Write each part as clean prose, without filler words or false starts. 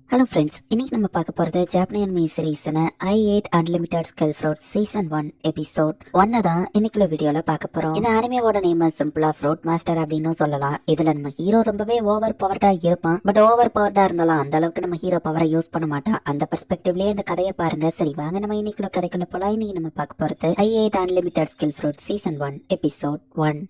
Hello friends, இன்னைக்கு நம்ம பார்க்க போகிறது ஜாப்பனியன் மீ சீரீஸான I8 unlimited skill fruit season 1 episode 1 தான் இன்னைக்குள்ள வீடியோவில் பார்க்க போகிறோம். இந்த அனிமேவோட நேம் சிம்பிளா ஃப்ரூட் மாஸ்டர் அப்படின்னு சொல்லலாம். இதில் நம்ம ஹீரோ ரொம்பவே ஓவர் பவர்டா இருப்பான். பட் ஓவர் பவர்டா இருந்தாலும் அந்த அளவுக்கு நம்ம ஹீரோ பவரை யூஸ் பண்ண மாட்டான். அந்த பெர்ஸ்பெக்டிவ்லேயே இந்த கதையை பாருங்க. சரி வாங்க நம்ம இன்னைக்குள்ள கதைக்குள்ள போலாம். இன்னைக்கு நம்ம பார்க்க போகிறது I8 unlimited skill fruit season 1 episode 1.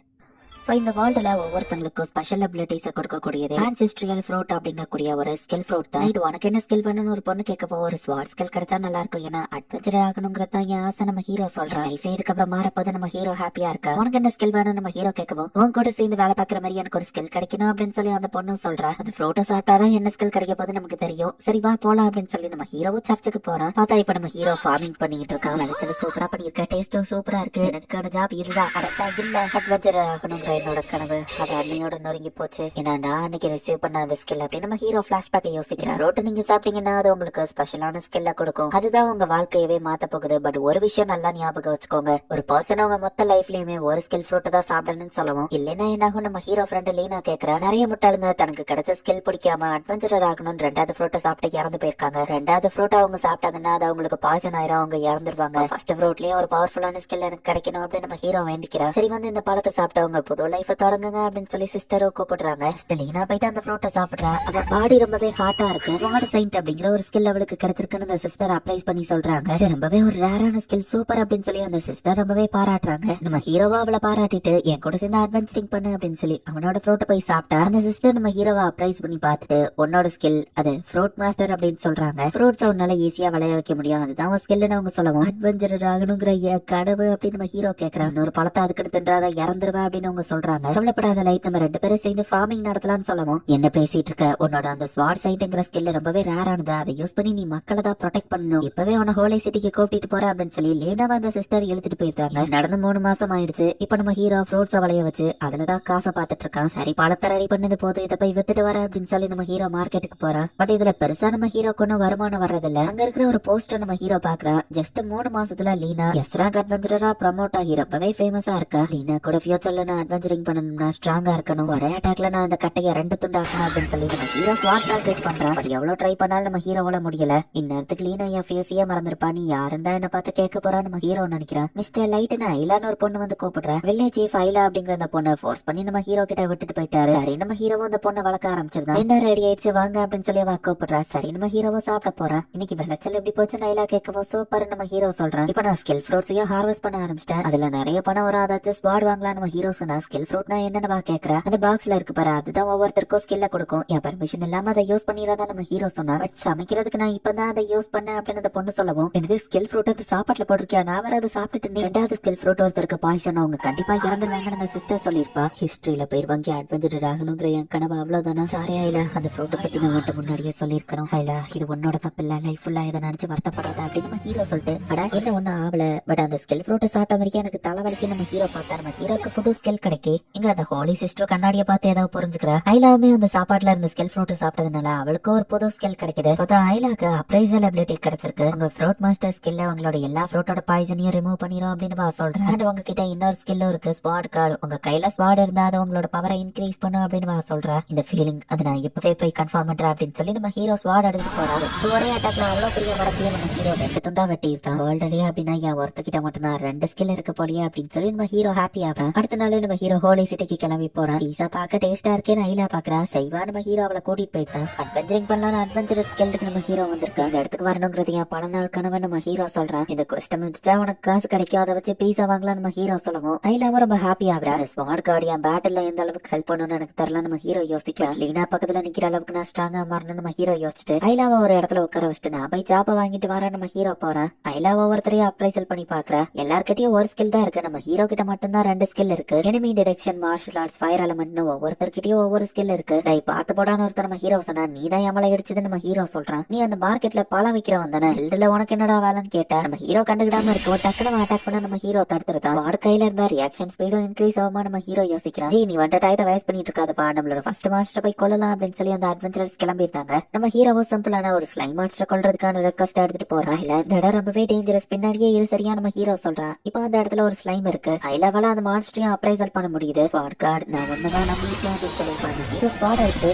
So இந்த வேர்ல்டில் ஒவ்வொருத்தங்களுக்கும் ஸ்பெஷல் அபிலிட்டிஸை கொடுக்கக்கூடியது ஆன்சிஸ்ட்ரியல் ஃப்ரூட் அப்படிங்கக்கூடிய ஒரு ஸ்கில் ஃப்ரூட் தான். இது உனக்கு என்ன ஸ்கில் பண்ணணும் ஒரு பொண்ணு கேட்கப்போ ஒரு ஸ்வாட் ஸ்கில் கிடைச்சா நல்லா இருக்கும். ஏன்னா அட்வென்ச்சர் ஆகணுங்கிறது தான் என் ஆசை. நம்ம ஹீரோ சொல்றான். லைஃபே இதுக்கப்புறம் மாறப்போது நம்ம ஹீரோ ஹாப்பியா இருக்கா. உனக்கு என்ன ஸ்கில் வேணும் நம்ம ஹீரோ கேட்கப்போ உன் கூட சேர்ந்து வேலை பார்க்குற மாதிரி எனக்கு ஒரு ஸ்கில் கிடைக்கணும் அப்படின்னு சொல்லி அந்த பொண்ணு சொல்றா. அந்த ஃப்ரூட்டை சாப்பிட்டாதான் என்ன ஸ்கில் கிடைக்க போது நமக்கு தெரியும். சரி வா போலாம் அப்படின்னு சொல்லி நம்ம ஹீரோவும் சர்ச்சுக்கு போறான். பார்த்தா இப்ப நம்ம ஹீரோ ஃபார்மிங் பண்ணிட்டு இருக்கான். விளைச்சல் சூப்பரா பண்ணிருக்க, டேஸ்டும் சூப்பரா இருக்கு. எனக்கு ஜாப் இதுதான் அடைச்சா இல்ல அட்வென்ச்சர் ஆகணுங்கிற என்னோட கனவு அது அன்னையோட நொறுங்கி போச்சு. ஏன்னா நான் அன்னைக்கு ரிசீவ் பண்ண அந்த ஸ்கில் அப்படின்னு நம்ம ஹீரோ பிளாஷ்பேக்கை யோசிக்கிறேன். ஃப்ரூட் நீங்க சாப்பிட்டீங்கன்னா அது உங்களுக்கு ஸ்பெஷலான ஸ்கில்ல கொடுக்கும். அதுதான் உங்க வாழ்க்கையவே மாத்த போகுது. பட் ஒரு விஷயம் நல்லா ஞாபகம் வச்சுக்கோங்க, ஒரு பர்சன் அவங்க மொத்த லைஃப்லயுமே ஒரு ஸ்கில் ஃப்ரூட் தான் சாப்பிடணும்னு சொல்லவும் இல்லைன்னா என்னாகும். நம்ம ஹீரோ ஃப்ரெண்ட் லீனா கேக்குற நிறைய முட்டாளுங்க தனக்கு கிடைச்ச ஸ்கில் பிடிக்காம அட்வென்ச்சரர் ஆகணும்னு ரெண்டாவது ஃப்ரூட்டை சாப்பிட்டு இறந்து போயிருக்காங்க. ரெண்டாவது ஃப்ரூட் அவங்க சாப்பிட்டாங்கன்னா அது அவங்களுக்கு பாய்சன் ஆயிரம், அவங்க இறந்துருவாங்க. ஃபர்ஸ்ட் ஃப்ரூட்லயே ஒரு பவர்ஃபுல்லான ஸ்கில் எனக்கு கிடைக்கணும் அப்படின்னு நம்ம ஹீரோ வேண்டிக்கிறார். சரி வந்து இந்த பழத்தை சாப்பிட்டவங்க புது லைஃப் தொடங்குங்க அப்படின்னு சொல்லி சிஸ்டரோ கூப்பிடுறாங்க. லீனா போயிட்டு அந்த ஃப்ரூட்டை சாப்பிடுறா. அவ பாடி ரொம்பவே ஹாட்டா இருக்கு. ஸ்வாட் சைன்ட் அப்படிங்கிற ஒரு ஸ்கில் அவளுக்கு கிடைச்சிருக்குன்னு அந்த சிஸ்டர் அப்ளைஸ் பண்ணி சொல்றாங்க. இது ரொம்பவே ஒரு ரேரான ஸ்கில், சூப்பர் அப்படின்னு சொல்லி அந்த சிஸ்டர் ரொம்பவே பாராட்டுறாங்க. நம்ம ஹீரோவா அவளை பாராட்டிட்டு என் கூட சேர்ந்து அட்வென்ச்சரிங் பண்ணு அப்படின்னு சொல்லி அவனோட ஃப்ரூட்டை போய் சாப்பிட்டா. அந்த சிஸ்டர் நம்ம ஹீரோவா அப்ளைஸ் பண்ணி பார்த்துட்டு உன்னோட ஸ்கில் அது ஃப்ரூட் மாஸ்டர் அப்படின்னு சொல்றாங்க. ஃப்ரூட்ஸ் உன்னால ஈஸியா விளைய வைக்க முடியும், அதுதான் ஒரு ஸ்கில்னு அவங்க சொல்லுவோம். அட்வென்ச்சரர் ஆகணுங்கிற கனவு அப்படின்னு நம்ம ஹீரோ கேட்கறான். இன்னொரு பழத்தை அதுக்கு தின்றாத இறந்துருவா அப்படின்னு அவங்க சொல்றாங்க. கவலைப்படாத லைட், நம்ம ரெண்டு பேரும் சேர்ந்து ஃபார்மிங் நடத்தலாம்னு சொல்லவும் என்ன பேசிட்டு இருக்க, உன்னோட அந்த ஸ்வாட் சைட்ங்கிற ஸ்கில் ரொம்பவே ரேரானது, அதை யூஸ் பண்ணி நீ மக்களை தான் ப்ரொடெக்ட் பண்ணணும். இப்பவே உன ஹோலி சிட்டிக்கு கூப்பிட்டு போற அப்படின்னு சொல்லி லேனாவா அந்த சிஸ்டர் எழுதிட்டு போயிருந்தாங்க. நடந்து 3 மாசம் ஆயிடுச்சு. இப்ப நம்ம ஹீரோ ஃப்ரூட்ஸ் வளைய வச்சு அதுலதான் காசை பாத்துட்டு இருக்கான். சரி பழத்தை ரெடி பண்ணது போது இதை போய் வித்துட்டு வர அப்படின்னு சொல்லி நம்ம ஹீரோ மார்க்கெட்டுக்கு போறான். பட் இதுல பெருசா நம்ம ஹீரோக்கு ஒன்னும் வருமானம் வர்றதில்ல. அங்க இருக்கிற ஒரு போஸ்டர் நம்ம ஹீரோ பாக்குறான். ஜஸ்ட் 3 மாசத்துல லீனா எஸ்ராக் அட்வென்ச்சரா ப்ரமோட் ஆகி ரொம்பவே ஃபேமஸா இருக்கா. லீனா கூட ஃபியூச்சர்ல நான் அட்வென்ச்சரிங் பண்ணணும்னா ஸ்ட்ராங்கா இருக்கணும், ஒரே அட்டாக்ல நான் அந்த கட்டையை 2 துண்டாக்கணும் அப்படின்னு சொல்லி நம்ம ஹீரோ ஸ்வாட் ப்ராக்டிஸ் பண்றான். பட் எவ்வளவு ட்ரை பண்ணாலும் நம்ம ஹீரோவால முடியல. இந்நேரத்துக்கு லீனா என் ஃபேஸையே மறந்துருப்பா. நீ யாருந்தா என்ன பார்த்து கேட்க போறான்னு நம்ம ஹீரோ நினைக்கிறான். மிஸ்டர் லைட்னு ஐலான்னு ஒரு பொண்ணு வந்து கூப்பிடுற. வில்லேஜ் சீஃப் ஐலா அப்படிங்கிற அந்த பொண்ணை ஃபோர்ஸ் பண்ணி நம்ம ஹீரோ கிட்ட விட்டுட்டு போயிட்டாரு. சரி நம்ம ஹீரோவும் அந்த பொண்ணை வளர்க்க ஆரம்பிச்சிருந்தான். என்ன ரெடி ஆயிடுச்சு வாங்க அப்படின்னு சொல்லி அவ கூப்பிடுறா. சரி நம்ம ஹீரோவை சாப்பிட போறான். இன்னைக்கு விளைச்சல் எப்படி போச்சுன்னு ஐலா கேட்கவோ சூப்பர் நம்ம ஹீரோ சொல்றான். இப்ப நான் ஸ்கில் ஃப்ரூட்ஸையும் ஹார்வெஸ்ட் பண்ண ஆரம்பிச்சிட்டேன். அதுல நிறைய பணம் வரும், அதாச்சும் ஸ்வாட் வாங்கலாம் நம்ம ஹீரோ சொன்னா. ஸ்கில் ஃப்ரூட்னா என்னன்னு கேக்குறா. அந்த பாக்ஸ்ல இருக்கு பாரு, அதுதான் ஒவ்வொருத்தருக்கும் ஸ்கில்ல கொடுக்கும். என் பர்மிஷன் இல்லாம அதை யூஸ் பண்ணிடாத நம்ம ஹீரோ சொன்னா. பட் சமைக்கிறதுக்கு நான் இப்பதான் அதை யூஸ் பண்ணேன் அப்படின்னு அந்த பொண்ணு சொல்லவும் எனக்கு ஸ்கில் ஃப்ரூட் அது சாப்பாட்டுல போட்டிருக்கியா, நான் வேற அதை சாப்பிட்டுட்டு ரெண்டாவது ஸ்கில் ஃப்ரூட் ஒருத்தருக்கு பாய்சன் அவங்க கண்டிப்பா இறந்துருவாங்கன்னு நம்ம சிஸ்டர் சொல்லியிருப்பா. ஹிஸ்டரியில பேர் வாங்கி அட்வென்ச்சர் ஆகணுங்கிற என் கனவு அவ்வளவுதானா. சாரி ஐலா, அந்த ஃப்ரூட்டை பத்தி நான் மட்டும் முன்னாடியே சொல்லியிருக்கணும். ஐலா இது உன்னோட தப்பு இல்ல, லைஃப் ஃபுல்லா இதை நினைச்சு வருத்தப்படாத அப்படின்னு நம்ம ஹீரோ சொல்லிட்டு அடா என்ன ஒன்னும் ஆகல. பட் அந்த ஸ்கில் ஃப்ரூட்டை சாப்பிட்ட வரைக்கும் எனக்கு தலைவலிக்கு நம்ம ஹீரோ பார்த்தா. நம்ம ஹீரோக்கு புது ஸ்கில் கிடைக்கி இங்க அந்த ஹோலி சிஸ்டர் கண்ணாடியை பார்த்து ஏதாவது புரிஞ்சுக்கிற. ஐலாவுமே அந்த சாப்பாட்டுல இருந்த ஸ்கில் ஃப்ரூட் சாப்பிட்டதுனால அவளுக்கு ஒரு புது ஸ்கில் கிடைக்குது. ஐலாக்கு அப்ரைசல் அபிலிட்டி கிடைச்சிருக்கு. உங்க ஃப்ரூட் மாஸ்டர் ஸ்கில்ல உங்களோட எல்லா ஃப்ரூட்டோட பாய்சனையும் ரிமூவ் பண்ணிரும் அப்படின்னு சொல்றேன். அண்ட் உங்ககிட்ட இன்னொரு ஸ்கில்லும் இருக்கு, ஸ்வாட் கார்டு. உங்க கையில ஸ்வாட் இருந்தா அது உங்களோட பவரை இன்க்ரீஸ் பண்ணும் அப்படின்னு சொல்றேன். இந்த ஃபீலிங் அது நான் இப்பவே போய் கன்ஃபார்ம் பண்றேன் அப்படின்னு சொல்லி நம்ம ஹீரோ ஸ்வாட் எடுத்துட்டு போறாரு. ஒரே அட்டாக்ல அவ்வளவு பெரிய மரத்தையும் நம்ம ஹீரோ 2 துண்டா வெட்டி இருக்கான். வேர்ல்டுலயே அப்படின்னா என் ஒருத்தக்கிட்ட மட்டும் தான் 2 ஸ்கில் இருக்க போலியே அப்படின்னு சொல்லி நம்ம ஹீரோ ஹாப்பி ஆகிறான். அடுத்த நாள் நம்ம ஹீரோ ஹோலி சிட்டிக்கு கிளம்பி போறான். பீஸா பார்க்க டேஸ்டா இருக்கேன்னு ஐலா பாக்குறா. செய்வா நம்ம ஹீரோ அவளை கூட்டிட்டு போயிட்டான். அட்வென்ச்சரிங் பண்ணலாம் அட்வென்ச்சரஸ் ஸ்கில்லுக்கு நம்ம ஹீரோ வந்திருக்கா. இந்த இடத்துக்கு வரணுங்கிறது என் பல நாள் கனவு நம்ம ஹீரோ சொல்றான். இந்த கொஸ்ட் முடிச்சா உனக்கு காசு கிடைக்கும், அதை வச்சு பீஸா வாங்கலாம் நம்ம ஹீரோ சொல்லுவோம். ஐலாவும் ரொம்ப ஹாப்பி ஆகுறா. ஸ்வாட் கார்டு என் பேட்டில் எந்த அளவுக்கு ஹெல்ப் பண்ணணும்னு எனக்கு தெரியல நம்ம ஹீரோ யோசிக்கிறான். லீனா பக்கத்துல நிக்கிற அளவுக்கு நான் ஸ்ட்ராங்கா மாறணும் நம்ம ஹீரோ யோசிச்சுட்டு ஐலாவை ஒரு இடத்துல உட்கார வச்சுட்டு நான் போய் ஜாப்பை வாங்கிட்டு வரேன் நம்ம ஹீரோ போறேன். ஐலா ஒவ்வொருத்தரையும் அப்ரைசல் பண்ணி பாக்குறா. எல்லார்கிட்டயும் ஒரு ஸ்கில் தான் இருக்கு, நம்ம ஹீரோ கிட்ட மட்டும் தான் 2 ஸ்கில் இருக்கு. Enemy detection, martial arts, fire எலமெண்ட்னு ஒவ்வொருத்தர்கிட்டயும் ஒவ்வொரு ஸ்கில் இருக்கு. பார்த்து போடான்னு ஒருத்தர் நம்ம ஹீரோ சொன்னா. நீதான் எமலை அடிச்சது நம்ம ஹீரோ சொல்றான். நீ அந்த மார்க்கெட்ல பழம் விக்கிறவன் தானே, ஹில்டுல உனக்கு என்னடா வேலைன்னு கேட்டா. நம்ம ஹீரோ கண்டுக்கிடாம இருக்கும். டக்குனு அட்டாக் பண்ண நம்ம ஹீரோ தடுத்துருதான். வார்டு கையில இருந்தா ரியாக்ஷன் ஸ்பீடும் இன்க்ரீஸ் ஆகுமா நம்ம ஹீரோ யோசிக்கிறான். ஜி நீ வந்துட்டு வேஸ்ட் பண்ணிட்டு இருக்காதப்பா, நம்மளோட ஃபர்ஸ்ட் மாஸ்டர் போய் கொள்ளலாம் அப்படின்னு சொல்லி அந்த அட்வென்ச்சரஸ் கிளம்பி இருந்தாங்க. நம்ம ஹீரோவும் சிம்பிளான ஒரு ஸ்லைம் மாஸ்டர் கொள்றதுக்கான ரெக்வஸ்ட் எடுத்துட்டு போறா. இல்ல இந்த இடம் ரொம்பவே டேஞ்சரஸ், பின்னாடியே இது சரியா நம்ம ஹீரோ சொல்றான். இப்போ அந்த இடத்துல ஒரு ஸ்லைம் இருக்கு. ஐலாவால அந்த மான்ஸ்டரையும் அப்ரைசல் பண்ண முடியுது. ஸ்குவாட் கார்டு நான் ஒண்ணுதான் நம்பிக்கை அப்படின்னு சொல்லிருப்பாங்க. ஹீரோ ஸ்குவாட் எடுத்து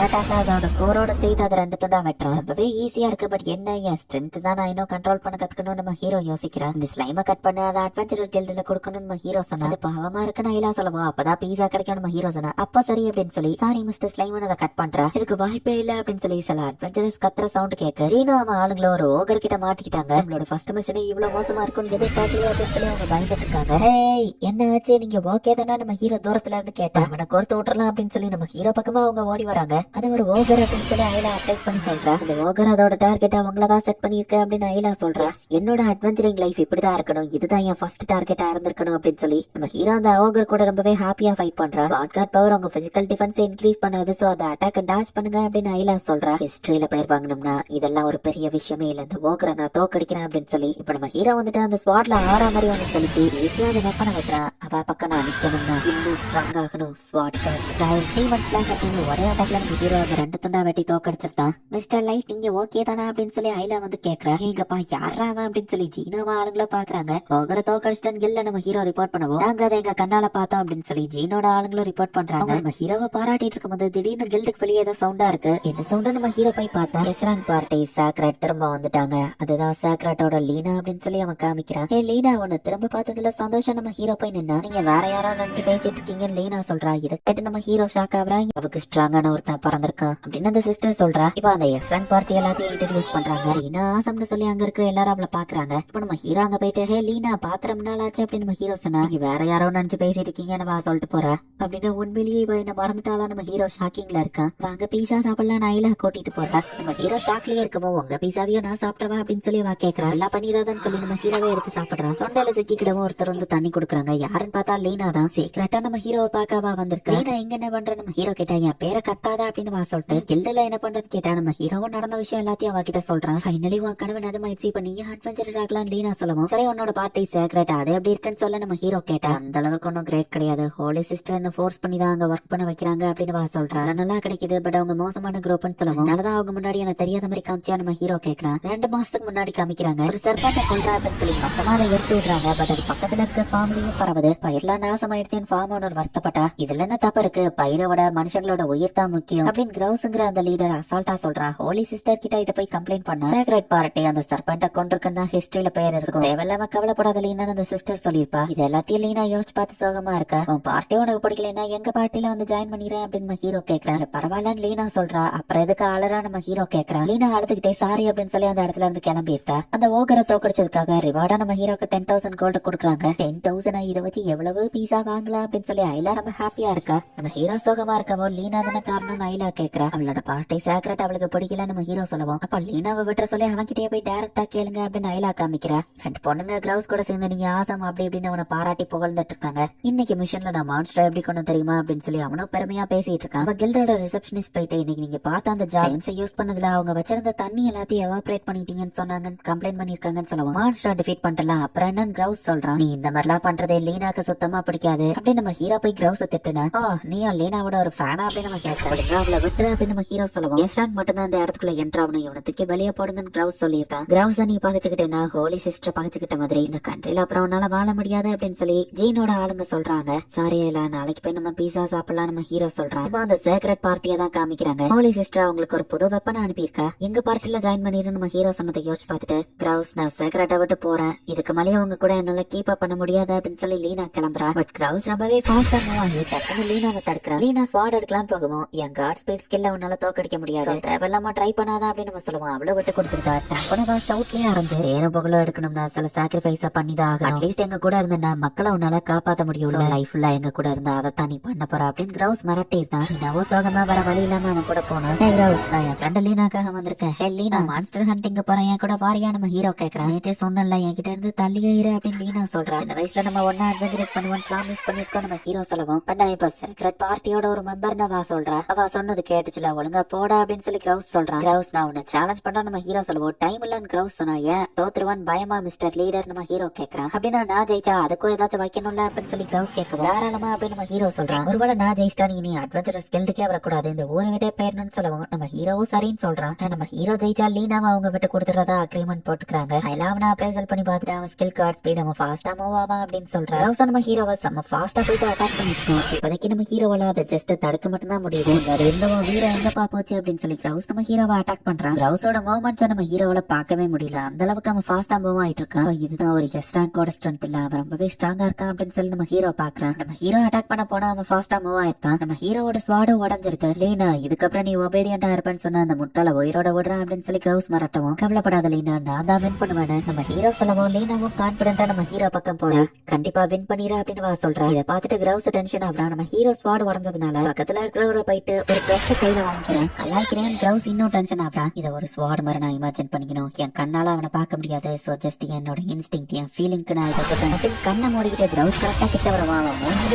அட்டாக்ல அதோட கோரோட செய்து அதை 2 துண்டா வெட்டுறான். ரொம்பவே ஈஸியா இருக்கு. பட் என்ன என் ஸ்ட்ரென்த் தான் நான் இன்னும் கண்ட்ரோல் பண்ண கத்துக்கணும் நம்ம ஹீரோ யோசிக்கிறான். இந்த ஸ்லைமை கட் பண்ண அதை அட்வென்ச்சரர் கில்டுல கொடுக்கணும் நம்ம ஹீரோ சொன்னா. அது பாவமா இருக்கு நான் எல்லாம் சொல்லுவோம். அப்பதான் பீஸா கிடைக்கும் நம்ம ஹீரோ சொன்னா. அப்ப சரி அப்படின்னு சொல்லி சாரி மிஸ்டர் ஸ்லைமன் அதை கட் பண்றா. இதுக்கு வாய்ப்பே இல்ல அப்படின்னு சொல்லி சில அட்வென்ச்சரர்ஸ் கத்துற சவுண்ட் கேட்க ஜீனோ அவன் ஆளுங்கள ஒரு ஓகர் கிட்ட மாட்டிக்கிட்டாங்க. நம்மளோட ஃபர்ஸ்ட் மிஷனே இவ்வளவு மோசமா இருக்கும்னு எதிர்பார்க்கலையே அப்படின்னு சொல்லி அவங்க பயந்துட்டு இருக்காங்க. ஹேய் என்ன ஆச்சு நீங்க ஓகே தானே நம்ம ஹீரோ தூரத்துல இருந்து கேட்டா அவனை கோர்த்து விட்டுறலாம் அப்படின்னு சொல்லி நம்ம ஹீரோ பக்கமா அவங்க ஓடி வராங்க. அது ஒரு ஓகர் அப்படின்னு சொல்லி ஐலா அட்வைஸ் பண்ணி சொல்றா. அந்த ஓகர் அதோட டார்கெட் அவங்களதான் செட் பண்ணிருக்க அப்படின்னு ஐலா சொல்றா. என்னோட அட்வென்ச்சரிங் லைஃப் இப்படிதான் இருக்கணும், இதுதான் என் ஃபர்ஸ்ட் டார்கெட்டா இருந்திருக்கணும் அப்படின்னு சொல்லி நம்ம ஹீரோ அந்த ஓகர் கூட ரொம்பவே ஹாப்பியா ஃபைட் பண்றா. ஸ்குவாட் பவர் அவங்க பிசிக்கல் டிஃபென்ஸ் இன்க்ரீஸ் பண்ணாது. சோ அந்த அட்டாக் டாச் பண்ணுங்க அப்படின்னு ஐலா சொல்றா. ஹிஸ்டரியில பேர் வாங்கணும்னா இதெல்லாம் ஒரு பெரிய விஷயமே இல்ல, இந்த ஓகரை நான் தோக்கடிக்கிறேன் அப்படின்னு சொல்லி இப்ப நம்ம ஹீரோ வந்துட்டு அந்த ஸ்குவாட்ல ஆறா மாதிரி ஒண்ணு சொல்லிட்டு ஈஸியா அந்த வெப்பனை வைக்கிறா. அவ பக்கம் நான் நிக்கணும்னா இன்னும் ஸ்ட்ராங் ஆகணும். ஸ்குவாட் ஸ்டைல் டீமன்ஸ்லாம் கட்டிங்க ஒரே அட்டாக்ல நம்ம ஹீரோ அந்த 2 துண்டா வெட்டி தோக்கடிச்சிருந்தான். மிஸ்டர் லைட் நீங்க ஓகே தானே அப்படின்னு சொல்லி ஐலா வந்து கேக்குறா. எங்கப்பா யாரா அவன் அப்படின்னு சொல்லி ஜீனோவா ஆளுங்களும் பாக்குறாங்க. ஓகரை தோக்கடிச்சிட்டேன்னு கில்ல நம்ம ஹீரோ ரிப்போர்ட் பண்ணுவோம். நாங்க அதை எங்க கண்ணால பார்த்தோம் அப்படின்னு சொல்லி ஜீனோட ஆளுங்களும் ரிப்போர்ட் பண்றாங்க. நம்ம ஹீரோவை பாராட்டிட்டு இருக்கும்போது திடீர்னு கில்டுக்கு வெளியே ஏதோ சவுண்டா இருக்கு. என்ன சவுண்ட் நம்ம ஹீரோ போய் பார்த்தா எஸ்ராங் பார்ட்டி சாக்ரட் திரும்ப வந்துட்டாங்க. அதுதான் சாக்ரட்டோட லீனா அப்படின்னு சொல்லி அவன் காமிக்கிறான். ஏ லீனா உன்னை திரும்ப பார்த்ததுல சந்தோஷம். நம்ம ஹீரோ போய் நின்னா நீங்க வேற யாரோ நினைச்சு பேசிட்டு இருக்கீங்கன்னு லீனா சொல்றா. இதை கேட்டு நம்ம ஹீரோ ஷாக் ஆகுறா. அவருக்கு ஸ்ட்ராங்கான ஒருத்தன் பறந்திருக்கான் அப்படின்னு அந்த சிஸ்டர் சொல்றா. இப்ப அந்த எஸ்ராங் பார்ட்டி எல்லாத்தையும் இன்ட்ரோடியூஸ் பண்றாங்க. லீனா ஆசம்னு சொல்லி அங்க இருக்கிற எல்லாரும் அவளை பாக்குறாங்க. இப்ப நம்ம ஹீரோ அங்க போயிட்டு ஹே லீனா பாத்திரம் நாளாச்சு அப்படின்னு நம்ம ஹீரோ சொன்னா. நீங்க வேற யாரோ நினைச்சு பேசிட்டு இருக்கீங்கன்னு வா சொல்லிட்டு போறா. அப்படின்னு உண்மையிலேயே இவ என்ன மறந்துட்டாளா நம்ம ஹீரோ ஷாக்கிங்ல இருக்கான். வாங்க பீஸா சாப்பிடலாம் நான் ஐலா கூட்டிட்டு போறா. நம்ம ஹீரோ ஷாக்லயே இருக்கவோ உங்க பீஸாவையும் நான் சாப்பிடவா அப்படின்னு சொல்லி வா கேக்குறா. எல்லாம் பண்ணிடாதான்னு சொல்லி நம்ம ஹீரோவே எடுத்து சாப்பிடுறான். தொண்டையில சிக்கிக்கிடவும் ஒருத்தர் வந்து தண்ணி கொடுக்குறாங்க. யாருன்னு பார்த்தா லீனா தான். சீக்கிரட்டா நம்ம ஹீரோவை பார்க்கவா வந்திருக்கா. லீனா எங்க என்ன பண்ற நம்ம ஹீரோ கேட்டா என் பேரை கத்தாதா அப்படின்னு வா சொல்லிட்டு கில்டுல என்ன பண்றது கேட்டா நம்ம ஹீரோவும் நடந்த விஷயம் எல்லாத்தையும் அவகிட்ட சொல்றான். ஃபைனலி உன் கனவு நிஜமாயிடுச்சு. இப்ப நீங்க அட்வென்ச்சர் ஆகலாம் லீனா சொல்லவும் சரி உன்னோட பார்ட்டி சீக்ரெட் அது எப்படி இருக்குன்னு சொல்ல நம்ம ஹீரோ கேட்டா அந்த அளவுக்கு ஒன்னும் கிரேட் கிடையாது. ஹோலி சிஸ்டர்னு ஃபோர்ஸ் பண்ணி தான் அங்க ஒர்க் பண்ண வைக்கிறாங்க அப்படின்னு வா சொல்றான். நல்லா கிடைக்குது பட் அவங்க மோசமான குரூப்னு சொல்லவும் நல்லதான் அவங்க முன்னாடி எனக்கு தெரியாத மாதிரி காமிச்சா நம்ம ஹீரோ கேக்குறான். 2 மாசத்துக்கு முன்னாடி காமிக்கிறாங்க ஒரு சர்பண்டை கொல்றா அப்படின்னு சொல்லி மொத்தமா அதை எடுத்து விடுறாங்க. பட் அது பக்கத்துல இருக்க ஃபார்ம்லயும் பரவுது. பயிரெல்லாம் நாசமாயிடுச்சுன்னு ஃபார்ம் ஓனர் வருத்தப்பட்டா. இதுல என்ன தப்பு இருக்கு, பயிரோட மனுஷங்களோட உயிர் தான் முக்கியம் அப்படின்னு கிரௌஸ்ங்கிற அந்த லீடர் அசால்ட்டா சொல்றா. ஹோலி சிஸ்டர் கிட்ட இதை போய் கம்ப்ளைண்ட் பண்ணா. சீக்ரெட் பார்ட்டி அந்த சர்பண்டை கொண்டிருக்குன்னு தான் ஹிஸ்டரியில பெயர் இருக்கும். தேவையில்லாம கவலைப்படாத லீனான்னு அந்த சிஸ்டர் சொல்லிருப்பா. இது எல்லாத்தையும் லீனா யோசிச்சு பார்த்து சோகமா இருக்கா. உன் பார்ட்டி உனக்கு பிடிக்கலன்னா எங்க பார்ட்டில வந்து ஜாயின் பண்ணிடுறேன் அப்படின்னு நம்ம ஹீரோ கேக்குறாரு. பரவாயில்லன்னு லீனா சொல்றா. அப்புறம் எதுக்கு அழறா நம்ம ஹீரோ கேக்குறான். லீனா அழுதுகிட்டே சாரி அப்படின்னு சொல்லி அந்த இடத்துல இருந்து கிளம்பிட்டா. அந்த ஓகரை தோக்கடிச்சதுக்காக ரிவார்டா நம்ம ஹீரோக்கு 10,000 கோல்டு கொடுக்குறாங்க. 10,000 இதை வச்சு எவ்வளவு பீஸா வாங்கலாம் அப்படின்னு சொல்லி ஐலா ரொம்ப ஹாப்பியா இருக்கா. நம்ம ஹீரோ சோகமா இருக்கவோ லீனா தானே காரணம் ஐலா கேக்குறா. அவளோட பார்ட்டி சீக்ரெட் அவளுக்கு பிடிக்கல நம்ம ஹீரோ சொல்லுவோம். அப்ப லீனாவை விட்டுற சொல்லி அவன்கிட்டயே போய் டைரக்டா கேளுங்க அப்படின்னு ஐலா காமிக்கிறா. 2 பொண்ணுங்க கிரவுஸ் கூட சேர்ந்து நீங்க ஆசம் அப்படி இப்படின்னு அவனை பாராட்டி புகழ்ந்துட்டு இருக்காங்க. இன்னைக்கு மிஷன்ல நான் மான்ஸ்டர் எப்படி கொண்டு தெரியுமா அப்படின்னு சொல்லி அவனும் பெருமையா பேசிட்டு இருக்கான். அவ கில்டோட ரிசப்ஷனிஸ்ட் போயிட்டு இன்னைக்கு நீங்க பார்த்த அந்த ஜாம்ஸ் யூஸ் பண்ணதுல அவங்க வச்சிருந்த தண்ணி எல்லாத்தையும் எவாபரேட் பண்ணிட்டீங்கன்னு சொன்னாங்க, கம்ப்ளைண்ட் பண்ணிருக்காங்கன்னு சொல்லுவோம். மான்ஸ்டர் டிஃபீட் பண்ணலாம் அப்புறம் என்ன கிரவுஸ் சொல்றான். நீ இந்த மாதிரிலாம் பண்றதே லீனாக்கு சுத்தமா பிடிக்காது அப்படின்னு நம்ம ஹீரோ போய் கிரவுஸ் திட்டுனா. நீயும் லீனாவோட ஒரு ஃபேனா அப்படின்னு நம்ம கேட்கறோம். அவளை விட்டுரு அப்படின்னு நம்ம ஹீரோ சொல்லுவோம். எஸ்டாங் மட்டும் தான் இந்த இடத்துக்குள்ள என்ட்ரு ஆகணும், இவனத்துக்கு வெளியே போடுங்கன்னு கிரவுஸ் சொல்லியிருந்தான். கிரவுஸ் நீ பகச்சுக்கிட்டேன்னா ஹோலி சிஸ்டர் பகச்சுக்கிட்ட மாதிரி இந்த கண்ட்ரில அப்புறம் உன்னால வாழ முடியாது அப்படின்னு சொல்லி ஜீனோட ஆளுங்க சொல்றாங்க. சாரி இல்ல நாளைக்கு போய் நம்ம பீஸா சாப்பிடலாம் நம்ம ஹீரோ சொல்றான். இப்போ அந்த சீக்ரெட் பார்ட்டியை தான் காமிக்கிறாங்க. ஹோலி சிஸ்டர் அவங்களுக்கு ஒரு புது வெப்பனை அனுப்பியிருக்கா. எங்க பார்ட்டில ஜாயின் பண்ணிரு நம்ம ஹீரோ சொன்னதை யோசிச்சு பார்த்துட்டு கிரவுஸ் நான் சீக்ரெட்டை விட்டு போறேன், இதுக்கு மேலேயே அவங்க கூட என்னால கீப் அப் பண்ண முடியாது அப்படின்னு சொல்லி லீனா கிளம்புறா. பட் கிரவுஸ் ரொம்பவே ஃபாஸ்டா மூவ் ஆகி டக்குனு லீனாவை தடுக்கிறா. லீனா ஸ்வாட் எடுக்கலான்னு போகவும் என் காட் ஸ்பீட் ஸ்கில்ல உன்னால தோக்கடிக்க முடியாது, தேவையில்லாம ட்ரை பண்ணாதான் அப்படின்னு நம்ம சொல்லுவோம். அவ்வளவு விட்டு கொடுத்துருக்கா. டக்குனு சவுட்லயே ஆரம்பிச்சு வேற புகழும் எடுக்கணும்னா சில சாக்ரிஃபைஸா பண்ணிதான் ஆகணும். அட்லீஸ்ட் எங்க கூட இருந்தா மக்களை உன்னால காப்பாத்த முடியும், லைஃப்ல எங்க கூட இருந்தா அதைத்தான் நீ பண்ண போற அப்படின்னு கிரவுஸ் மிரட்டி இருந்தான். என்னவோ சோகமா வர வழி இல்லாம அவன் கூட போனோம். கிரவுஸ் நான் என் ஃப்ரெண்ட் லீனாக்காக வந்திருக்கேன். ஹே லீனா மான்ஸ்டர் ஹண்டிங்க போறேன், என் கூட வாரியா நம்ம ஹீரோ கேக்குறான். நேத்தே சொன்னல என்கிட்ட இருந்து தள்ளியே இரு அப்படின்னு லீனா சொல்றான். சின்ன வயசுல நம்ம ஒன்னா அட்வென்ச்சர் பண்ணுவோம் ப்ராமிஸ் பண்ணிருக்கோம் நம்ம ஹீரோ சொல்லுவோம். பட் இப்ப சீக்ரெட் பார்ட்டியோட ஒரு மெம்பர்னு வா சொல்றா. அவ சொன்னது கேட்டுச்சுல ஒழுங்கா போடா அப்படின்னு சொல்லி கிரவுஸ் சொல்றான். கிரவுஸ் நான் உன்னை சேலஞ்ச் பண்றா நம்ம ஹீரோ சொல்லுவோம். டைம் இல்லன்னு கிரவுஸ் சொன்னா. ஏன் தோத்துருவான் பயமா மிஸ்டர் லீடர் நம்ம ஹீரோ கேக்குறான். அப்படின்னா நான் ஜெயிச்சா அதுக்கும் ஏதாச்சும் வைக்கணும்ல அப்படின்னு சொல்லி கிரவுஸ் கேட்கவும் தாராளமா அப்படின்னு நம்ம ஹீரோ சொல்றான். ஒருவேளை நான் ஜெயிச்சிட்டா நீ அட்வென்ச்சரஸ் கில்டுக்கே வரக்கூடாது, இந்த ஊரை விட்டே போயிடணும்னு சொல்லுவோம். நம்ம ஹீரோவும் சரின்னு சொல்றான். நம்ம ஹீரோ ஜெயிச்சா லீனாவை அவங்க விட்டு கொடுத்துறதா அக்ரிமெண்ட் போட்டுக்கிறாங்க. அவனை அப்ரைசல் பண்ணி பார்த்துட்டு அவன் ஸ்கில் கார்ட் ஸ்பீட் அவன் ஃபாஸ்டா மூவ் ஆவான் அப்படின்னு சொல்றான். நம்ம ஹீரோவை செம்ம ஃபாஸ்டா போயிட்டு அட்டாக் பண்ணிருக்கோம். இப்போதைக்கு நம்ம ஹீரோவால அதை ஜஸ்ட் தடுக்க மட்டும் தான் முடியுது. வேற இருந்தவோ வீர எங்கப்பா போச்சு அப்படின்னு சொல்லி கிரவுஸ் நம்ம ஹீரோவை அட்டாக் பண்றான். கிரவுஸோட மூவ்மெண்ட்ஸை நம்ம ஹீரோவால பார்க்கவே முடியல. அந்த அளவுக்கு அவன் ஃபாஸ்டா மூவ் ஆயிட்டு இருக்கான். இதுதான் ஒரு எஸ்டாங்கோட ஸ்ட்ரென்த் இல்ல, அவன் ரொம்பவே ஸ்ட்ராங்கா இருக்கான் அப்படின்னு சொல்லி நம்ம ஹீரோ பாக்குறான். நம்ம ஹீரோ அட்டாக் பண்ண போனா அவன் ஃபாஸ்டா மூவ் ஆயிருந்தான். நம்ம ஹீரோவோட ஸ்வாடும் உடஞ்சிருது. லீனா இதுக்கப்புறம் நீ ஒபீடியன்டா இருப்பேன்னு சொன்ன அந்த முட்டாள உயிரோட விடுறான் அப்படின்னு சொல்லி கிரவுஸ் மிரட்டவும், கவலைப்படாத லீனா, நான் தான் வின் பண்ணுவேன்னு நம்ம ஹீரோ சொல்லவும், லீனாவும் கான்பிடண்டா நம்ம ஹீரோ பக்கம் போற கண்டிப்பா வின் பண்ணிரா அப்படின்னு சொல்றா. இதை பார்த்துட்டு கிரவுஸ் டென்ஷன் ஆகுறான். நம்ம ஹீரோ ஸ்வாட் உடஞ்சதுனால பக்கத்துல இருக்கிறவரை போயிட்டு ஒரு பிரஷ் கையில வாங்கிக்கிறேன் கலாய்க்கிறேன். கிரவுஸ் இன்னும் டென்ஷன் ஆகுறான். இதை ஒரு ஸ்வாட் மாதிரி நான் இமேஜின் பண்ணிக்கணும், என் கண்ணால அவனை பார்க்க முடியாது, சோ ஜஸ்ட் என்னோட இன்ஸ்டிங் என் ஃபீலிங்க்கு நான் இதை கண்ணை மூடிக்கிட்டு கிரவுஸ் கரெக்டா கிட்ட வரவான்.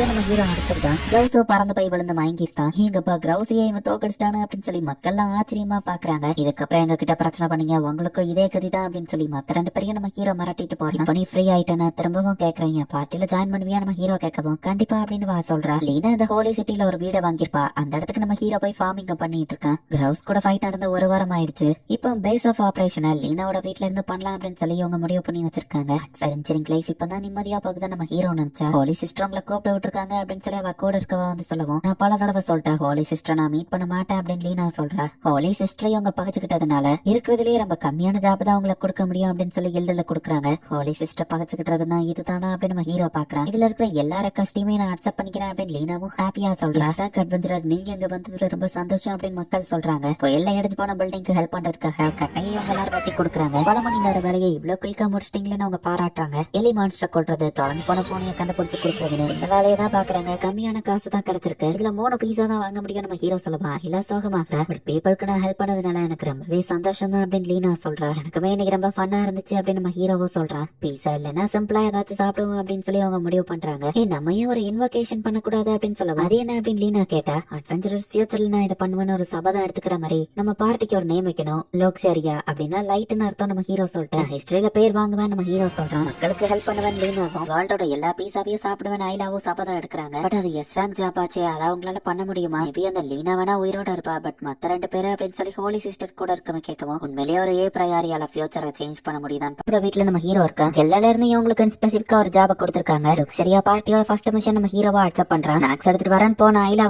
நம்ம ஹீரோ அடிச்சிருக்கான். கிரவுஸோ பறந்து போய் விழுந்து மயங்கிருந்தான். எங்கப்பா கிரவுஸையே இவன் தோக்கடிச்சிட்டானு அப்படின்னு சொல்லி மக்கள்லாம் ஆச்சரியமா பாக்குறாங்க. இதுக்கப்புறம் எங்க கிட்ட பிரச்சனை பண்ணீங்க, உங்களுக்கும் இதே கதிதான் அப்படின்னு சொல்லி மத்த 2 பேரையும் நம்ம ஹீரோ மிரட்டிட்டு போறோம். பண்ணி ஃப்ரீ ஆயிட்டேன்னு திரும்பவும் கேக்குறீங்க, பார்ட்டில ஜாயின் பண்ணுவியா நம்ம ஹீரோ கேட்கவும், கண்டிப்பா அப்படின்னு சொல்றா. லீனா இந்த ஹோலி சிட்டில ஒரு வீடை வாங்கிருப்பா. அந்த இடத்துக்கு நம்ம ஹீரோ போய் ஃபார்மிங் பண்ணிட்டு இருக்கான். கிரவுஸ் கூட ஃபைட் நடந்து 1 வாரம் ஆயிடுச்சு. இப்போ பேஸ் ஆஃப் ஆபரேஷன் லீனாவோட வீட்ல இருந்து பண்ணலாம் அப்படின்னு சொல்லி இவங்க முடிவு பண்ணி வச்சிருக்காங்க. அட்வென்ச்சரிங் லைஃப் இப்பதான் நிம்மதியா போகுது நம்ம ஹீரோ நினைச்சா. ஹோலி சிஸ்டர் உங்களை கூப்பிட்டு விட்டுருக்காங்க அப்படின்னு சொல்லி அவ கூட இருக்கவா சொல்லுவோம். நான் பல தடவை சொல்லிட்டேன் ஹோலி சிஸ்டர் நான் மீட் பண்ண மாட்டேன் அப்படின்னு லீனா சொல்றா. ஹோலி சிஸ்டரை இவங்க பகச்சுக்கிட்டதுனால இருக்கிறதுலயே ரொம்ப கம்மியான ஜாப் தான் உங்களுக்கு கொடுக்க முடியும் அப்படின்னு சொல்லி கில்டுல கொடுக்குறாங்க. ஹோலி சிஸ்டர் பகச்சுக்கிட்டதுன்னா இதுதானா அப்படின்னு நம்ம ஹீரோ பாக்குறான். இதுல இருக்கிற எல்லா ரெக்வஸ்டையுமே நான் அக்செப்ட் பண்ணிக்கிறேன் அப்படின்னு லீனாவும் ஹாப்பியா சொல்றா. அட்வென்ச்சரர் நீங்க இங்க வந்ததுல ரொம்ப சந்தோஷம் அப்படின்னு மக்கள் சொல்றாங்க. புயல்ல எடுத்து போன பில்டிங்க்கு ஹெல்ப் பண்றதுக்காக கட்டையை அவங்க எல்லாரும் வெட்டி கொடுக்குறாங்க. பல மணி நேர வேலையை இவ்வளவு குயிக்கா முடிச்சிட்டீங்களேன்னு அவங்க பாராட்டுறாங்க. எலி மான்ஸ்டர் கொள்றது, தொலைஞ்சு போன போனையை கண்டுபிடிச்சு கொடுக்குறதுன்னு இந்த வேலையை தான் பாக்குறாங்க. கம்மியான காசு தான் கிடைச்சிருக்கு. இதுல 3 பீஸா தான் வாங்க முடியும் நம்ம ஹீரோ சொல்லுவா. இல்ல சோகமாக்குற பட் பீப்புளுக்கு நான் ஹெல்ப் பண்ணதுனால எனக்கு ரொம்பவே சந்தோஷம் தான் அப்படின்னு லீனா சொல்றா. எனக்குமே இன்னைக்கு ரொம்ப ஃபன்னா இருந்துச்சு அப்படின்னு நம்ம ஹீரோவும் சொல்றான். பீஸா இல்லைன்னா சிம்பிளா ஏதாச்சும் சாப்பிடுவோம் அப்படின்னு சொல்லி அவங்க முடிவு பண்றாங்க. நம்ம ஏன் ஒரு இன்வொகேஷன் பண்ணக்கூடாது அப்படின்னு சொல்லுவா. அது என்ன அப்படின்னு லீனா கேட்டா, அட்வென்ச்சரஸ் ஃபியூச்சர்ல நான் இதை பண்ணுவேன்னு ஒரு சபதம் எடுத்துக்கிற மாதிரி நம்ம பார்ட்டிக்கு ஒரு நேம் வைக்கணும், லோக்ஸரியா அப்படின்னா லைட்னு அர்த்தம் நம்ம ஹீரோ சொல்லிட்டேன். ஹிஸ்டரியில பேர் வாங்குவேன் நம்ம ஹீரோ சொல்றான். மக்களுக்கு ஹெல்ப் பண்ணுவேன் லீனாவும், வேர்ல்டோட எல்லா பீஸாவையும் சாப்பிடுவேன் ஐலாவும் சபதம் எடுக்கிறாங்க. பட் அது எஸ் ரேங்க் ஜாப் ஆச்சு, அதை அவங்களால பண்ண முடியுமா? மேபி அந்த லீனா வேணா உயிரோட இருப்பா, பட் மத்த 2 பேரு அப்படின்னு சொல்லி ஹோலி சிஸ்டர் கூட இருக்கவங்க கேட்கவும், உண்மையிலேயே ஒரு ப்ரையாரியால ஃபியூச்சரை சேஞ்ச் பண்ண முடியுதான். அப்புறம் வீட்டுல நம்ம ஹீரோ இருக்கா. எல்லால இருந்து இவங்களுக்கு ஸ்பெசிபிக்கா ஒரு ஜாப கொடுத்திருக்காங்க. லக்ஸரியா பார்ட்டியோட ஃபர்ஸ்ட் மிஷன் நம்ம ஹீரோவா அக்செப்ட் பண்றான். ஸ்நாக்ஸ் எடுத்துட்டு வரேன்னு போன ஐலா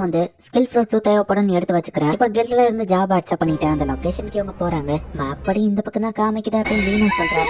ஸ்கில் ஃப்ரூட்ஸும் தேவைப்படும் எடுத்து வச்சுக்கிறேன். இப்ப கில்ட்ல இருந்து ஜாப் அக்செப்ட் பண்ணிட்டேன். அந்த லொகேஷனுக்கு இவங்க போறாங்க. மேப்படி இந்த பக்கம் தான் காமிக்குது அப்படின்னு லீனா சொல்றா.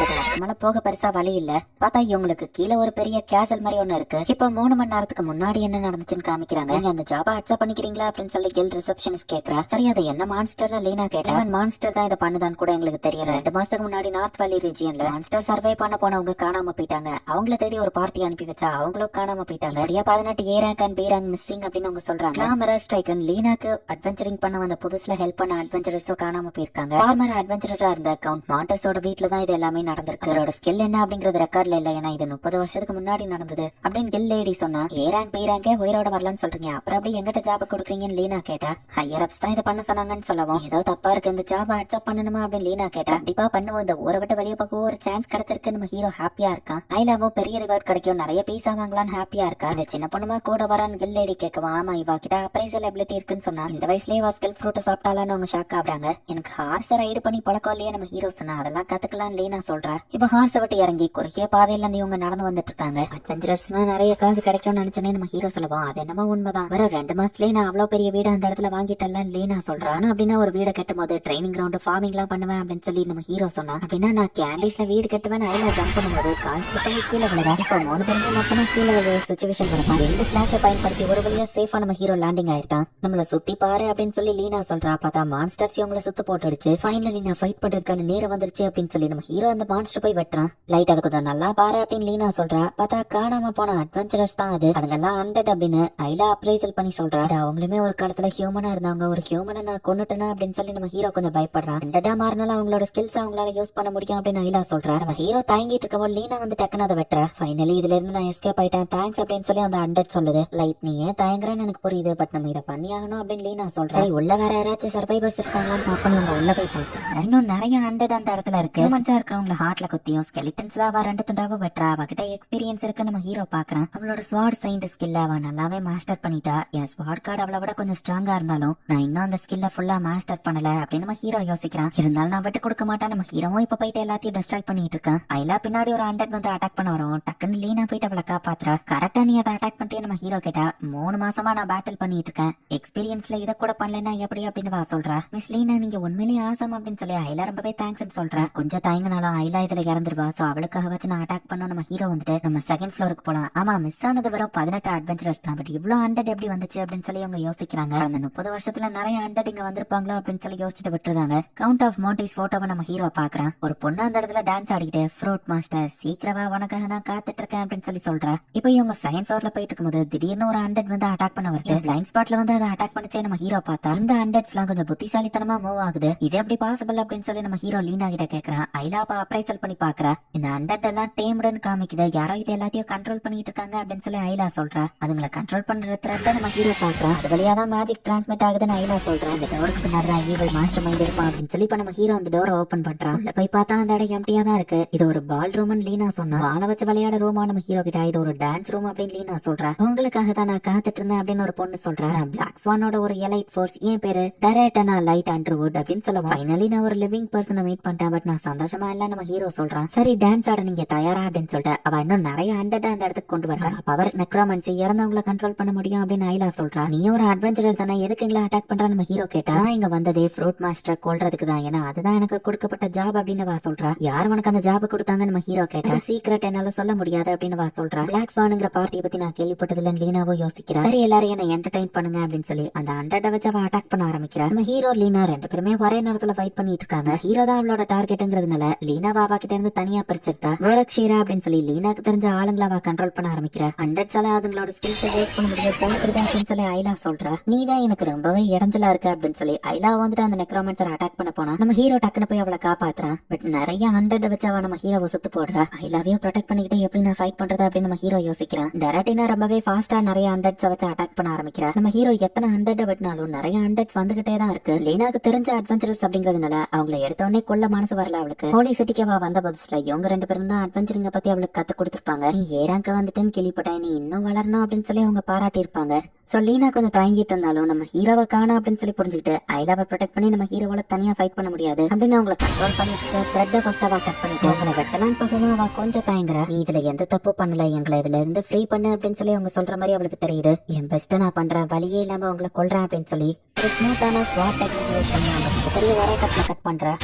மேல போக பெருசா வழி இல்ல. பார்த்தா இவங்களுக்கு கீழே ஒரு பெரிய கேசல் மாதிரி ஒண்ணு இருக்கு. இப்ப 3 மணி நேரத்துக்கு முன்னாடி என்ன நடந்துச்சுன்னு காமிக்கிறாங்க. நீங்க அந்த ஜாப அக்செப்ட் பண்ணிக்கிறீங்களா அப்படின்னு சொல்லி கில்ட் ரிசப்ஷனிஸ்ட் கேக்குறா. சரி அது என்ன மான்ஸ்டர் லீனா கேட்டா. மான்ஸ்டர் தான் இதை பண்ணுதான்னு கூட எங்களுக்கு தெரியல. 2 மாசத்துக்கு முன்னாடி நார்த் வேலி ரீஜியன்ல மான்ஸ்டர் சர்வே பண்ண போனவங்க காணாம போயிட்டாங்க. அவங்கள தேடி ஒரு பார்ட்டி அனுப்பி வச்சா அவங்களும் காணாம போயிட்டாங்க. 18 A rank and B rank missing அப்படின்னு அவங்க சொல்றாங்க. கிளாமரஸ் ஸ்ட்ரைக்கன் லீனாக்கு அட்வென்ச்சரிங் பண்ண வந்த புதுசுல ஹெல்ப் பண்ண அட்வென்ச்சரர்ஸோ காணாம போயிருக்காங்க. ஃபார்மர் அட்வென்ச்சரரா இருந்த கவுண்ட் மாண்டஸோட வீட்ல தான் இது எல்லாமே நடந்திருக்கு. அவரோட ஸ்கில் என்ன அப்படிங்கறது ரெக்கார்ட்ல இல்ல, ஏன்னா இது 30 வருஷத்துக்கு முன்னாடி நடந்தது அப்படின்னு கில் லேடி சொன்னா. ஏ ரேங்க் பி ரேங்கே உயிரோட வரலன்னு சொல்றீங்க, அப்புறம் அப்படி எங்கிட்ட ஜாப் கொடுக்குறீங்கன்னு லீனா கேட்டா. ஹையர் அப்ஸ் தான் இதை பண்ண சொன்னாங்கன்னு சொல்லவும், ஏதோ தப்பா இருக்கு இந்த ஜாப் அக்செப்ட் பண்ணணுமா அப்படின்னு லீனா கேட்டா. கண்டிப்பா பண்ணுவோம், இந்த ஊரை விட்டு வெளியே போக ஒரு சான்ஸ் கிடைச்சிருக்கு. நம்ம ஹீரோ ஹாப்பியா இருக்கான். ஐலாவும் பெரிய ரிவார்ட் கிடைக்கும், நிறைய பீஸா வாங்கலாம்னு ஹாப்பியா இருக்கா. இந்த சின்ன பொண்ணுமா கூட வரான்னு கில் லேடி கேட்கவா. ஆமா இவா கிட்ட அப்ரைசல் எபிலிட்டி இருக்குன்னு சொன்னா. இந்த வயசுலயே ஸ்கில் ஃப்ரூட் சாப்பிட்டாலான்னு அவங்க ஷாக் ஆகுறாங்க. எனக்கு ஹார்ஸ் ரைடு பண்ணி பழக்கம் இல்லையே நம்ம ஹீரோ சொன்னா. அதெல்லாம் கத்துக்கலாம் லீனா சொல்றா. இப்ப ஹார்ஸை விட்டு இறங்கி குறுகிய பாதையில இவங்க நடந்து வந்துட்டு இருக்காங்க. அட்வென்ச்சரர்ஸ்னா நிறைய காசு கிடைக்கும்னு நினைச்சேன்னு நம்ம ஹீரோ சொல்லுவோம். அது என்னமோ உண்மைதான். வர 2 மாசத்துலயே நான் அவ்வளவு பெரிய வீடு அந்த இடத்துல வாங்கிட்டேன் லீனா சொல்றான். அப்படின்னா ஒரு வீடு கட்டும் போது ட்ரைனிங் கிரவுண்ட் ஃபார்மிங் எல்லாம் பண்ணுவேன் அப்படின்னு சொல்லி நம்ம ஹீரோ சொன்னா. அப்படின்னா நான் கேண்டிஸ்ல வீடு கட்டுவேன் ஐல ஜம்ப் பண்ணும்போது கால் ஸ்லிப் பண்ணி கீழே விழுறா. இப்போ 3 பேருக்கு மொத்தமா கீழே விழுற சிச்சுவேஷன் வரப்பா. 2 ஸ்லாஷை பயன்படுத்தி ஒரு வழியா சேஃபா நம்ம ஹீரோ லேண்டிங் ஆயிருந்தான். நம்மள சுத்தி பாரு அப்படின்னு சொல்லி லீனா சொல்றா. பார்த்தா மான்ஸ்டர்ஸ் இவங்களை சுத்து போட்டுடுச்சு. ஃபைனலி நான் ஃபைட் பண்றதுக்கான நேரம் வந்துருச்சு அப்படின்னு சொல்லி நம்ம ஹீரோ அந்த மான்ஸ்டர் போய் வெட்டுறான். லைட் அது கொஞ்சம் நல்லா பாரு அப்படின்னு லீனா சொல்றா. பார்த்தா காணாம போன அட்வென்ச்சரர்ஸ் தான் அது. அதுங்கெல்லாம் அண்டட் அப்படின்னு ஐலா அப்ரைசல் பண்ணி சொல்றா. அவங்களுமே ஒரு காலத்துல ஹியூமனா இருந்தாங்க, ஒரு ஹியூமனை நான் கொன்னுட்டேனா அப்படின்னு சொல்லி நம்ம ஹீரோ கொஞ்சம் பயப்படுறான். அண்டடா மாறினாலும் அவங்களோட ஸ்கில்ஸ் அவங்களால யூஸ் பண்ண முடியும் அப்படின்னு ஐலா சொல்றா. நம்ம ஹீரோ தயங்கிட்டு இருக்கவும் லீனா டக்குன்னு அதை வெட்டுறா. ஃபைனலி இதுல இருந்து நான் எஸ்கேப் ஆயிட்டேன் தேங்க்ஸ் அப்படின்னு சொல்லி அந்த அண்டட் சொல்லுது. லைட் நீ ஏன் தயங்குறேன்னு எனக்கு புரியுது, பட் நம்ம இதை பண்ணி ஆகணும் அப்படின்னு லீனா சொல்றா. உள்ள வேற யாராச்சும் சர்வைவர்ஸ் இருக்காங்களான்னு பார்ப்போம். அவங்க உள்ள போய் பார்த்தாங்க. இன்னும் நிறைய அண்டட் அந்த இடத்துல இருக்கு. ஹியூமன்ஸா இருக்கிறவங்கள ஹார்ட்ல குத்தியும் ஸ்கெலிட்டன்ஸ் அவ 2 துண்டாவும் வெட்டுறா. அவகிட்ட எக்ஸ்பீரியன்ஸ் இருக்கு நம்ம ஹீரோ பாக்குறான். அவளோட ஸ்வாட் சைண்ட் ஸ்கில்ல அவ நல்லாவே மாஸ்டர் பண்ணிட்டா. என் ஸ்வாட் கார்டு அவளை விட கொஞ்சம் ஸ்ட்ராங்கா இருந்தாலும் நான் இன்னும் அந்த ஸ்கில்ல ஃபுல்லா மாஸ்டர் பண்ணல அப்படின்னு நம்ம ஹீரோ யோசிக்கிறான். இருந்தாலும் நான் விட்டு கொடுக்க மாட்டேன். நம்ம ஹீரோவும் இப்ப போயிட்டு எல்லாத்தையும் டிஸ்ட்ராக்ட் பண்ணிட்டு இருக்கான். ஐலா பின்னாடி ஒரு அண்டட் அட்டாக் பண்ண வரும். டக்குன்னு லீனா போயிட்டு அவளை காப்பாத்துறா. கரெக்ட் டைரக்டா நீ அதை அட்டாக் பண்ணிட்டு நம்ம ஹீரோ கேட்டா 3 மாசமா நான் பேட்டில் பண்ணிட்டு இருக்கேன், எக்ஸ்பீரியன்ஸ்ல இதை கூட பண்ணலன்னா எப்படி அப்படின்னு வா சொல்றா. மிஸ் லீனா நீங்க உண்மையிலேயே ஆசம் அப்படின்னு சொல்லி ஐலா ரொம்பவே தேங்க்ஸ் சொல்றேன். கொஞ்சம் தயங்கினாலும் ஐலா இதுல இறந்துருவா, சோ அவளுக்காக வச்சு நான் அட்டாக் பண்ண நம்ம ஹீரோ வந்துட்டு நம்ம செகண்ட் ஃப்ளோருக்கு போலாம். ஆமா மிஸ் ஆனது வெறும் 18 அட்வென்ச்சரஸ் தான், பட் இவ்வளவு 100 எப்படி வந்துச்சு அப்படின்னு சொல்லி அவங்க யோசிக்கிறாங்க. அந்த 30 வருஷத்துல நிறைய 100 இங்க வந்திருப்பாங்களோ அப்படின்னு சொல்லி யோசிச்சுட்டு விட்டுருந்தாங்க. கவுண்ட் ஆஃப் மோட்டிஸ் போட்டோவை நம்ம ஹீரோ பாக்குறான். ஒரு பொண்ணு அந்த இடத்துல டான்ஸ் ஆடிக்கிட்டு ஃப்ரூட் மாஸ்டர் சீக்கிரமா உனக்காக தான் காத்துட்டு இருக்கேன் அப்படின்னு சொல்லி சொல்றா. இப்போ இவங்க செகண்ட் ஃப்ளோர்ல போயிட்டு இருக்கும்போது திடீர்னு ஒரு 100 வந்து அட்டாக் பண்ண வருது. பிளைண்ட் ஸ்பாட்ல வந்து அதை அட்டாக் பண்ணிச்சே நம்ம ஹீரோ பார்த்தா இந்த 100s எல்லாம் கொஞ்சம் புத்திசாலித்தனமா மூவ் ஆகுது. இது எப்படி பாசிபிள் அப்படின்னு சொல்லி நம்ம ஹீரோ லீனா கிட்ட கேக்குறான். ஐலாப்பா அப்ரைசல் பண்ணி பாக்குறா. இந்த 100 எல்லாம் டேம்டுன்னு காமிக்குது, யாரோ இது எல்லாத்தையும் கண்ட்ரோல் பண்ணிட்டு இருக்காங்க அப்படின்னு சொல்லி ஐலா சொல்றா. அதுங்களை கண்ட்ரோல் பண்ற த்ரெட் நம்ம ஹீரோ பாக்குறான். அது வழியா தான் மேஜிக் டிரான்ஸ்மிட் ஆகுதுன்னு ஐலா சொல்றேன். இந்த டோருக்கு பின்னாடி ஈவில் மாஸ்டர் மைண்ட் இருப்பான் அப்படின்னு சொல்லி இப்ப நம்ம ஹீரோ அந்த டோரை ஓபன் பண்றான். உள்ள போய் பார்த்தா அந்த இடம் எம்டியா தான் இருக்கு. இது ஒரு பால் ரூம்னு லீனா சொன்னா. வான வச்சு விளையாட ரூமா நம்ம ஹீரோ கிட்ட. இது ஒரு டான்ஸ் ரூம் அப்படின்னு லீனா சொல்றா. உங்களுக்காக தான் நான் காத்துட்டு இருந்தேன் அப்படின்னு ஒரு பொண்ணு சொல்றா. பிளாக் ஸ்வானோட ஒரு எலைட் ஃபோர்ஸ், என் பேரு டரேட்டனா லைட் அண்டர்வுட் அப்படின்னு சொல்லுவோம். ஃபைனலி நான் ஒரு லிவிங் பர்சனை மீட் பண்ணிட்டேன், பட் நான் சந்தோஷமா இல்ல நம்ம ஹீரோ சொல்றான். சரி டான்ஸ் ஆட நீங்க தயாரா அப்படின்னு சொல்லிட்டு அவ இன்னும் நிறைய 100 அந்த இடத்துக்கு கொண்டு வரா. பவர் நெக்ரோமன்சி இறந்தவங்களை கண்ட்ரோல் பண்ண முடியும் அப்படின்னு ஐலா சொல்றா. நீ ஒரு அட்வென்ச்சரர் தானே, எதுக்கு எங்களை அட்டாக் பண்ற நம்ம ஹீரோ கேட்டா. இங்க வந்ததே ஃப்ரூட் மாஸ்டர் கொல்றதுக்கு தான், ஏன்னா அதுதான் எனக்கு கொடுக்கப்பட்ட ஜாப் அப்படின்னு வா சொல்றா. யார் உனக்கு அந்த ஜாப் கொடுத்தாங்க நம்ம ஹீரோ கேட்டா. சீக்ரெட் என்னால சொல்ல முடியாது அப்படின்னு வா சொல்றா. பிளாக் ஸ்வான்ங்கிற பார்ட்டியை பத்தி நான் கேள்விப்பட்டதுல லீனாவோ யோசிக்கிறா. சரி எல்லாரும் என்ன என்டர்டைன் பண்ணுங்க அப்படின்னு சொல்லி அந்த 100 வச்சு அவ அட்டாக் பண்ண ஆரம்பிக்கிறா. நம்ம ஹீரோ லீனா 2 பேருமே ஒரே நேரத்துல ஃபைட் பண்ணிட்டு இருக்காங்க. ஹீரோ தான் அவளோட டார்கெட்ங்கிறதுனால லீனா பாபா கிட்ட இருந்து தனியா பிரிச்சிருந்தா. கோரக்ஷீரா அப்படின்னு சொல்லி லீனாக்கு தெரிஞ்ச ஆளுங்களை அவ கண்ட்ரோல் பண்ண ஆரம்பிக்கிறா. 100 அதுங்களோட ஸ்கில்ஸ் வேஸ்ட் பண்ண முடியாது அப்படின்னு சொல்லி ஐலா சொல்றா. நீ தான் எனக்கு ரொம்பவே இடைஞ்சலா இருக்கு அப்படின்னு சொல்லி ஐலா வந்துட்டு அந்த நெக்ரோமன்சர் அட்டாக் பண்ண போனா நம்ம ஹீரோ டக்குனு போய் அவளை காப்பாத்துறான். பட் நிறைய 100 வச்சு அவ நம்ம ஹீரோவை சுத்து போடுறா. ஐலாவையும் ப்ரொடெக்ட் பண்ணிக்கிட்டு எப்படி நான் ஃபைட் பண்றது அப்படின்னு நம்ம ஹீரோ யோசிக்கிறான். டெராட்டினா ரொம்பவே ஃபாஸ்டா நிறைய 100s வச்சு அட்டாக் பண்ண ஆரம்பிக்கிறா. நம்ம ஹீரோ எத்தனை 100 வெட்டினாலும் நிறைய 100s வந்துகிட்டே தான் இருக்கு. லீனாக்கு தெரிஞ்ச அட்வென்ச்சரஸ் அப்படிங்கறதுனால அவங்களை எடுத்த உடனே கொல்ல மனசு வரல அவளுக்கு. ஹோலி சிட்டிக்கு அவ வந்த புதுசுல இவங்க 2 பேரும் தான் அட்வென்ச்சரிங்க பத்தி அவளுக்கு கத்து கொடுத்திருப்பாங்க. நீ ஏறாங்க வந்துட்டேன்னு கேள்விப்பட்டேன், நீ இன்னும் வளரணும் அப்படின்னு சொல்லி அவங்க பாராட்டி இருப்பாங்க. சோ லீனா கொஞ்சம் தயங்கிட்டு இருந்தாலும் நம்ம ஹீரோவை காணோம் அப்படின்னு சொல்லி புரிஞ்சுக்கிட்டு ஐலாவை ப்ரொடெக்ட் பண்ணி நம்ம ஹீரோவால தனியா ஃபைட் பண்ண முடியாது அப்படின்னு அவங்களை கண்ட்ரோல் பண்ணிட்டு த்ரெட்டை ஃபர்ஸ்ட் அவ கட் பண்ணிட்டு அவங்களை வெட்டலாம் பார்க்கணும். அவ கொஞ்சம் தயங்குறா. நீ இதுல எந்த தப்பு பண்ணல, எங்களை இதுல இருந்து ஃப்ரீ பண்ணு அப்படின்னு சொல்லி அவங்க சொல்ற மாதிரி அவளுக்கு தெரியுது. என் பெஸ்ட் நான் பண்றேன், வழியே இல்லாம அவங்களை கொல்றேன் அப்படின்னு சொல்லி ஒரு ஸ்மூத்தான ஸ்வாட் டெக்னிக் யூஸ் பண்ணி அவங்க பெரிய ஒரே கட்ல கட் பண்ற.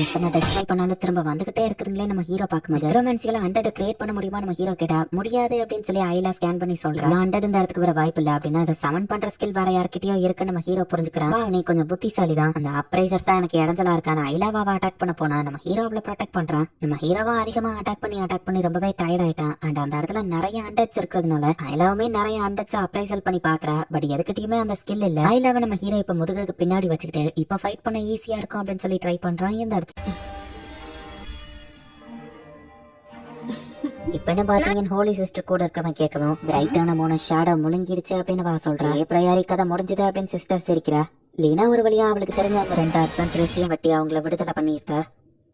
எத்தனை டெஸ்ட்ரை பண்ணாலும் திரும்ப வந்துகிட்டே இருக்குதுங்களே நம்ம ஹீரோ பார்க்கும்போது ரொமான்சியலா 100 கிரியேட் பண்ண முடியுமா நம்ம ஹீரோ கேட்டா. முடியாது அப்படின்னு சொல்லி ஐலா ஸ்கேன் பண்ணி சொல்றான். 100 இந்த இடத்துக்கு வர வாய்ப்பு இல்ல அப்படின்னா அதை சமன் பண்ற ஸ்கில் வேற யார்கிட்டயோ இருக்கு நம்ம ஹீரோ புரிஞ்சுக்கிறான். நீ கொஞ்சம் புத்திசாலி தான், அந்த அப்ரைசர் தான் எனக்கு இடைஞ்சலா இருக்கான ஐலாவை அட்டாக் பண்ண போனா நம்ம ஹீரோவை ப்ரொடெக்ட் பண்றான். நம்ம ஹீரோவா அதிகமா அட்டாக் பண்ணி ரொம்பவே டயர்ட் ஆயிட்டான். அண்ட் அந்த இடத்துல நிறைய 100s இருக்கிறதுனால ஐலாவுமே நிறைய 100s அப்ரைசல் பண்ணி பாக்குறா. பட் எதுக்கிட்டயுமே அந்த ஸ்கில் இல்ல. ஐலாவை நம்ம ஹீரோ இப்ப முதுகுக்கு பின்னாடி வச்சுக்கிட்டு இப்ப ஃபைட் பண்ண ஈஸியா இருக்கும் அப்படின்னு சொல்லி ட்ரை பண்றான். இப்ப என்ன பாத்தீங்க ஹோலி சிஸ்டர் கூட இருக்கவன் கேட்கவும் பிரைட்டான மூணு ஷேடோ முழுங்கிடுச்சு அப்படின்னு வா சொல்றா. பிரயாரி கதை முடிஞ்சது அப்படின்னு சிஸ்டர் சிரிக்கிறா. லீனா ஒரு வழியா அவளுக்கு தெரிஞ்ச அவங்க 2 அட்வென்ச்சரஸையும் வெட்டி அவங்கள விடுதலை பண்ணிருந்தா.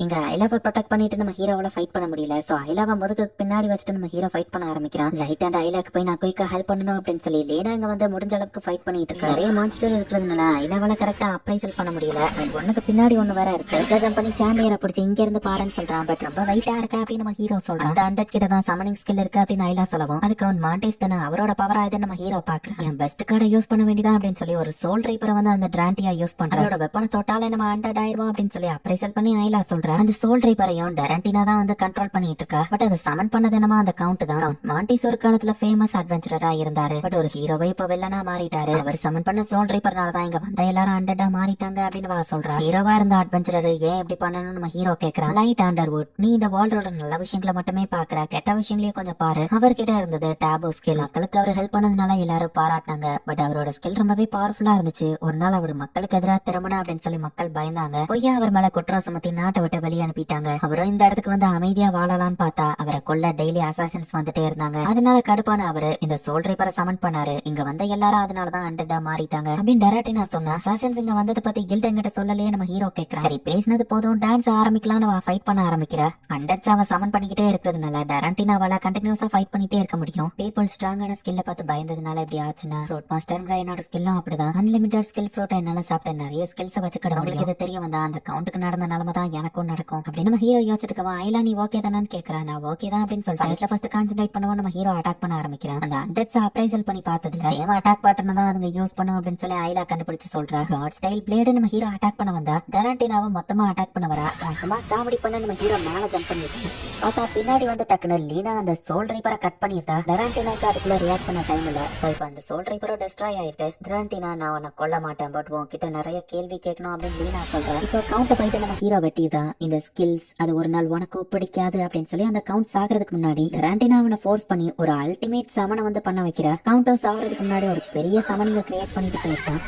இங்க ஐலாவை ப்ரொடெக்ட் பண்ணிட்டு நம்ம ஹீரோவால ஃபைட் பண்ண முடியல. சோ ஐலாவை முதுகு பின்னாடி வச்சுட்டு நம்ம ஹீரோ ஃபைட் பண்ண ஆரம்பிக்கிறான். ரைட் அண்ட் ஐலாக்கு போய் நான் குயிக்கா ஹெல்ப் பண்ணணும் அப்படின்னு சொல்லி லீனா இங்க வந்து முடிஞ்ச அளவுக்கு ஃபைட் பண்ணிட்டு இருக்கா. நிறைய மான்ஸ்டர் இருக்கிறதுனால ஐலாவால கரெக்டா அப்ரைசல் பண்ண முடியல. அண்ட் ஒண்ணுக்கு பின்னாடி ஒண்ணு வேற இருக்கு. ஜம்ப் பண்ணி சாம்பியரை பிடிச்சி இங்க இருந்து பாருன்னு சொல்றான். பட் ரொம்ப வெயிட்டா இருக்கா அப்படின்னு நம்ம ஹீரோ சொல்றான். அந்த 100 கிட்ட தான் சமனிங் ஸ்கில் இருக்கு அப்படின்னு ஐலா சொல்லவும் அதுக்கு அவன் மாண்டேஸ் தானே அவரோட பவர் ஆயுதம் நம்ம ஹீரோ பாக்குறான். என் பெஸ்ட் கார்டை யூஸ் பண்ண வேண்டியதான் அப்படின்னு சொல்லி ஒரு சோல் ரைப்பரை வந்து அந்த டிராண்டியா யூஸ் பண்றான். அதோட வெப்பனை தொட்டாலே நம்ம 100 ஆயிரம் அப்படின்னு சொல்லி அப்ரைசல் பண்ணி ஐலா சொல்றான். அந்த சோல் ரைப்பர் டெராண்டினா தான் வந்து கண்ட்ரோல் பண்ணிட்டு இருக்கா. பட் அதை சமன் பண்ணது என்னமா அந்த கவுண்ட் தான். மாண்டிஸ் ஒரு காலத்துல ஃபேமஸ் அட்வென்ச்சரரா இருந்தாரு. பட் ஒரு ஹீரோவை இப்ப வில்லனா மாறிட்டாரு. அவர் சமன் பண்ண சோல் ரைப்பர்னால தான் இங்க வந்த எல்லாரும் 100 மாறிட்டாங்க அப்படின்னு வா சொல்றா. ஹீரோவா இருந்த அட்வென்ச்சரர் ஏன் இப்படி பண்ணணும்னு நம்ம ஹீரோ கேக்குறான். லைட் அண்டர்வுட், நீ இந்த வேர்ல்டோட நல்ல விஷயங்களை மட்டுமே பாக்குற, கெட்ட விஷயங்களையும் கொஞ்சம் பாரு. அவர்கிட்ட இருந்தது டேபு ஸ்கில். மக்களுக்கு அவர் ஹெல்ப் பண்ணதுனால எல்லாரும் பாராட்டினாங்க. பட் அவரோட ஸ்கில் ரொம்பவே பவர்ஃபுல்லா இருந்துச்சு. ஒரு நாள் அவர் மக்களுக்கு எதிராக திரும்பணும் அப்படின்னு சொல்லி மக்கள் பயந்தாங்க. பொய்யா அவர் மேல குற்றம் சுமத்தி நாட்டை விட்டு வெளியே அனுப்பிட்டாங்க. அவரும் இந்த இடத்துக்கு வந்து அமைதியா வாழலாம்னு பார்த்தா அவரை கொல்ல டெய்லி அசாசின்ஸ் வந்துட்டே இருந்தாங்க. அதனால கடுப்பான அவரு இந்த சோல் ரைப்பரை சமன் பண்ணாரு. இங்க வந்த எல்லாரும் அதனாலதான் 100 மாறிட்டாங்க அப்படின்னு டெராட்டினா சொன்னா. அசாசின்ஸ் இங்க வந்ததை பத்தி கில்ட் எங்கிட்ட சொல்லலையே நம்ம ஹீரோ கேக்குறான். சரி பேசினது போதும், டான்ஸ் ஆரம்பிக்கலாம்னு ஃபைட் பண்ண ஆரம்பிக்கிறா. 100s அவன் சமன் பண்ணிக்கிட்டே இருக்கிறதுனால டெராண்டினாவால கண்டினியூஸா ஃபைட் பண்ணிட்டே இருக்க முடியும். பீப்புள் ஸ்ட்ராங்கான ஸ்கில்ல பார்த்து பயந்ததுனால இப்படி ஆச்சுன்னா ஃப்ரூட் மாஸ்டர்ங்கிற என்னோட ஸ்கில்லும் அப்படிதான். அன்லிமிட்டட் ஸ்கில் ஃப்ரூட் என்னால சாப்பிட்ட நிறைய ஸ்கில்ஸை வச்சுக்கிட உங்களுக்கு இது தெரிய வந்தா அந்த கவுண்ட்டுக்கு நடந்த நிலைமை தான் எனக்கு ஹீரோக்கும் நடக்கும் அப்படின்னு நம்ம ஹீரோ யோசிச்சுட்டு இருக்கவன் ஐலா நீ ஓகே தானு கேக்குறான். நான் ஓகே தான் அப்படின்னு சொல்லிட்டு ஃபர்ஸ்ட் கான்சென்ட்ரேட் பண்ணுவோம். நம்ம ஹீரோ அட்டாக் பண்ண ஆரம்பிக்கிறான். அந்த ஹண்ட்ரட்ஸ் அப்ரைசல் பண்ணி பார்த்ததுல சேம் அட்டாக் பேட்டர்ன் தான் அதுங்க யூஸ் பண்ணும் அப்படின்னு சொல்லி ஐலா கண்டுபிடிச்சு சொல்றா. காட் ஸ்டைல் பிளேடு நம்ம ஹீரோ அட்டாக் பண்ண வந்தா டெராண்டினாவை மொத்தமா அட்டாக் பண்ண வரா. சும்மா காமெடி பண்ண நம்ம ஹீரோ மேல ஜம்ப் பண்ணிட்டு பார்த்தா பின்னாடி வந்து டக்குன்னு லீனா அந்த சோல் ரைப்பரை கட் பண்ணிருந்தா. டெராண்டினாக்கு அதுக்குள்ள ரியாக்ட் பண்ண டைம் இல்ல. சோ இப்போ அந்த சோல் ரைப்பரோ டெஸ்ட்ராய் ஆயிருக்கு. டெராண்டினா நான் உன்னை கொல்ல மாட்டேன், பட் உன்கிட்ட நிறைய கேள்வி கேட்கணும் அப்படின்னு லீனா சொல்றேன். இப்போ கவுண்ட் போயிட்டு நம்ம ஹீரோ வெட்டிதான் இந்த ஸ்கில்ஸ் அது ஒரு நாள் உனக்கு பிடிக்காது அப்படின்னு சொல்லி அந்த கவுண்ட் சாகிறதுக்கு முன்னாடி டெராண்டினா அவனை ஃபோர்ஸ் பண்ணி ஒரு அல்டிமேட் சமனை வந்து பண்ண வைக்கிற. கவுண்ட் சாகிறதுக்கு முன்னாடி ஒரு பெரிய சமனிங்க கிரியேட் பண்ணிட்டு போயிருக்கான்.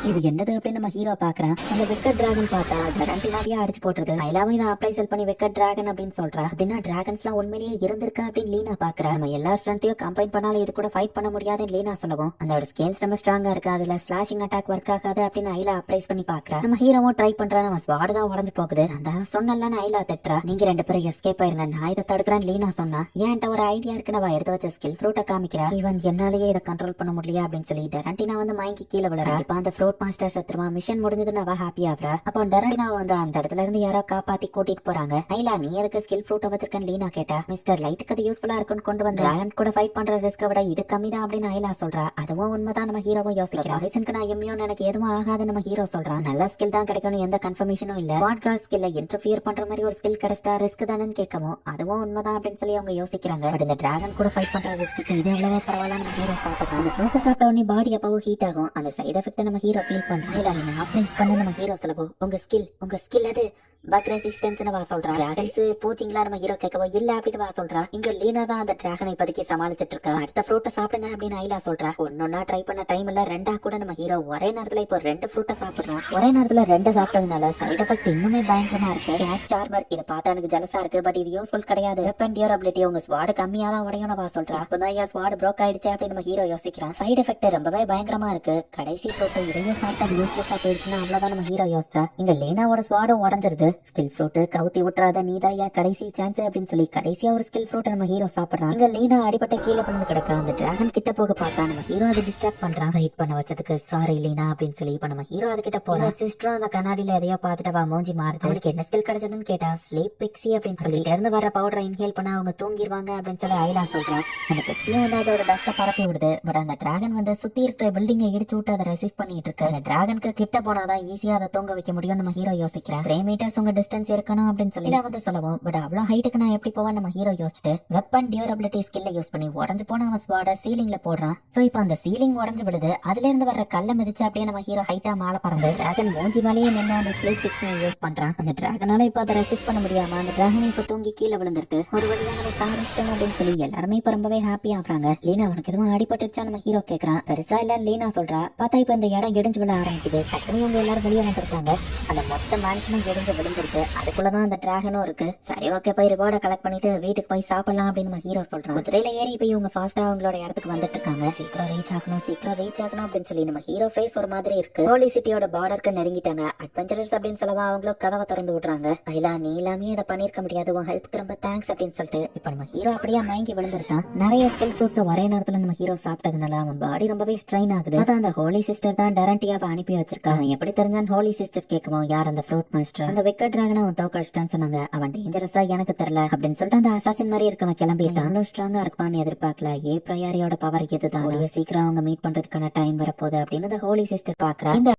இது என்னது அப்படின்னு நம்ம ஹீரோ பாக்குறான். அந்த விக்கெட் டிராகன் பார்த்தா டெராண்டினாவையே அடிச்சு போட்டுருது. ஐலாவும் இதை அப்ரைசல் பண்ணி விக்கெட் டிராகன் அப்படின்னு சொல்றா. அப்படின்னா டிராகன்ஸ் எல்லாம் உண்மையிலேயே இருந்திருக்கா அப்படின்னு லீனா பாக்குறா. நம்ம எல்லா ஸ்ட்ரென்த்தையும் கம்பைன் பண்ணாலும் இது கூட ஃபைட் பண்ண முடியாதுன்னு லீனா சொல்லவும் அதோட ஸ்கேல்ஸ் ரொம்ப ஸ்ட்ராங்கா இருக்கு, அதுல ஸ்லாஷிங் அட்டாக் ஒர்க் ஆகாது அப்படின்னு ஐலா அப்ரைஸ் பண்ணி பாக்குறா. நம்ம ஹீரோவும் ட்ரை பண்றா. நம்ம ஸ்வாட் தான் உடஞ்சு போகுது. அந்த சொன்னலன்னு ஐலா திட்டுறா. நீங்க ரெண்டு பேரும் எஸ்கேப் ஆயிருங்க, நான் இதை தடுக்கிறேன்னு லீனா சொன்னா. ஏன்ட்ட ஒரு ஐடியா இருக்கு, நான் எடுத்து வச்ச ஸ்கில் ஃப்ரூட்டை காமிக்கிறா. ஈவன் என்னாலேயே இதை கண்ட்ரோல் பண்ண முடியல அப்படின்னு சொல்லி டெராண்டினா வந்து மயங்கி கீழே விழுறா. இப்ப அந்த ஃப்ரூட் மாஸ்டர் சத்துருமா மிஷன் முடிஞ்சதுன்னு அவ ஹாப்பி ஆகுறா. அப்போ டெராண்டினா வந்து அந்த இடத்துல இருந்து யாரோ காப்பாத்தி கூட்டிட்டு போறாங்க. ஐலா நீ எதுக்கு ஸ்கில் ஃப்ரூட் வச்சிருக்கேன்னு லீனா கேட்டா. மிஸ்டர் லைட்டுக்கு அது யூஸ்ஃபுல்லா இருக்குன்னு கொண்டு வந்து டிராகன் கூட ஃபைட் பண்ற ரிஸ்க விட இது கம்மி தான் அப்படின்னு ஐலா சொல்றா. அதுவும் உண்மைதான் நம்ம ஹீரோவும் யோசிக்கிறா. பாய்சனுக்கு நான் எம்மியோன்னு எனக்கு எதுவும் ஆகாது நம்ம ஹீரோ சொல்றான். நல்ல ஸ்கில் தான் கிடைக்கும்னு எந்த கன்ஃபர்மேஷனும் இல்ல. ஸ்குவாட் கார்ட் ஸ்கில்ல இன்டர்ஃபியர் பண்ற மாதிரி ஒரு ஸ்கில் கிடைச்சா ரிஸ்க் தானு கேட்கவும் அதுவும் உண்மைதான் அப்படின்னு சொல்லி அவங்க யோசிக்கிறாங்க. பட் இந்த டிராகன் கூட ஃபைட் பண்ற ரிஸ்க்கு இது எவ்வளவோ பரவாயில்ல. நம்ம ஹீரோ சாப்பிடுறான். அந்த ஃப்ரூட்டை சாப்பிட்ட உடனே பாடி அப்பவும் ஹீட் ஆகும். அந்த சைடு எஃபெக்ட் நம்ம ஹீரோ ஃபீல் பண்றான். அப்ரைஸ் பண்ண நம்ம ஹீரோ சொல்லவோ உங்க ஸ்கில் அது பக் ரெசிஸ்டன்ஸ்னு வா சொல்றா. டிராகன்ஸ் போச்சிங்களா நம்ம ஹீரோ கேட்கவோ இல்ல அப்படின்னு வா சொல்றா. இங்க லீனா தான் அந்த டிராகனை இப்போதைக்கு சமாளிச்சிட்டு இருக்கா. அடுத்த ஃப்ரூட்டை சாப்பிடுங்க அப்படின்னு ஐலா சொல்றா. ஒன்னொன்னா ட்ரை பண்ண டைம் இல்ல, ரெண்டா கூட நம்ம ஹீரோ ஒரே நேரத்துல இப்போ 2 ஃப்ரூட்டை சாப்பிடுறான். ஒரே நேரத்துல 2 சாப்பிட்டதுனால சைடு எஃபெக்ட் இன்னுமே பயங்கரமா இருக்கு. கேட் சார்மர் இதை பார்த்தா எனக்கு ஜலசா இருக்கு, பட் இது யூஸ்ஃபுல் கிடையாது. வெப்பன் டியூரபிலிட்டி உங்க ஸ்வாட் கம்மியா தான் உடையும் வா சொல்றா. இப்பதான் என் ஸ்வாட் ப்ரோக் ஆயிடுச்சு அப்படின்னு நம்ம ஹீரோ யோசிக்கிறான். சைடு எஃபெக்ட் ரொம்பவே பயங்கரமா இருக்கு. கடைசி ஃப்ரூட்டை இடையே சாப்பிட்டா யூஸ்ஃபுல்லா போயிடுச்சுன்னா அவ்வளவுதான் நம்ம ஹீரோ யோசிச்சா. இங்க லீனாவோட ஸ்வாடும் உடஞ்சிருது. ஸ்கில் ஃப்ரூட் கவுத்தி விட்டுறாத நீதாயா கடைசி சான்ஸ் அப்படின்னு சொல்லி கடைசியா ஒரு ஸ்கில் ஃப்ரூட் நம்ம ஹீரோ சாப்பிடுறான். இங்க லீனா அடிபட்ட கீழே விழுந்து கிடக்கா. அந்த டிராகன் கிட்ட போக பார்த்தா நம்ம ஹீரோ அதை டிஸ்ட்ராக்ட் பண்றான். வெயிட் பண்ண வச்சதுக்கு சாரி லீனா அப்படின்னு சொல்லி இப்ப நம்ம ஹீரோ அதுகிட்ட போறா. சிஸ்டரும் அந்த கண்ணாடியில எதையோ பார்த்துட்டு வா மூஞ்சி மாறுது. அவளுக்கு என்ன ஸ்கில் கிடைச்சதுன்னு கேட்டா ஸ்லீப் பிக்ஸி அப்படின்னு சொல்லி இருந்து வர பவுடரை இன்ஹேல் பண்ண அவங்க தூங்கிடுவாங்க அப்படின்னு சொல்லி ஐலா சொல்றா. அந்த பிக்ஸியும் வந்து அதோட டஸ்ட பரப்பி விடுது. பட் அந்த டிராகன் வந்து சுத்தி இருக்கிற பில்டிங்கை இடிச்சு விட்டு அதை ரெசிஸ்ட் பண்ணிட்டு இருக்கு. அந்த டிராகனுக்கு கிட்ட போனாதான் ஈஸியா அதை தூங்க வைக்க முடியும் நம்ம ஹீரோ யோசிக்கிறான். 3 மீட்டர்ஸ் உங்க டிஸ்டன்ஸ் இருக்கணும் அப்படின்னு சொல்லி வந்து சொல்லவும் பட் அவ்வளோ ஹைட்டுக்கு நான் எப்படி போவேன் நம்ம ஹீரோ யோசிச்சுட்டு வெப்பன் டியூரபிலிட்டி ஸ்கில்ல யூஸ் பண்ணி உடஞ்சு போன அவன் ஸ்வாட சீலிங்ல போடுறான். சோ இப்போ அந்த சீலிங் உடஞ்சு விடுது. அதுல இருந்து வர்ற கல்ல மிதிச்சு அப்படியே நம்ம ஹீரோ ஹைட்டா மேல பறந்து டிராகன் மூஞ்சி மேலேயே நின்று அந்த ஸ்லீப் பிக்ஸை யூஸ் பண்றான். அந்த டிராகனால இப்போ அதை ரெசிஸ்ட் பண்ண முடியாம அந்த டிராகன் இப்போ தூங்கி கீழே விழுந்துருது. ஒரு வழியா நம்ம சாரிச்சிட்டோம் அப்படின்னு சொல்லி எல்லாருமே இப்போ ரொம்பவே ஹாப்பி ஆகுறாங்க. லீனா உனக்கு எதுவும் அடிபட்டுச்சா நம்ம ஹீரோ கேட்கறான். பெருசா இல்ல லீனா சொல்றா. பார்த்தா இப்போ இந்த இடம் இடிஞ்சு விழ ஆரம்பிக்குது. டக்குனு அவங்க எல்லாரும் வெளியே வந்துருக்காங்க. அந்த மொத்த மேன்ஷனும் இடிஞ்சு விழுந்துருக்கு. அதுக்குள்ளதான் அந்த டிராகனும் இருக்கு. சரி ஓகே போய் ரிவார்டை கலெக்ட் பண்ணிட்டு வீட்டுக்கு போய் சாப்பிடலாம் அப்படின்னு நம்ம ஹீரோ சொல்றான். குதிரையில ஏறி போய் இவங்க ஃபாஸ்டா அவங்களோட இடத்துக்கு வந்துட்டு இருக்காங்க. சீக்கிரம் ரீச் ஆகணும் அப்படின்னு சொல்லி நம்ம ஹீரோ ஃபேஸ் ஒரு மாதிரி இருக்கு. ஹோலி சிட்டியோட பார்டருக்கு நெருங்கிட்டாங்க. அட்வென்ச்சரர்ஸ் அப்படின்னு சொல்லவா அவங்களும் கதவை திறந்து விடுறாங்க. ஐலா நீ எல்லாமே இதை பண்ணிருக்க முடியாது, உன் ஹெல்ப்க்கு ரொம்ப தேங்க்ஸ் அப்படின்னு சொல்லிட்டு இப்ப நம்ம ஹீரோ அப்படியே மயங்கி விழுந்துருந்தான். நிறைய ஸ்கில் ஃப்ரூட்ஸ் ஒரே நேரத்துல நம்ம ஹீரோ சாப்பிட்டதுனால அவன் பாடி ரொம்பவே ஸ்ட்ரெயின் ஆகுது. அதான் அந்த ஹோலி சிஸ்டர் தான் டெராண்டியாவை அனுப்பி வச்சிருக்கான். எப்படி தெரிஞ்சான் ஹோலி சிஸ்டர் கேட்கவும் யார் அந்த ஃப்ரூட் மாஸ்டர் அந்த விக்கெட் டிராகனை அவன் தோக்கடிச்சிட்டான்னு சொன்னாங்க. அவன் டேஞ்சரஸா எனக்கு தெரியல அப்படின்னு சொல்லிட்டு அந்த அசாசின் மாதிரி இருக்கணும் கிளம்பிட்டான். ஸ்ட்ராங்கா இருப்பான்னு எதிர்பார்க்கல. ஏ பிரயாரியோட பவர் இதுதான். சீக்கிரம் அவங்க மீட் பண்றதுக்கான டைம் வரப்போகுது அப்படின்னு ஹோலி சிஸ்டர் பாக்குறா. இந்த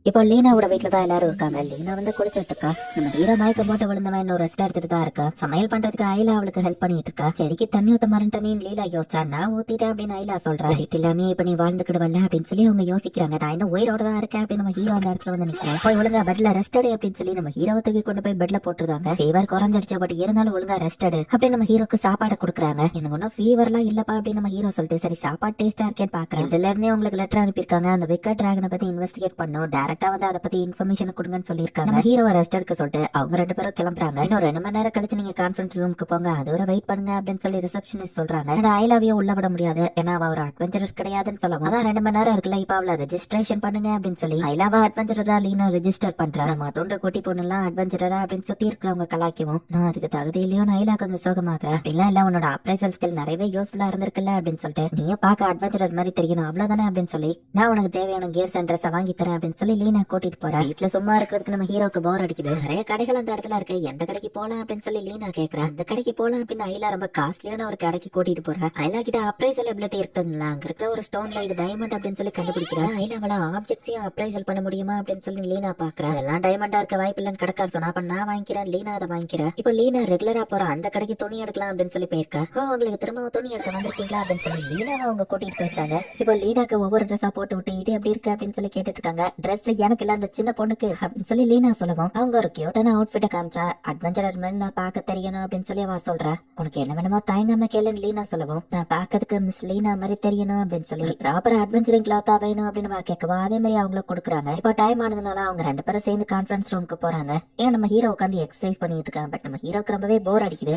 இப்போ லீனாவோட வீட்டுல தான் எல்லாரும் இருக்காங்க. லீனா வந்து குளிச்சிட்டு இருக்கா. நம்ம ஹீரோ மயக்க போட்டு விழுந்தவன் இன்னும் ரெஸ்ட் எடுத்துட்டு தான் இருக்கா. சமையல் பண்றதுக்கு ஐலா அவளுக்கு ஹெல்ப் பண்ணிட்டு இருக்கா. செடிக்கு தண்ணி ஊத்த மறந்துட்டேன்னு லீலா யோசிச்சா. நான் ஊத்திட்டேன் அப்படின்னு ஐலா சொல்றா. ஹைட் இல்லாமே இப்ப நீ வாழ்ந்துக்கிடுவல்ல அப்படின்னு சொல்லி அவங்க யோசிக்கிறாங்க. நான் இன்னும் உயிரோட தான் இருக்கேன் அப்படின்னு நம்ம ஹீரோ அந்த இடத்துல வந்து நிக்கிறேன். போய் ஒழுங்கா பெட்ல ரெஸ்ட் எடு அப்படின்னு சொல்லி நம்ம ஹீரோவை தூக்கி கொண்டு போய் பெட்ல போட்டுருந்தாங்க. ஃபீவர் குறைஞ்சிடுச்சு, பட் இருந்தாலும் ஒழுங்கா ரெஸ்ட் எடு அப்படின்னு நம்ம ஹீரோக்கு சாப்பாடு கொடுக்குறாங்க. எனக்கு ஒன்னும் ஃபீவர்லாம் இல்லப்பா அப்படின்னு நம்ம ஹீரோ சொல்லிட்டு சரி சாப்பாடு டேஸ்டா இருக்கேன்னு பாக்குறேன். இதுல இருந்தே உங்களுக்கு லெட்டர் அனுப்பியிருக்காங்க. அந்த விக்கெட் டிராகனை பத்தி இன்வெஸ்டிகேட் பண்ணும். கரெக்டா வந்து அதை பத்தி இன்ஃபர்மேஷன் கொடுங்கன்னு சொல்லியிருக்காங்க. ஹீரோவை ரெஸ்ட் எடுக்க சொல்லிட்டு அவங்க 2 பேரும் கிளம்புறாங்க. இன்னும் 2 மணி நேரம் கழிச்சு நீங்க கான்ஃபரன்ஸ் ரூமுக்கு போங்க, அதுவரை வெயிட் பண்ணுங்க அப்படின்னு சொல்லி ரிசப்ஷனிஸ்ட் சொல்றாங்க. ஐ லவ் யூ உள்ள விட முடியாது, ஏன்னா அவ ஒரு அட்வென்ச்சரர் கிடையாதுன்னு சொல்லுவாங்க. அதான் 2 மணி நேரம் இருக்குல்ல, இப்ப அவளை ரெஜிஸ்ட்ரேஷன் பண்ணுங்க அப்படின்னு சொல்லி ஐ லவ் அட்வென்ச்சரரா லீனா ரெஜிஸ்டர் பண்றாங்க. மத்தொண்டு குட்டி பொண்ணுலாம் அட்வென்ச்சரரா அப்படின்னு சுத்தி இருக்கிறவங்க கலாய்க்கவும், நான் அதுக்கு தகுதி இல்லையோ ஐலா கொஞ்சம் சோகமாக்குறேன் அப்படிலாம் இல்ல, உன்னோட அப்ரைசல் ஸ்கில் நிறையவே யூஸ்ஃபுல்லா இருந்திருக்குல்ல அப்படின்னு சொல்லிட்டு நீயும் பார்க்க அட்வென்ச்சரர் மாதிரி தெரியணும் அவ்வளவுதானே அப்படின்னு சொல்லி நான் உனக்கு தேவையான கியர்ஸ் அண்ட் ட்ரெஸ் வாங்கி தரேன் அப்படின்னு சொல்லி லீனா கூட்டிட்டு போறேன். வீட்டுல சும்மா இருக்கிறதுக்கு நம்ம ஹீரோக்கு போர் அடிக்குது, நிறைய கடைகள் அந்த இடத்துல இருக்கு, எந்த கடைக்கு போலாம் அப்படின்னு சொல்லி லீனா கேக்குறேன். அந்த கடைக்கு போலாம் அப்படின்னு ஐலா ரொம்ப காஸ்ட்லியான ஒரு கடைக்கு கூட்டிட்டு போறேன். ஐலா கிட்ட அப்ரைசல் எபிலிட்டி இருக்குதுங்களா, அங்க இருக்கிற ஒரு ஸ்டோன்ல இது டைமண்ட் அப்படின்னு சொல்லி கண்டுபிடிக்கிறேன். ஐலாவோட ஆப்ஜெக்ட்ஸையும் அப்ரைசல் பண்ண முடியுமா அப்படின்னு சொல்லி லீனா பாக்குறேன். அதெல்லாம் டைமண்டா இருக்க வாய்ப்பு இல்லைன்னு கடைக்கார சொன்னா, அப்ப நான் வாங்கிக்கிறேன், லீனா அதை வாங்கிக்கிறேன். இப்போ லீனா ரெகுலரா போற அந்த கடைக்கு துணி எடுக்கலாம் அப்படின்னு சொல்லி போயிருக்கா. உங்களுக்கு திரும்ப துணி எடுக்க வந்திருக்கீங்களா அப்படின்னு சொல்லி லீனாவை அவங்க கூட்டிட்டு போயிருக்காங்க. இப்போ லீனாக்கு ஒவ்வொரு ட்ரெஸ்ஸா போட்டு விட்டு இது எப்படி இருக்கு அப்படின்னு சொல்லி கேட்டுட்டு இருக்காங்க. ட்ரெஸ் எனக்கு இல்ல, அந்த சின்ன பொண்ணுக்கு அப்படின்னு சொல்லி லீனா சொல்லுவோம். அவங்க ஒரு கியூட்டான அவுட்ஃபிட்டை காமிச்சா அட்வென்ச்சரர் மேன் நான் பார்க்க தெரியணும் அப்படின்னு சொல்லி அவ சொல்றா. உனக்கு என்ன வேணுமோ தயங்காம கேளுன்னு லீனா சொல்லுவோம். நான் பார்க்கறதுக்கு மிஸ் லீனா மாதிரி தெரியணும் அப்படின்னு சொல்லி ப்ராப்பர் அட்வென்ச்சரிங் கிளாத்தா வேணும் அப்படின்னு கேட்கவா, அதே மாதிரி அவங்களுக்கு கொடுக்குறாங்க. இப்போ டைம் ஆனதுனால அவங்க 2 பேரும் சேர்ந்து கான்ஃபரன்ஸ் ரூமுக்கு போறாங்க. ஏன் நம்ம ஹீரோ உட்காந்து எக்ஸசைஸ் பண்ணிட்டு இருக்காங்க. பட் நம்ம ஹீரோக்கு ரொம்பவே போர் அடிக்குது.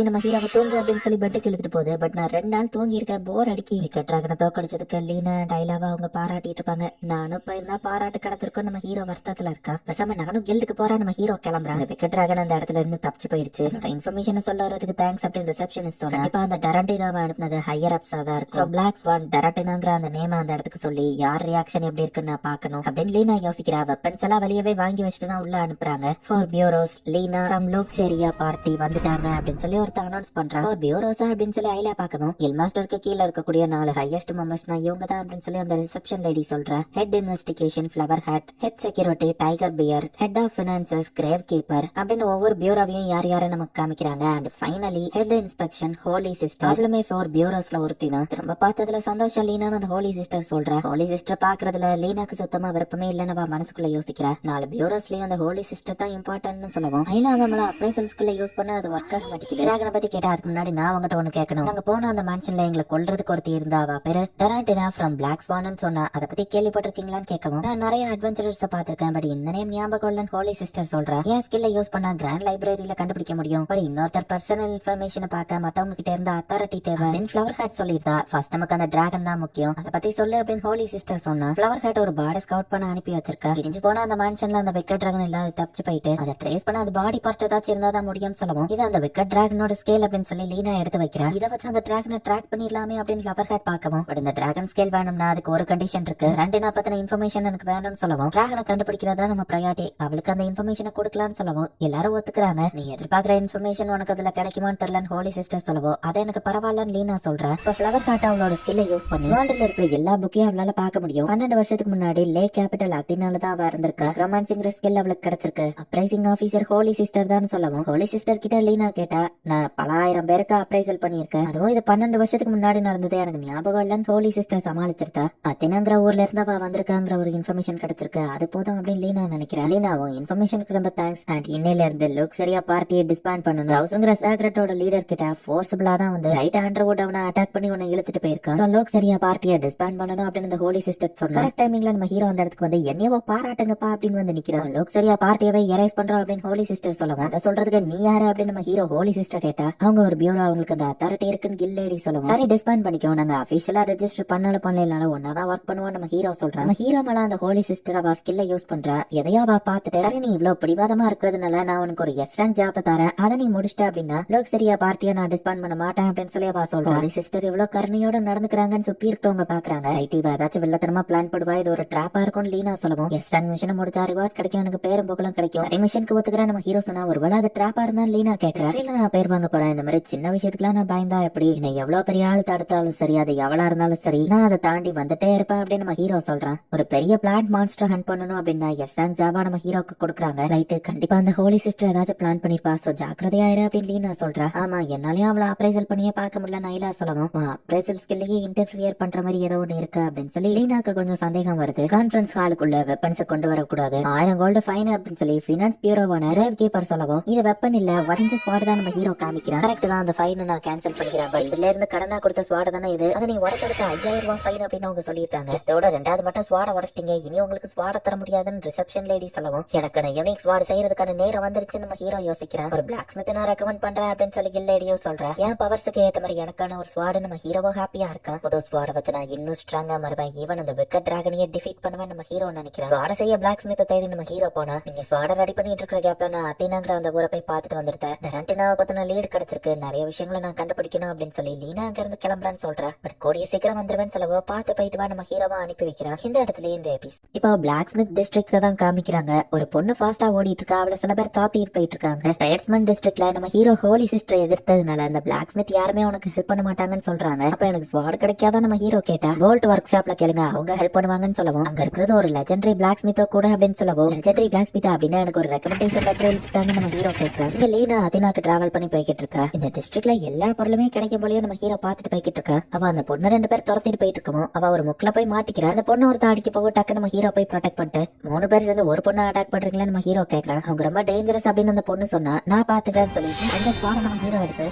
நம்ம ஹீரோவை தூங்கு அப்படின்னு சொல்லி பெட்டுக்கு இழுத்துட்டு போகுது. பட் நான் 2 நாள் தூங்கி இருக்கேன், போர் அடிக்கி. விக்கெட் டிராகனை தோக்கடிச்சதுக்கு லீனா டைலாவா அவங்க பாராட்டிட்டு இருப்பாங்க. நானும் போயிருந்தா பாராட்டு கிடைச்சிருக்கும். நம்ம ஹீரோ வருத்தத்துல இருக்கா. பேசாம நானும் கில்டுக்கு போறேன், நம்ம ஹீரோ கிளம்புறாங்க. விக்கெட் டிராகன் அந்த இடத்துல இருந்து தப்பிச்சு போயிடுச்சு. இன்ஃபர்மேஷன் சொல்றதுக்கு தேங்க்ஸ் அப்படின்னு ரிசப்ஷனிஸ்ட் சொன்னா. இப்ப அந்த டரண்டினோவை அனுப்புனது ஹையர் அப்ஸா தான் இருக்கும். பிளாக் ஸ்வான் டரண்டினோங்கிற அந்த நேம் அந்த இடத்துக்கு சொல்லி யார் ரியாக்ஷன் எப்படி இருக்குன்னு நான் பாக்கணும் அப்படின்னு லீனா யோசிக்கிறா. வெப்பன்ஸ் எல்லாம் வெளியவே வாங்கி வச்சுட்டு தான் உள்ள அனுப்புறாங்க. ஃபார் பியூரோஸ் லீனா ஃப்ரம் லூக்ஸேரியா பார்ட்டி வந்துட்டாங்க அப்படின்னு சொல்லி ஒருத்தர் அனௌன்ஸ் பண்றாங்க. ஃபார் பியூரோஸா அப்படின்னு சொல்லி ஐலா பாக்கணும். எல் மாஸ்டருக்கு கீழ இருக்கக்கூடிய 4 ஹையஸ்ட் மெம்பர்ஸ்னா இவங்க தான் அப்படின்னு சொல்லி அந்த ரிசப்ஷன் லேடி சொல்றா. Head investigation flower hat, head security tiger bear, head of finances grave keeper அப்படின்னு ஒவ்வொரு பியூரோவையும் யார் யாரை நமக்கு காமிக்கிறாங்க. And finally head inspection holy sister. அவளுமே 4 பியூரோஸ்ல ஒருத்தி தான். திரும்ப பார்த்ததுல சந்தோஷம் லீனான்னு அந்த ஹோலி சிஸ்டர் சொல்றா. ஹோலி சிஸ்டர் பாக்குறதுல லீனாக்கு சுத்தமா விருப்பமே இல்லைன்னு அவ மனசுக்குள்ள யோசிக்கிறா. 4 பியூரோஸ்லயும் அந்த ஹோலி சிஸ்டர் தான் இம்பார்ட்டன்ட்னு சொல்லுவோம். ஐலா நம்மள அப்ரைசல் ஸ்கில்ல யூஸ் பண்ண அது ஒர்க் ஆக மாட்டேங்குது. டிராகனை பத்தி கேட்டா அதுக்கு முன்னாடி நான் உங்ககிட்ட ஒண்ணு கேட்கணும். நாங்க போன அந்த மேன்ஷன்ல எங்களை கொல்றதுக்கு ஒருத்தி இருந்தா, அவ பேரு டராண்டினா ஃப்ரம் பிளாக் ஸ்வான் சொன்னா. அதை பத்தி கேள்விப்பட்டிருக்கீங்களான்னு கேட்கவும், நான் நிறைய அட்வென்ச்சரர்ஸ் பாத்திருக்கேன், பட் இந்த நேம் ஞாபகம் இல்லன்னு ஹோலி சிஸ்டர் சொல்றா. என் ஸ்கில்ல யூஸ் பண்ணா கிராண்ட் லைப்ரரியில கண்டுபிடிக்க முடியும், பட் இன்னொருத்தர் பர்சனல் இன்ஃபர்மேஷன் பார்க்க மத்தவங்க கிட்ட இருந்த அத்தாரிட்டி தேவை அப்படின்னு ஃபிளவர் ஹேட் சொல்லியிருந்தா. ஃபர்ஸ்ட் நமக்கு அந்த டிராகன் தான் முக்கியம், அதை பத்தி சொல்லு அப்படின்னு ஹோலி சிஸ்டர் சொன்னா. ஃபிளவர் ஹேட் ஒரு பாடி ஸ்கவுட் பண்ண அனுப்பி வச்சிருக்கா. இடிஞ்சு போனா அந்த மேன்ஷன்ல அந்த விக்கெட் டிராகன் இல்லாத தப்பிச்சு போயிட்டு அதை ட்ரேஸ் பண்ண அது பாடி பார்ட் ஏதாச்சும் இருந்தா தான் முடியும்னு சொல்லுவோம். இது அந்த விக்கெட் டிராகனோட ஸ்கேல் அப்படின்னு சொல்லி லீனா எடுத்து வைக்கிறா. இதை வச்சு அந்த டிராகனை ட்ராக் பண்ணிடலாமே அப்படின்னு ஃபிளவர் ஹேட் பார்க்கவும், பட் இந்த டிராகன் ஸ்கேல் வேணும்னா அதுக்கு ஒரு கண்டிஷன் இருக்கு. ரெண்டினா பத்தின இன்ஃபர்மேஷன் எனக்கு வேணும்னு சொல்லுவோம். டிராகனை கண்டுபிடிக்கிறதா நம்ம ப்ரையாரிட்டி, அவளுக்கு அந்த இன்ஃபர்மேஷனை கொடுக்கலாம்னு சொல்லுவோம். எல்லாரும் ஒத்துக்கிறாங்க. நீ எதிர்பார்க்கிற இன்ஃபர்மேஷன் உனக்கு அதுல கிடைக்குமான்னு தெரியலன்னு ஹோலி சிஸ்டர் சொல்லுவோம். அதை எனக்கு பரவாயில்லன்னு லீனா சொல்றா. இப்ப ஃபிளவர் ஹேட் அவளோட ஸ்கில்லை யூஸ் பண்ணி வேர்ல்டுல இருக்கிற எல்லா புக்கையும் அவளால பார்க்க முடியும். 12 வருஷத்துக்கு முன்னாடி லே கேபிட்டல் அத்தினால தான் அவ இருந்திருக்கா. ரொமான்சிங் ஸ்கில் அவளுக்கு கிடைச்சிருக்கு. அப்ரைசிங் ஆபீசர் ஹோலி சிஸ்டர் தான் சொல்லுவோம். ஹோலி சிஸ்டர் கிட்ட லீனா கேட்டா, நான் பல ஆயிரம் பேருக்கு அப்ரைசல் பண்ணியிருக்கேன், அதுவும் இது 12 வருஷத்துக்கு முன்னாடி நடந்தது, எனக்கு ஞாபகம் இல்லன்னு ஹோலி சிஸ்டர் சமாளிச்சிருந்தா. அத்தினாங்கிற ஊர்ல இருந்து அவ வந்திருக்காங்கிற ஒரு இன்ஃபர்மேஷன் கிடைச்சிருக்கு, அது போதும் அப்படின்னு லீனா நினைக்கிறேன். லீனாவும் இன்ஃபர்மேஷனுக்கு ரொம்ப தேங்க்ஸ். அண்ட் இன்னையில இருந்து லூக்ஸரியா பார்ட்டியை டிஸ்பேண்ட் பண்ணணும். ஹவுஸ்ங்கிற சாக்ரெட்டோட லீடர் கிட்ட ஃபோர்ஸபிளா தான் வந்து ரைட் ஆண்டர்வுட் அவனை அட்டாக் பண்ணி உன்னை இழுத்துட்டு போயிருக்கான். சோ லூக்ஸரியா பார்ட்டியை டிஸ்பேண்ட் பண்ணணும் அப்படின்னு இந்த ஹோலி சிஸ்டர் சொன்னா. கரெக்ட் டைமிங்ல நம்ம ஹீரோ அந்த இடத்துக்கு வந்து என்னையோ பாராட்டுங்கப்பா அப்படின்னு வந்து நிக்கிறான். லூக்ஸரியா பார்ட்டியவே எரேஸ் பண்றோம் அப்படின்னு ஹோலி சிஸ்டர் சொல்லுவாங்க. அதை சொல்றதுக்கு நீ யாரு அப்படின்னு நம்ம ஹீரோ ஹோலி சிஸ்டர் கேட்டா, அவங்க ஒரு பியூரோ, அவங்களுக்கு அந்த அத்தாரிட்டி இருக்குன்னு கில் லேடி சொல்லுவோம். சரி டிஸ்பேண்ட் பண்ணிக்கோ, நாங்க அபிஷியலா ரெஜிஸ்டர் பண்ணாலும் பண்ணலாம், ஒன்னாதான் ஒர்க் பண்ணுவோம் நம்ம ஹீரோ சொல்றான். நம்ம ஹீரோ மேல அந்த ஹோலி சிஸ்டர் அவ ஸ்கில்ல யூஸ் பண்றா. எதையோ அவ பாத்துட்டு, சரி நீ இவ்வளவு பிடிவாதமா இருக்கிறதுனால நான் உனக்கு ஒரு எஸ் ரேங்க் ஜாப் தரேன், அதை நீ முடிச்சிட்ட அப்படின்னா லோக்ஸரியா பார்ட்டியை நான் டிஸ்பேண்ட் பண்ண மாட்டேன் அப்படின்னு சொல்லி அவ சொல்றா. ஹோலி சிஸ்டர் இவ்வளவு கருணையோட நடந்துக்கிறாங்கன்னு சுத்தி இருக்கிறவங்க பாக்குறாங்க. ஐடிவா ஏதாச்சும் வில்லத்தனமா பிளான் போடுவா, இது ஒரு ட்ராப்பா இருக்கும் லீனா சொல்லுவோம். எஸ் ரேங்க் மிஷன் முடிச்சா ரிவார்ட் கிடைக்கும், எனக்கு பேரும் புகழும் கிடைக்கும். சரி மிஷனுக்கு ஒத்துக்கிறேன் நம்ம ஹீரோ சொன்னா. ஒருவேளை அது ட்ராப்பா இருந்தா லீனா கேட்கிறா. நான் பேர் வாங்க போறேன், இந்த மாதிரி சின்ன விஷயத்துக்குலாம் நான் பயந்தா எப்படி, என்ன எவ்வளவு பெரிய ஆள் தடுத்தாலும் சரி, அது எவ்வளா இருந்தாலும் சரி, நான் அதை தாண்டி வந்துட்டே இருப்பேன் அப்படின்னு நம்ம ஹீரோ சொல்றான். ஒரு பெரிய பிளான் மான்ஸ்டர் ஹண்ட் பண்ணணும் அப்படின்னா எஸ் ரேங்க் ஜாபா நம்ம ஹீரோக்கு கொடுக்குறாங்க. ரைட்டு, கண்டிப்பா அந்த ஹோலி சிஸ்டர் ஏதாச்சும் பிளான் பண்ணிருப்பா, சோ ஜாக்கிரதையாயிரு அப்படின்னு லீனா சொல்றா. ஆமா, என்னாலயும் அவளை அப்ரைசல் பண்ணியே பார்க்க முடியல நைலா சொல்லவும். அப்ரைசல் ஸ்கில்லையே இன்டர்ஃபியர் பண்ற மாதிரி ஏதோ ஒண்ணு இருக்கு அப்படின்னு சொல்லி லீனாக்கு கொஞ்சம் சந்தேகம் வருது. கான்ஃபரன்ஸ் ஹாலுக்குள்ள வெப்பன்ஸ் கொண்டு வரக்கூடாது, 1000 கோல்டு ஃபைன் அப்படின்னு சொல்லி பினான்ஸ் பியூரோவான ரேவ் கீப்பர் சொல்லவும், இது வெப்பன் இல்ல உடஞ்ச ஸ்வாட் தான் நம்ம ஹீரோ காமிக்கிறான். கரெக்ட் தான், அந்த ஃபைன் நான் கேன்சல் பண்ணிக்கிறேன், பட் இதுல இருந்து கடனா கொடுத்த ஸ்வாட் தானே இது, அதை நீ உடச்சதுக்கு 5000 ரூபாய் ஃபைன் அப்படின்னு அவங்க சொல்லியிருக்காங்க. இதோட 2வது மட்டும் ஸ்வாட உடச்சிட்டீங்க, இனி உங்களுக்கு உங்களுக்கு ஸ்வாட தர முடியாதுன்னு ரிசப்ஷன் லேடி சொல்லவும் எனக்கு நான் யூனிக் ஸ்வாட் செய்யறதுக்கான நேரம் வந்துருச்சு நம்ம ஹீரோ யோசிக்கிறேன். ஒரு பிளாக் ஸ்மித் நான் ரெக்கமெண்ட் பண்றேன் அப்படின்னு சொல்லி கில் லேடியோ சொல்றேன். என் பவர்ஸுக்கு ஏத்த மாதிரி எனக்கான ஒரு ஸ்வாடு நம்ம ஹீரோவோ ஹாப்பியா இருக்கா. புது ஸ்வாட வச்சு நான் இன்னும் ஸ்ட்ராங்கா மாறுவேன். ஈவன் அந்த விக்கெட் டிராகனையே டிஃபீட் பண்ணுவேன் நம்ம ஹீரோ நினைக்கிறேன். ஸ்வாட செய்ய பிளாக் ஸ்மித் தேடி நம்ம ஹீரோ போனா நீங்க ஸ்வாட ரெடி பண்ணிட்டு இருக்கிற கேப்ல நான் அத்தீனாங்கிற அந்த ஊரை போய் பார்த்துட்டு வந்துருந்தேன். டெரண்டினாவை பத்தின லீடு கிடைச்சிருக்கு. நிறைய விஷயங்களை நான் கண்டுபிடிக்கணும் அப்படின்னு சொல்லி லீனா அங்க இருந்து கிளம்புறான்னு சொல்றேன். பட் கூடிய சீக்கிரம் வந்துருவேன் சொல்லவோ பார்த்து போயிட்டு வா நம்ம ஹீரோவா அனுப்பி வைக்கிறான். இந்த இடத்துல இந்த எபிஸ் இப்போ பிளாக் ஸ்மித் டிஸ்ட்ரிக்ட்ல தான் காமிக்கிறாங்க. ஒரு பொண்ணு ஃபாஸ்டா ஓடிட்டு இருக்கா. அவளை சில பேர் தாத்திட்டு போயிட்டு இருக்காங்க. ட்ரேட்ஸ்மேன் டிஸ்ட்ரிக்ட்ல நம்ம ஹீரோ ஹோலி சிஸ்டரை எதிர்த்ததுனால அந்த பிளாக் ஸ்மித் யாருமே உனக்கு ஹெல்ப் பண்ண மாட்டாங்கன்னு சொல்றாங்க. அப்ப எனக்கு ஸ்வாட் கிடைக்காத நம்ம ஹீரோ கேட்டா போல்ட் ஒர்க் ஷாப்ல கேளுங்க, அவங்க ஹெல்ப் பண்ணுவாங்கன்னு சொல்லவும் அங்க இருக்கிறது ஒரு லெஜெண்டரி பிளாக் ஸ்மித்தோ கூட அப்படின்னு சொல்லவும் லெஜெண்டரி பிளாக் ஸ்மித் அப்படின்னா எனக்கு ஒரு ரெக்கமெண்டேஷன் லெட்டர் எழுதிட்டாங்க நம்ம ஹீரோ கேட்கிறாங்க. இங்க லீனா அதினாக்கு டிராவல் பண்ணி போய்கிட்டு இருக்கா. இந்த டிஸ்ட்ரிக்ட்ல எல்லா பொருளுமே கிடைக்கும் போலயே நம்ம ஹீரோ பாத்துட்டு போய்கிட்டு இருக்கா. அவ அந்த பொண்ணு 2 பேர் துரத்திட்டு போயிட்டு இருக்கோம். அவ ஒரு முக்கில போய் மாட்டிக்கிறா. அந்த பொண்ணு ஒருத்தன் அடிக்க போக டக்கு நம்ம ஹீரோ போய் ப்ரொடெக்ட் பண்ணிட்டு 3 பேர் சேர்ந்து ஒரு பொண்ணை அட்டாக் பண்றீங்களா நம்ம ஹீரோ கேட்கறான். அவங்க ரொம்ப டேஞ்சரஸ் அப்படின்னு அந்த பொண்ணு சொன்னா நான் பாத்துக்கிறேன்னு சொல்லிட்டு அந்த ஸ்வாட நம்ம ஹீரோ எடுத்து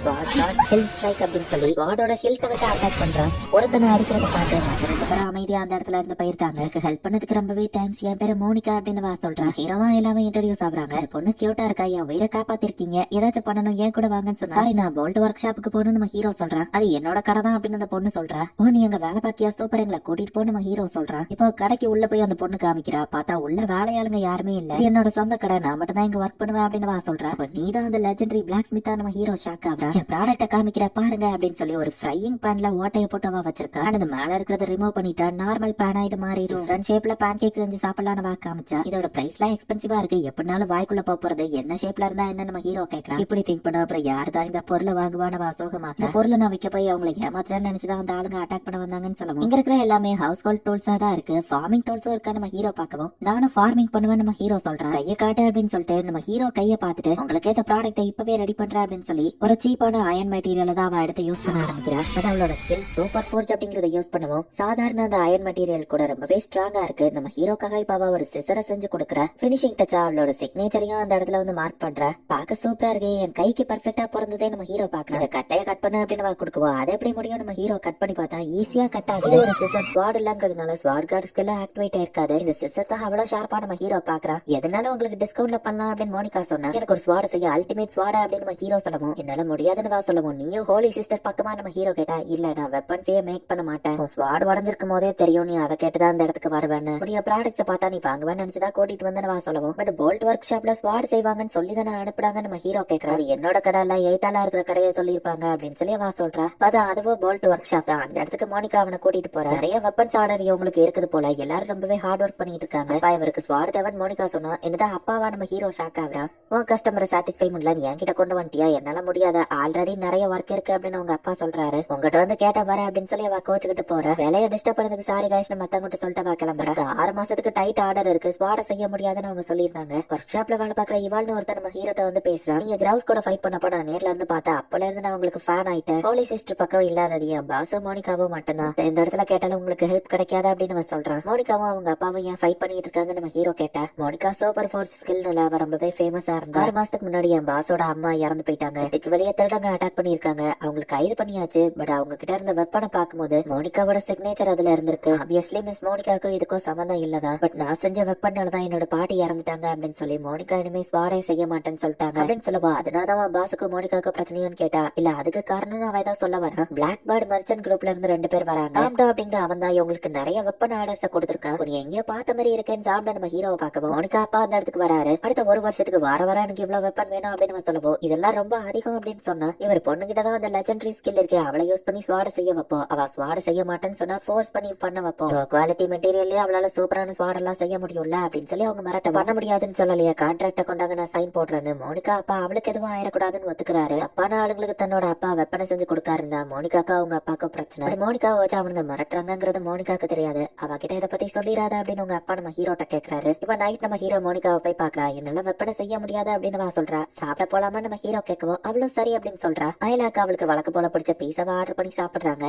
ஹில் ஸ்ட்ரைக் அப்படின்னு சொல்லி ஸ்வாடோட ஹில்ட்ட வச்சு அட்டாக் பண்றான். ஒருத்தனை அடிக்கிறத பார்த்து 2 பேரும் அமைதியா அந்த இடத்துல இருந்து போயிருக்காங்க. ஹெல்ப் பண்ணதுக்கு ரொம்பவே தேங்க்ஸ். என் பேரு மோனிகா அப்படின்னு வா சொல்றான். ஹீரோவா எல்லாமே இன்ட்ரோடியூஸ் ஆகுறாங்க. பொண்ணு கியூட்டா இருக்கா, என் உயிரை காப்பாத்திருக்கீங்க, ஏதாச்சும் பண்ணணும் ஏன் கூட வாங்கன்னு சொன்னா நான் போல்ட் ஒர்க் ஷாப்புக்கு போகணும் நம்ம ஹீரோ சொல்றான். அது என்னோட கடை தான் அப்படின்னு அந்த பொண்ணு சொல்றா. ஓ நீ அங்க வேலை பாக்கியா, சூப்பர், எங்களை கூட்டிட்டு போ நம்ம ஹீரோ சொல்றான். இப்போ கடைக்கு உள்ள போய் அந்த பொண்ணு காமிக்கிறா. பார்த்தா உள்ள வேலையாளுங்க யாருமே இல்ல. என்னோட சொந்த கடை, நான் மட்டும் தான் இங்க ஒர்க் பண்ணுவேன் அப்படின்னு வா சொல்றா. நீ தான் அந்த லெஜெண்டரி பிளாக் ஸ்மித்தா நம்ம ஹீரோ ஷாக் ஆகுறா. என் ப்ராடக்ட்ட காமிக்கிற பாருங்க அப்படின்னு சொல்லி ஒரு ஃப்ரையிங் பேன்ல ஓட்டைய போட்டு அவ வச்சிருக்கா. அந்த மேல இருக்கிறத ரிமூவ் பண்ணிட்டா நார்மல் பேனா இது மாறிடும். ஃப்ரண்ட் ஷேப்ல பேன் கேக் செஞ்சு சாப்பிடலாம் வா காமிச்சா. இதோட பிரைஸ்லாம் எக்ஸ்பென்சிவா இருக்கு, எப்படினாலும் வாய்க்குள்ள போறது, என்ன ஷேப்ல இருந்தா என்ன நம்ம ஹீரோ கேட்கலாம். இப்படி திங்க் பண்ண அப்புறம் யார் தான் இந்த பொருளை வாங்குவான வா சோகமாக. இந்த பொருளை நான் விற்க போய் அவங்களை ஏமாத்துறேன்னு நினைச்சுதான் அந்த ஆளுங்க அட்டாக் பண்ண வந்தாங்கன்னு சொல்லுவோம். இங்க இருக்கிற எல்லாமே ஹவுஸ் ஹோல்ட் டூல்ஸா தான் இருக்கு. ஃபார்மிங் டூல்ஸும் இருக்கா நம்ம ஹீரோ பார்க்கவும் நானும் ஃபார்மிங் பண்ணுவேன் நம்ம ஹீரோ சொல்றான். கையை காட்டு அப்படின்னு சொல்லிட்டு நம்ம ஹீரோ கையை பார்த்துட்டு உங்களுக்கு ஏத்த ப்ராடக்ட்டை இப்பவே ரெடி பண்றேன் அப்படின்னு சொல்லி ஒரு சீப்பான அயன் மெட்டீரியல் தான் அவ எடுத்து யூஸ் பண்ண ஆரம்பிக்கிறான். பட் அவளோட ஸ்கில் சூப்பர் ஃபோர்ஜ் அப்படிங்கறத யூஸ் பண்ணுவோம். சாதாரண அந்த அயன் மெட்டீரியல் கூட ரொம்பவே ஸ்ட்ராங்கா இருக்கு. நம்ம ஹீரோக்காக இப்ப அவ ஒரு சிசரை செஞ்சு கொடுக்குற. பினிஷிங் டச்சா அவளோட சிக்னேச்சரையும் அந்த இடத்துல வந்து மார்க் பண்ற. பாக்க சூப்பரா இருக்கு, என் கைக்கு பர்ஃபெக்ட்டா பிறந்ததே நம்ம ஹீரோ பாக்குறேன். இந்த கட்டைய கட் பண்ணு அப்படின்னு கொடுக்குவோம். அது எப்படி முடியும் நம்ம ஹீரோ கட் பண்ணி பார்த்தா ஈஸியா கட் ஆகுது. ஒரு சிசர் ஸ்வாட் இல்லங்கிறதுனால ஸ்வாட் கார்டு ஸ்கில் ஆக்டிவேட் ஆயிருக்காது. இந்த சிசர் தான் அவ்வளவு ஷார்ப்பா நம்ம ஹீரோ பாக்குறான். எதனால உங்களுக்கு டிஸ்கவுண்ட்ல பண்ணலாம் அப்படின்னு மோனிகா சொன்னா. எனக்கு ஒரு ஸ்வாட் செய்ய அல்டிமேட் ஸ்வாட் அப்படின்னு நம்ம ஹீரோ சொல்லவும் என்னால முடியாதுன்னு வா சொல்லவும் நீயும் ஹோலி சிஸ்டர் பக்கமா நம்ம ஹீரோ கேட்டா இல்ல நான் வெப்பன்ஸே மேக் பண்ண மாட்டேன். ஸ்வாட் உடஞ்சிருக்கும் போதே தெரியும் நீ அதை கேட்டுதான் அந்த இடத்துக்கு வருவேன்னு. உடைய ப்ராடக்ட்ஸ் பார்த்தா நீ வாங்குவேன்னு நினைச்சுதான் கூட்டிட்டு வந்து வா சொல்லவும். பட் போல்ட் ஒர்க் ஷாப்ல ஸ்வாட் செய்வாங்கன்னு சொல்லி தானே அனுப்புறாங்க நம்ம ஹீரோ கேட்கறாரு. என்னோட கடை இல்ல எய்தாலா இருக்கிற கடையை சொல்லிருப்பாங்க அப்படின்னு சொல்லி வா சொல்றா. அதுவும் போல்ட் ஒர்க் ஷாப் தான். அந்த இடத்துக்கு மோனிகா அவனை கூட்டிட்டு போற. நிறைய வெப்பன்ஸ் ஆர்டர் உங்களுக்கு இருக்குது போல. எல்லாரும் ரொம்பவே ஹார்ட் ஒர்க் பண்ணிட்டு இருக்காங்க. இவருக்கு ஸ்வாட் தேவன் மோனிகா சொன்னா என்னதான் அப்பாவா நம்ம ஹீரோ ஷாக் ஆகுறான். உன் கஸ்டமரை சாட்டிஸ்ஃபை பண்ணல, நீ என்கிட்ட கொண்டு வந்துட்டியா, என்னால முடியாத, ஆல்ரெடி நிறைய ஒர்க் இருக்கு அப்படின்னு உங்க அப்பா சொல்றாரு. உங்ககிட்ட வந்து கேட்ட பாரு அப்படின்னு சொல்லி அவ கோச்சுக்கிட்டு போற. வேலையை டிஸ்டர்ப் பண்ணதுக்கு சாரி காய்ஸ் மத்தவங்கிட்ட சொல்லிட்டு வா கிளம்புற. 6 மாசத்துக்கு டைட் ஆர்டர் இருக்கு, ஸ்வாட செய்ய முடியாதுன்னு அவங்க சொல்லியிருந்தாங்க. ஒர்க் ஷாப்ல வேலை பாக்குற இவாள்னு ஒருத்தர் நம்ம ஹீரோட்ட வந்து பேசுறான். நீங்க கிரவுஸ் கூட ஃபைட் பண்ணப்போ நான் நேர்ல இருந்து பார்த்தா அப்பல இருந்து நான் உங்களுக்கு ஃபேன் ஆயிட்டேன். ஹோலி சிஸ்டர் பக்கம் இல்லாதது என் பாசும் மோனிகாவும் மட்டும்தான். இந்த இடத்துல கேட்டாலும் உங்களுக்கு ஹெல்ப் கிடைக்காது அப்படின்னு அவன் சொல்றான். மோனிகாவும் அவங்க அப்பாவும் ஏன் ஃபைட் பண்ணிட்டு இருக்காங்க நம்ம ஹீரோ கேட்டா. மோனிகா சூப்பர் ஃபோர்ஸ் ஸ்கில் அவ ரொம்பவே ஃபேமஸா இருந்தா. 6 மாசத்துக்கு முன்னாடி என் பாஸோட அம்மா இறந்து போயிட்டாங்க. சிட்டிக்கு வெளியே திருடங்க அட்டாக் பண்ணிருக்காங்க. அவங்களுக்கு கைது பண்ணியாச்சு. பட் அவங்க கிட்ட இருந்த வெப்பனை பார்க்கும்போது மோனிகாவோட சிக்னேச்சர் அதுல இருந்திருக்கு. ஆப்வியஸ்லி மிஸ் மோனிகாவுக்கும் இதுக்கும் சம்பந்தம் இல்லதான். பட் நான் செஞ்ச வெப்பனாலதான் என்னோட பாட்டி இறந்துட்டாங்க அப்படின்னு சொல்லி மோனிகா இனிமே ஸ்வாடே செய்ய மாட்டேன்னு சொல்லிட்டாங்க அப்படின்னு சொல்லுவா. அதனாலதான் பாஸுக்கு மோனிகாவுக்கு பிரச்சனையான்னு கேட்டா இல்ல அதுக்கு காரணம் அவ ஏதாவது சொல்ல வரேன். பிளாக் பேர்ட் மர்ச்சன்ட் குரூப்ல இருந்து 2 பேர் வராங்க. சாம்டா அப்படிங்கிற அவன் தான் இவங்களுக்கு நிறைய வெப்பன் ஆர்டர்ஸ் கொடுத்திருக்கான். ஒரு எங்கேயோ பார்த்த மாதிரி இருக்கேன்னு சாம்டா நம்ம ஹீரோவை பார்க்கவும் மோனிகா அப்பா அந்த இடத்துக்கு வராரு. அடுத்த 1 வருஷத்துக்கு வர எனக்கு இவ்வளவு வெப்பன் வேணும் அப்படின்னு சொல்லுவோம். இதெல்லாம் ரொம்ப அதிகம் அப்படின்னு சொன்னா இவர் பொண்ணுகிட்டதான் அந்த லெஜெண்டரி ஸ்கில் இருக்கு, அவளை யூஸ் பண்ணி ஸ்வாட செய்ய வைப்போம். அவ ஸ்வாட செய்ய மாட்டேன்னு சொன்னா ஃபோர்ஸ் பண்ணி பண்ண வைப்போம். குவாலிட்டி மெட்டீரியல்லே அவளால சூப்பரான ஸ்வாட் எல்லாம் செய்ய முடியும்ல அப்படின்னு சொல்லி அவங்க மிரட்ட. பண்ண முடியாதுன்னு சொல்லலையா, கான்ட்ராக்ட கொண்டாங்க நான் சைன் போடுறேன்னு. மோனிகா அப்பா அவளுக்கு எதுவும் ஆயிடக்கூடாதுன்னு ஒத்துக்கிறாரு. அப்பான ஆளுங்களுக்கு தன்னோட அப்பா வெப்பனை செஞ்சு கொடுக்காருந்தா மோனிகாக்கா அவங்க அப்பாவுக்கு பிரச்சனை. மோனிகாவை வச்சு அவனுங்க மிரட்டுறாங்கிறது மோனிகாக்கு தெரியாது. அவகிட்ட இதை பத்தி சொல்லிடாத அப்படின்னு உங்க அப்பா நம்ம ஹீரோட்ட கேட்கறாரு. இப்ப நைட் நம்ம ஹீரோ மோனிகாவை போய் பாக்குறா. என்னால வெப்பனை செய்ய முடியாது அப்படின்னு சொல்றா. சாப்பிட போலாமா நம்ம ஹீரோ கேட்கவோ அவளும் சரி அப்படின்னு சொல்றா. அயலாக்கு அவளுக்கு வழக்கு போல பிடிச்ச பீஸாவை ஆர்டர் பண்ணி சாப்பிடுறாங்க.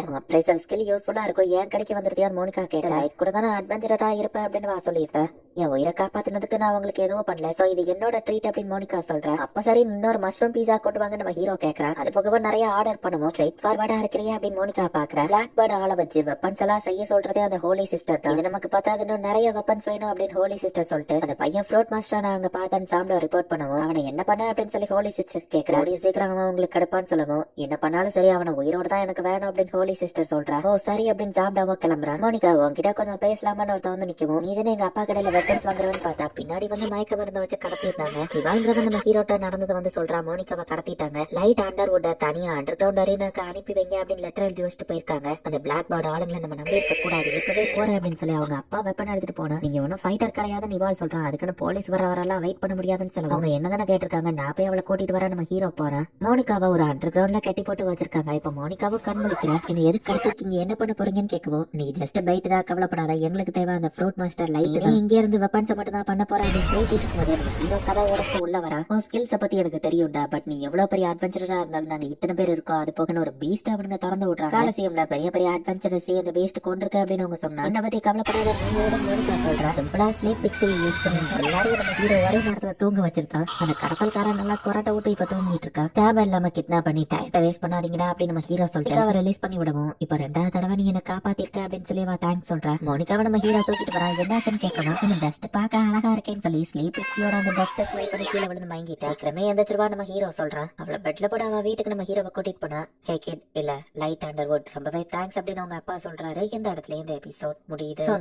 ஸ்கில் யூஸ்ஃபுல்லா இருக்கும், ஏன் கடைக்கு வந்துருதியான்னு மோனிகா கேட்டா. கூட தானே அட்வென்ச்சரா இருப்பேன் அப்படின்னு சொல்லியிருந்தேன். என் உயிரை காப்பாத்தினதுக்கு நான் உங்களுக்கு எதுவும் பண்ணல, சோ இது என்னோட ட்ரீட் அப்படின்னு மோனிகா சொல்றா. அப்ப சரி இன்னொரு மஷ்ரூம் பீஸா கொண்டு வாங்க நம்ம ஹீரோ கேக்குறான். அது போக நிறைய ஆர்டர் பண்ணுவோம், ஸ்ட்ரைட் ஃபார்வர்டா இருக்கிறீங்க அப்படின்னு மோனிகா பாக்குறா. பிளாக் பேர்ட் ஆள வச்சு வெப்பன்ஸ் எல்லாம் செய்ய சொல்றதே அந்த ஹோலி சிஸ்டர் தான். இது நமக்கு பார்த்தா இன்னும் நிறைய வெப்பன்ஸ் வேணும் அப்படின்னு ஹோலி சிஸ்டர் சொல்லிட்டு அந்த பையன் ஃப்ரூட் மாஸ்டர் நான் அங்க பார்த்தேன்னு சாம்ல ரிப்போர்ட் பண்ணுவோம். அவனை என்ன பண்ண அப்படின்னு சொல்லி ஹோலி சிஸ்டர் கேக்குறா. சீக்கிரம் அவன் உங்களுக்கு கிடைப்பான்னு சொல்லுவோம். என்ன பண்ணாலும் சரி அவனை உயிரோட தான் எனக்கு வேணும் அப்படின்னு ஹோலி சிஸ்டர் சொல்றா. ஓ சரி அப்படின்னு சாம்டாவோ கிளம்புறான். மோனிகா உன்கிட்ட கொஞ்சம் பேசலாமான்னு ஒருத்த வந்து நிக்கவும், நீ தானே எங்க அப்பா கடையில வெப்பன்ஸ் வாங்குறவன்னு பார்த்தா பின்னாடி வந்து மயக்க மருந்து வச்சு கடத்திருந்தாங்க. இவாங்கிறவன் நம்ம ஹீரோட்ட நடந்தது வந்து சொல்றா. மோனிகாவை கடத்திட்டாங்க, லைட் அண்டர்வுட் தனியா அண்டர் கிரவுண்ட் அரேனாக்கு அனுப்பி வைங்க அப்படின்னு லெட்டர் எழுதி வச்சுட்டு போயிருக்காங்க. அந்த பிளாக் பேர்ட் ஆளுங்களை நம்ம நம்பி இருக்க கூடாது, இப்பவே போறேன் அப்படின்னு சொல்லி அவங்க அப்பா வெப்பன் எடுத்துட்டு போனா. நீங்க ஒன்னும் ஃபைட்டர் கிடையாதுன்னு இவாள் சொல்றான். அதுக்குன்னு போலீஸ் வரலாம் வெயிட் பண்ண முடியாதுன்னு சொல்லுவாங்க. அவங்க என்னதானே கேட்டிருக்காங்க, நான் போய் அவளை கூட்டிட்டு வர நம்ம ஹீரோ போறேன். மோனிகாவை ஒரு அண்டர் கிரவுண்ட்ல கட்டி போட்டு வச்சிருக்காங்க. இப்ப மோனிகாவும் கண் முழிக்கிறேன். என்ன எதுக்கு கடத்திருக்கீங்க, என்ன பண்ண போறீங்கன்னு கேட்கவும், நீ ஜஸ்ட் பைட் தான், கவலைப்படாத, எங்களுக்கு தேவை அந்த ஃப்ரூட் மாஸ்டர் லைட். நீ இங்க இருந்து வெப்பன்ஸ் மட்டும் தான் பண்ண போற அப்படின்னு பேசிட்டு இருக்கும்போது ஹீரோ கதை உடச்சு உள்ள வரா. உன் ஸ்கில்ஸை பத்தி எனக்கு தெரியும்டா, பட் நீ எவ்வளவு பெரிய அட்வென்ச்சரா இருந்தாலும் நாங்க இத்தனை பேர் இருக்கோம், அது போக ஒரு பீஸ்ட் அவனுங்க திறந்து விடுறாங்க. காலசியம்ல பெரிய பெரிய அட்வென்ச்சரஸ் அந்த பீஸ்ட் கொண்டிருக்க அப்படின்னு அவங்க சொன்னா. என்ன பத்தி கவலைப்படாத, நீயோட மோனிகா சொல்றா. சிம்பிளா ஸ்லீப் பிக்ஸை யூஸ் பண்ணி எல்லாரையும் நம்ம ஹீரோ ஒரே நேரத்துல தூங்க வச்சிருக்கான். அந்த கடத்தல்காரன் நல்லா கொரட்டை விட்டு இப்ப தூங்கிட்டு இருக்கா. தேவை இல்லாம கிட்னாப் பண்ணி டயத்தை வேஸ்ட் பண்ணாதீங்கடா அப்படின்னு நம்ம ஹீரோ சொல்லிட்டு அவ ரிலீஸ் பண்ணி விடுவோம். இப்ப ரெண்டாவது தடவை நீ என்ன காப்பாத்திருக்க அப்படின்னு சொல்லி அவ தேங்க்ஸ் சொல்றா. மோனிகாவை நம்ம ஹீரோ தூக்கிட்டு வரா. என்னாச்சுன்னு கேட்கணும். இந்த டஸ்ட் பார்க்க அழகா இருக்கேன்னு சொல்லி ஸ்லீப் பிக்ஸியோட அந்த டஸ்ட் ஸ்மெல் பண்ணி கீழே விழுந்து மயங்கிட்டா. சீக்கிரமே எந்திரிச்சிருவா நம்ம ஹீரோ சொல்றான். அவளை பெட்ல போட அவ வீட்டுக்கு நம்ம ஹீரோவை கூட்டிட்டு போனா. ஹே கிட் இல்ல லைட் அண்டர்வுட் ரொம்பவே தேங்க்ஸ் அப்படின்னு அவங்க அப்பா சொல்றாரு. இந்த இடத்துல இந்த எபிசோட் முடியுது.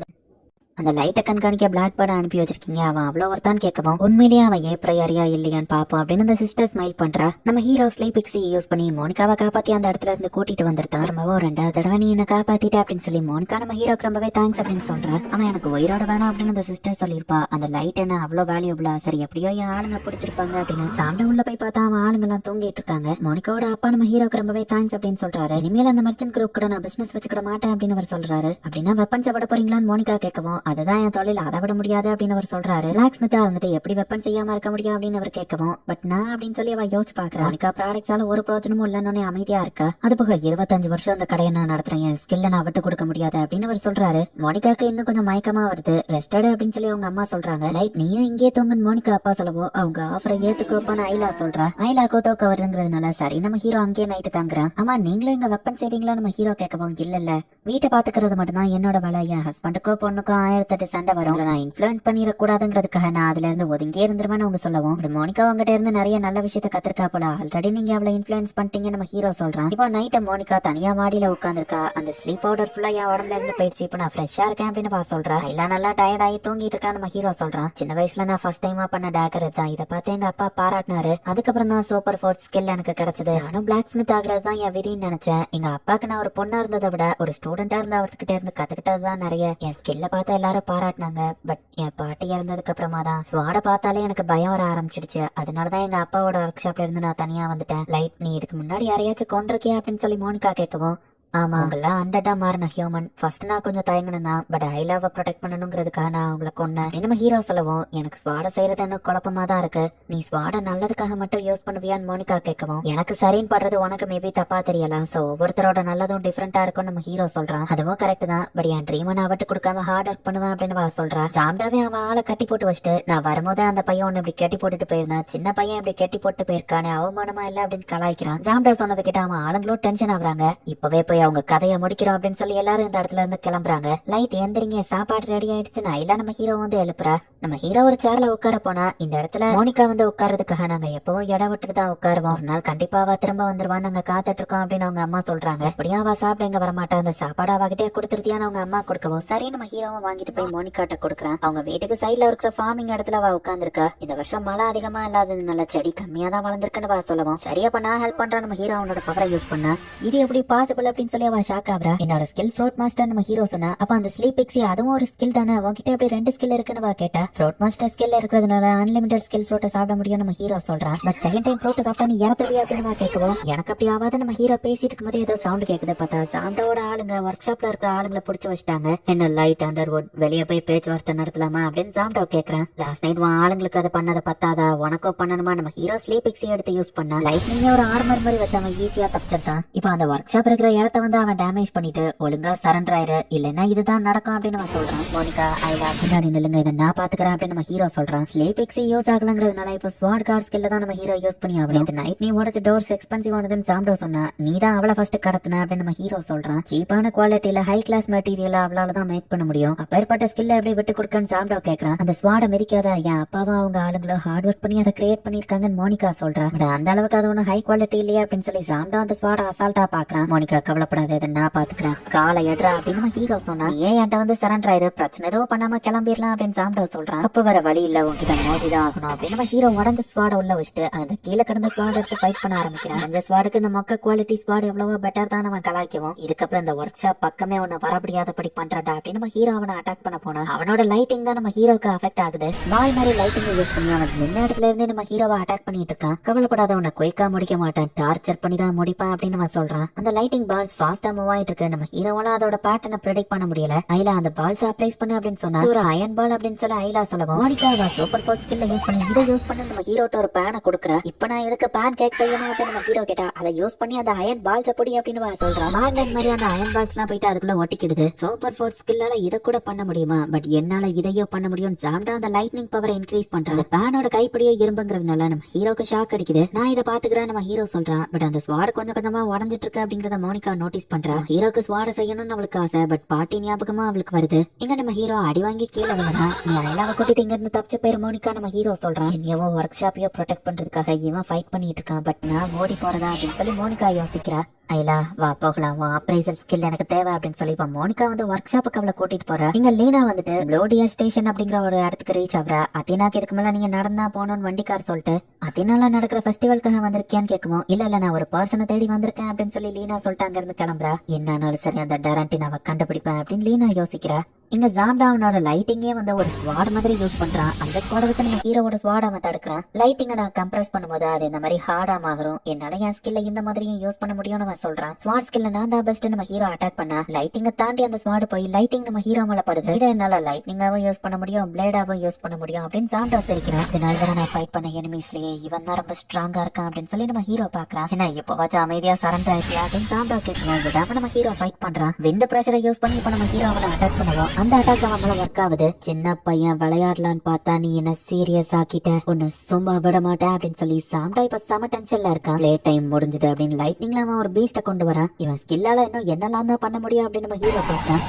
அந்த லைட்டை கண்காணிக்க பிளாக் பேர்ட் அனுப்பி வச்சிருக்கீங்க, அவன் அவ்வளோ ஒருத்தான் கேட்கவும், உண்மையிலேயே அவன் ஏன் ப்ரையாரியா இல்லையான்னு பாப்போம் அப்படின்னு அந்த சிஸ்டர் ஸ்மைல் பண்றா. நம்ம ஹீரோ ஸ்லீப் பிக்ஸி யூஸ் பண்ணி மோனிகாவை காப்பாத்தி அந்த இடத்துல இருந்து கூட்டிட்டு வந்துருந்தான். ரொம்பவும் ரெண்டாவது தடவை நீ என்ன காப்பாத்திட்ட அப்படின்னு சொல்லி மோனிகா நம்ம ஹீரோக்கு ரொம்பவே தேங்க்ஸ் அப்படின்னு சொல்றான். அவன் எனக்கு உயிரோட வேணும் அப்படின்னு அந்த சிஸ்டர் சொல்லியிருப்பா. அந்த லைட் என்ன அவ்வளோ வேல்யூபிளா, சரி எப்படியோ என் ஆளுங்க பிடிச்சிருப்பாங்க அப்படின்னு சாப்பிட உள்ள போய் பார்த்தா அவன் ஆளுங்க எல்லாம் தூங்கிட்டு இருக்காங்க. மோனிகாவோட அப்பா நம்ம ஹீரோக்கு ரொம்பவே தேங்க்ஸ் அப்படின்னு சொல்றாரு. இனிமேல் அந்த மர்ச்சன்ட் குரூப் கூட நான் பிசினஸ் வச்சுக்கிட மாட்டேன் அப்படின்னு அவர் சொல்றாரு. அப்படின்னா வெப்பன்ஸ் விட போறீங்களான்னு மோனிகா கேட்கவும், அதுதான் என் தொழில், அதை விட முடியாது அப்படின்னு அவர் சொல்றாரு. பிளாக் ஸ்மித்தா வந்துட்டு எப்படி வெப்பன் செய்யாம இருக்க முடியும் அப்படின்னு அவர் கேட்கவும், பட் நான் அப்படின்னு சொல்லி அவ யோசிச்சு பாக்குறா. மோனிகா ப்ராடக்ட்ஸால ஒரு பிரோஜனமும் இல்லன்னு அமைதியா இருக்கா. அது போக 25 வருஷம் அந்த கடையை நான் நடத்துறேன், என் ஸ்கில்ல நான் விட்டு கொடுக்க முடியாது அப்படின்னு அவர் சொல்றாரு. மோனிகாக்கு இன்னும் கொஞ்சம் மயக்கமா வருது, ரெஸ்டட் அப்படின்னு சொல்லி அவங்க அம்மா சொல்றாங்க. லைட் நீயும் இங்கே தூங்குன்னு மோனிகா அப்பா சொல்லவும் அவங்க ஆஃபரை ஏத்துக்கோப்பான்னு ஐலா சொல்றா. ஐலாக்கோ தோக்க வருதுங்கிறதுனால சரி நம்ம ஹீரோ அங்கேயே நைட்டு தாங்குறான். ஆமா நீங்களும் இங்க வெப்பன் செய்வீங்களா நம்ம ஹீரோ கேட்கவும், இல்ல வீட்டை பாத்துக்கிறது மட்டும்தான் என்னோட வேலை, என் ஹஸ்பண்டுக்கோ பொண்ணுக்கோ 1008 சண்டை வரும், நான் இன்ஃபுளுன்ஸ் பண்ணிடக்கூடாதுங்கிறதுக்காக நான் அதுல இருந்து ஒதுங்கியே இருந்துருவேன்னு அவங்க சொல்லவும், மோனிகா அவங்ககிட்ட இருந்து நிறைய நல்ல விஷயத்த கத்திருக்கா போல, ஆல்ரெடி நீங்க அவளை இன்ஃபுளுன்ஸ் பண்ணிட்டீங்க நம்ம ஹீரோ சொல்றான். இப்போ நைட்ட மோனிகா தனியா மாடியில உட்காந்துருக்கா. அந்த ஸ்லீப் பவுடர் ஃபுல்லா என் உடம்புல இருந்து போயிடுச்சு, இப்போ நான் ஃப்ரெஷ்ஷா இருக்கேன் அப்படின்னு சொல்றா. எல்லாம் நல்லா டயர்ட் ஆகி தூங்கிட்டு இருக்கா நம்ம ஹீரோ சொல்றான். சின்ன வயசுல நான் ஃபர்ஸ்ட் டைமா பண்ண டேக்கர் தான், இதை பார்த்து எங்க அப்பா பாராட்டினாரு. அதுக்கப்புறம் தான் சூப்பர் ஃபோர்ஸ் ஸ்கில் எனக்கு கிடைச்சது. நானும் பிளாக் ஸ்மித் ஆகுறது தான் என் விதின்னு நினைச்சேன். எங்க அப்பாக்கு நான் ஒரு பொண்ணா இருந்ததை விட ஒரு ஸ்டூடெண்டா இருந்த அவர்கிட்ட இருந்து கத்துக்கிட்டதுதான் நிறைய. என் ஸ்கில்ல பார்த்து எல்லாரும் பாராட்டினாங்க. பட் என் பாட்டி இறந்ததுக்கு அப்புறமா தான் ஸ்வாட பார்த்தாலே எனக்கு பயம் வர ஆரம்பிச்சிடுச்சு. அதனாலதான் எங்க அப்பாவோட ஒர்க் ஷாப்ல இருந்து நான் தனியா வந்துட்டேன். லைட் நீ இதுக்கு முன்னாடி யாரையாச்சும் கொண்டிருக்கியா அப்படின்னு சொல்லி மோனிகா கேட்கவும், ஆமா அவங்கெல்லாம் அண்டடா மாறின ஹியூமன். ஃபர்ஸ்ட் நான் கொஞ்சம் தயங்கினேன் தான், பட் ஐலாவை ப்ரொடெக்ட் பண்ணணுங்கிறதுக்காக நான் அவங்கள கொன்னேன். நம்ம ஹீரோ சொல்லவும், எனக்கு ஸ்வாட செய்யறது என்ன குழப்பமா தான் இருக்கு, நீ ஸ்வாட நல்லதுக்காக மட்டும் யூஸ் பண்ணுவியான்னு மோனிகா கேட்கவும், எனக்கு சரின்னு படுறது உனக்கு மேபி தப்பா தெரியலாம், சோ ஒவ்வொருத்தரோட நல்லதும் டிஃப்ரெண்டா இருக்கும் நம்ம ஹீரோ சொல்றான். அதுவும் கரெக்ட் தான், பட் என் ட்ரீமை நான் விட்டு கொடுக்காம ஹார்ட் ஒர்க் பண்ணுவேன் அப்படின்னு சொல்றா. ஜாம்டாவே அவன் ஆளை கட்டி போட்டு வச்சுட்டு, நான் வரும்போது அந்த பையன் ஒன்னு இப்படி கட்டி போட்டுட்டு போயிருந்தான், சின்ன பையன் இப்படி கட்டி போட்டு போயிருக்கானே அவமானமா இல்ல அப்படின்னு கலாய்க்கிறான். ஜாம்டா சொன்னது கிட்ட அவன் ஆளுங்களும் டென்ஷன் ஆகுறாங்க. இப்பவே போய் அவங்க கதையை முடிக்கிறோம் அப்படின்னு சொல்லி எல்லாரும் இந்த இடத்துல இருந்து கிளம்புறாங்க. லைட் எந்திரிங்க சாப்பாடு ரெடி ஆயிடுச்சுன்னு ஐலா நம்ம ஹீரோ வந்து எழுப்புறா. நம்ம ஹீரோ ஒரு சேர்ல உட்கார போனா இந்த இடத்துல மோனிகா வந்து உட்கார்றதுக்காக நாங்க எப்பவும் இடம் விட்டுட்டு தான் உட்காருவோம், ஒரு நாள் கண்டிப்பா அவ திரும்ப வந்துருவான்னு நாங்க காத்துட்டு இருக்கோம் அப்படின்னு அவங்க அம்மா சொல்றாங்க. அப்படியே அவ சாப்பிட எங்க வரமாட்டா, அந்த சாப்பாடு அவகிட்டே கொடுத்துருத்தியான்னு அவங்க அம்மா கொடுக்கவும் சரி நம்ம ஹீரோவும் வாங்கிட்டு போய் மோனிகாட்ட கொடுக்குறான். அவங்க வீட்டுக்கு சைட்ல இருக்கிற ஃபார்மிங் இடத்துல அவ உட்காந்துருக்கா. இந்த வருஷம் மழை அதிகமா இல்லாததுனால செடி கம்மியா தான் வளர்ந்துருக்குன்னு அவ சொல்லவும், சரியா பண்ணா ஹெல்ப் பண்றா நம்ம ஹீரோ அவனோட பவரை யூஸ் பண்ணா. இது எப்படி பாசிபிள் அப்படின்னு சொல்லி அவ ஷாக் ஆகுறா. என்னோட ஸ்கில் ஃப்ரூட் மாஸ்டர் நம்ம ஹீரோ சொன்னா. அப்ப அந்த ஸ்லீப் பிக்ஸி அதுவும் ஒரு ஸ்கில் தானே, உங்ககிட்ட எப்படி 2 ஸ்கில் இருக்குன்னு கேட்டா. ஃப்ரூட் மாஸ்டர் ஸ்கில் இருக்கிறதுனால அன்லிமிட்டட் ஸ்கில் ஃப்ரூட்டை சாப்பிட முடியும் நம்ம ஹீரோ சொல்றான். பட் செகண்ட் டைம் ஃப்ரூட்டை சாப்பிட்டா நீ இறந்துடுவியா அப்படின்னு கேட்கவும், எனக்கு அப்படி ஆகாது நம்ம ஹீரோ பேசிட்டு இருக்கும்போது ஏதோ சவுண்ட் கேக்குது. பார்த்தா சாண்டோட ஆளுங்க ஒர்க் ஷாப்ல இருக்கிற ஆளுங்களை புடிச்சு வச்சிட்டாங்க. என்ன லைட் அண்டர்வுட் வெளியே போய் பேச்சுவார்த்தை நடத்தலாமா அப்படின்னு சாண்டோ கேக்குறேன். லாஸ்ட் நைட் ஆளுங்களுக்கு அதை பண்ணதை பத்தாதா, உனக்கோ பண்ணணுமா நம்ம ஹீரோ ஸ்லீப் பிக்ஸி எடுத்து யூஸ் பண்ணா. லைட் நீங்க ஒரு ஆர்மர் மாதிரி வச்சாங்க, ஈஸியா தப்பிச்சிருந்தான். இப்போ அந்த ஒர்க் ஷாப் இருக்கிற இடத்துல இடத்த வந்து அவன் டேமேஜ் பண்ணிட்டு ஒழுங்கா சரண்டர் ஆயிரு, இல்லன்னா இதுதான் நடக்கும் அப்படின்னு அவன் சொல்றான். மோனிகா ஐலா பின்னாடி நில்லுங்க, இதை நான் பாத்துக்கிறேன் அப்படின்னு நம்ம ஹீரோ சொல்றான். ஸ்லீப் எக்ஸி யூஸ் ஆகலங்கிறதுனால இப்ப ஸ்வாட் கார்ட் ஸ்கில்ல தான் நம்ம ஹீரோ யூஸ் பண்ணி ஆகணும். இந்த நைட் நீ உடைச்ச டோர்ஸ் எக்ஸ்பென்சிவ் ஆனதுன்னு சாம்டோ சொன்னா, நீ தான் அவளை ஃபர்ஸ்ட் கடத்தின அப்படின்னு நம்ம ஹீரோ சொல்றான். சீப்பான குவாலிட்டியில ஹை கிளாஸ் மெட்டீரியல் அவளால தான் மேக் பண்ண முடியும், அப்பேற்பட்ட ஸ்கில்ல எப்படி விட்டு கொடுக்கன்னு சாம்டோ கேக்குறான். அந்த ஸ்வாட மிதிக்காத, என் அப்பாவா அவங்க ஆளுங்களும் ஹார்ட் ஒர்க் பண்ணி அதை கிரியேட் பண்ணிருக்காங்கன்னு மோனிகா சொல்றா. பட் அந்த அளவுக்கு அது ஒன்னும் ஹை குவாலிட்டி இல்லையா அப்படின்னு சொல்லி சாம்டோ அந்த ஸ்வாட அசால்ட்டா பாக்குறான். மோனிகா கவலைப்படாத, இதை நான் பாத்துக்கிறேன், காலை எட்ரா அப்படின்னு ஹீரோ சொன்னா. ஏன் என்கிட்ட வந்து சரண்டர் ஆயிரு, பிரச்சனை எதுவும் பண்ணாம கிளம்பிடலாம் அப்படின்னு சாம்டோ சொல்றான். அப்ப வர வழி இல்ல, உங்ககிட்ட மோதிதான் ஆகணும் அப்படின்னு நம்ம ஹீரோ உடஞ்ச ஸ்வாட உள்ள வச்சுட்டு அந்த கீழே கிடந்த ஸ்வாட் எடுத்து ஃபைட் பண்ண ஆரம்பிக்கிறான். அந்த ஸ்வாடுக்கு இந்த மொக்க குவாலிட்டி ஸ்வாட் எவ்வளவோ பெட்டர் தான் அவன் கலாய்க்கவும். இதுக்கப்புறம் இந்த ஒர்க் ஷாப் பக்கமே ஒன்னு வர முடியாதபடி பண்றாடா அப்படின்னு நம்ம ஹீரோ அவனை அட்டாக் பண்ண போனா அவனோட லைட்டிங் தான் நம்ம ஹீரோக்கு அஃபெக்ட் ஆகுது. நாய் மாதிரி லைட்டிங் யூஸ் பண்ணி அவன் நின்ன இடத்துல இருந்து நம்ம ஹீரோவை அட்டாக் பண்ணிட்டு இருக்கான். கவலைப்படாத, உன்னை குயிக்கா முடிக்க மாட்டான், டார்ச்சர் பண்ணி தான் முடிப்பான் அப்படின்னு நம்ம சொல்றான். அந்த லைட்டிங் பால்ஸ் ஃபாஸ்டா மூவ் ஆயிட்டு இருக்கு. நம்ம ஹீரோவால அதோட பேட்டர்னை ப்ரெடிக்ட் பண்ண முடியல. ஐலா அந்த பால்ஸ் அப்ளைஸ் பண்ணு அப்படின்னு சொன்னா ஒரு அயன் பால் அப்படின்னு சொல்லி ஐலா சொல்லவும் மோனிகா சூப்பர் ஃபோர்ஸ் ஸ்கில்ல யூஸ் பண்ணி இதை யூஸ் பண்ணி நம்ம ஹீரோட்ட ஒரு பேனை கொடுக்குற. இப்ப நான் இதுக்கு பேன் கேக் செய்யணும் நம்ம ஹீரோ கேட்டா அதை யூஸ் பண்ணி அந்த அயன் பால்ஸ் அப்படி அப்படின்னு சொல்றான். மேக்னெட் மாதிரி அந்த அயன் பால்ஸ் எல்லாம் போயிட்டு அதுக்குள்ள ஒட்டிக்கிடுது. சூப்பர் ஃபோர்ஸ் ஸ்கில்லால இதை கூட பண்ண முடியுமா, பட் என்னால இதையோ பண்ண முடியும். சாம்டா அந்த லைட்னிங் பவரை இன்க்ரீஸ் பண்றான். பேனோட கைப்படியோ இரும்புங்கிறதுனால நம்ம ஹீரோக்கு ஷாக் அடிக்குது. நான் இதை பாத்துக்கிறேன் நம்ம ஹீரோ சொல்றான். பட் அந்த ஸ்வாட் கொஞ்சம் கொஞ்சமா உடஞ்சிட்டு இருக்கு அப்படிங்கறத மோனிகா நோட்டீஸ் பண்றா. ஹீரோக்கு ஸ்வாட செய்யணும்னு அவளுக்கு ஆசை, பட் பாட்டி ஞாபகமா அவளுக்கு வருது. இங்க நம்ம ஹீரோ அடி வாங்கி கீழே விழுறா. நீ ஐலாவை கூட்டிட்டு இங்க இருந்து தப்பிச்ச பேர் மோனிகா நம்ம ஹீரோ சொல்றான். என்னவோ ஒர்க் ஷாப்பையோ ப்ரொடெக்ட் பண்றதுக்காக இவன் ஃபைட் பண்ணிட்டு இருக்கான், பட் நான் ஓடி போறதா அப்படின்னு சொல்லி மோனிகா யோசிக்கிறா. ஐலா வா போகலாம், அப்ரைசல் ஸ்கில் எனக்கு தேவை அப்படின்னு சொல்லி இப்ப மோனிகா வந்து ஒர்க் ஷாப்புக்கு அவளை கூட்டிட்டு போறா. இங்க லீனா வந்துட்டு ப்ளோடியா ஸ்டேஷன் அப்படிங்கிற ஒரு இடத்துக்கு ரீச் ஆகுறா. அத்தினாக்கு இதுக்கு மேல நீங்க நடந்தா போகணும்னு வண்டிக்கார் சொல்லிட்டு அத்தினால நடக்கிற ஃபெஸ்டிவலுக்காக வந்திருக்கியான்னு கேட்கும். இல்ல நான் ஒரு பர்சனை தேடி வந்திருக்கேன் அப்படின்னு சொல்லி லீனா சொல்லிட்டு அங்க இருந்து கிளம்புறா. என்னாலும் சரி அந்த டேரண்டினாவை கண்டுபிடிப்பேன் அப்படின்னு லீனா யோசிக்கிறா. இங்க சாம்டா அவனோட லைட்டிங்கே வந்து ஒரு ஸ்வாட் மாதிரி யூஸ் பண்றான். அந்த ஸ்வாட வச்சு நம்ம ஹீரோவோட ஸ்வாட் அவன் தடுக்கிறான். லைட்டிங்கை நான் கம்ப்ரஸ் பண்ணும்போது அது இந்த மாதிரி ஹார்டா ஆகும். என்னால என் ஸ்கில்ல இந்த மாதிரியும் யூஸ் பண்ண முடியும்னு அவன் சொல்றான். ஸ்வாட் ஸ்கில்ல நான் தான் பெஸ்ட் நம்ம ஹீரோ அட்டாக் பண்ணா லைட்டிங்கை தாண்டி அந்த ஸ்வாட் போய் லைட்டிங் நம்ம ஹீரோ மேல படுது. இதை என்னால லைட்னிங்காவும் யூஸ் பண்ண முடியும், பிளேடாவும் யூஸ் பண்ண முடியும் அப்படின்னு சாம்டா சிரிக்கிறான். இதனால தான் நான் ஃபைட் பண்ண எனிமீஸ்லயே இவன் தான் ரொம்ப ஸ்ட்ராங்கா இருக்கான் அப்படின்னு சொல்லி நம்ம ஹீரோ பாக்குறான். ஏன்னா இப்போ வச்சு அமைதியா சரண்டர் ஆயிடுச்சு அப்படின்னு சாம்டா கேட்கலாம். விடாம நம்ம ஹீரோ ஃபைட் பண்றான். விண்ட் பிரஷரை யூஸ் பண்ணி இப்ப நம்ம ஹீரோ அவனை அட்டாக் பண்ணுவோம். அந்த அட்டாக் அவன் ஒர்க் ஆகுது. சின்ன பையன் விளையாடலான்னு பார்த்தா நீ என்ன சீரியஸ் ஆக்கிட்ட, ஒன்னு சும்மா விட மாட்டேன் அப்படின்னு சொல்லி சாம்டா இப்ப செம டென்ஷன்ல இருக்கான். ப்ளே டைம் முடிஞ்சது அப்படின்னு லைட்னிங்ல அவன் ஒரு பீஸ்ட கொண்டு வரான். இவன் ஸ்கில்லால இன்னும் என்னெல்லாம் தான் பண்ண முடியும் அப்படின்னு நம்ம ஹீரோ பார்த்தான்.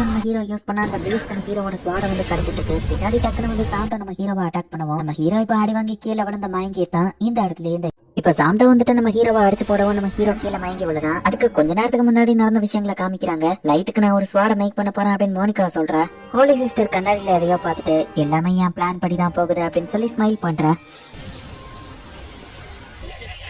நம்ம ஹீரோ யூஸ் பண்ண அந்த பீஸ்ட் நம்ம ஹீரோவோட ஸ்வாட வந்து கடிச்சிட்டு பின்னாடி டக்குனு வந்து சாம்டா நம்ம ஹீரோவை அட்டாக் பண்ணுவோம். நம்ம ஹீரோ இப்ப அடி வாங்கி கீழே விழுந்த மயங்கிட்டான். இந்த இடத்துல இருந்து இப்ப சாம்டா வந்துட்டு நம்ம ஹீரோவை அடிச்சு போடவும் நம்ம ஹீரோ கீழே மயங்கி விழுறான். அதுக்கு கொஞ்ச நேரத்துக்கு முன்னாடி நடந்த விஷயங்களை காமிக்கிறாங்க. லைட்டுக்கு நான் ஒரு ஸ்வாட மேக் பண்ண போறேன் அப்படின்னு மோனிகா சொல்றா. ஹோலி சிஸ்டர் கண்ணாடியில எதையோ பார்த்துட்டு எல்லாமே என் பிளான் படி தான் போகுது அப்படின்னு சொல்லி ஸ்மைல் பண்றா.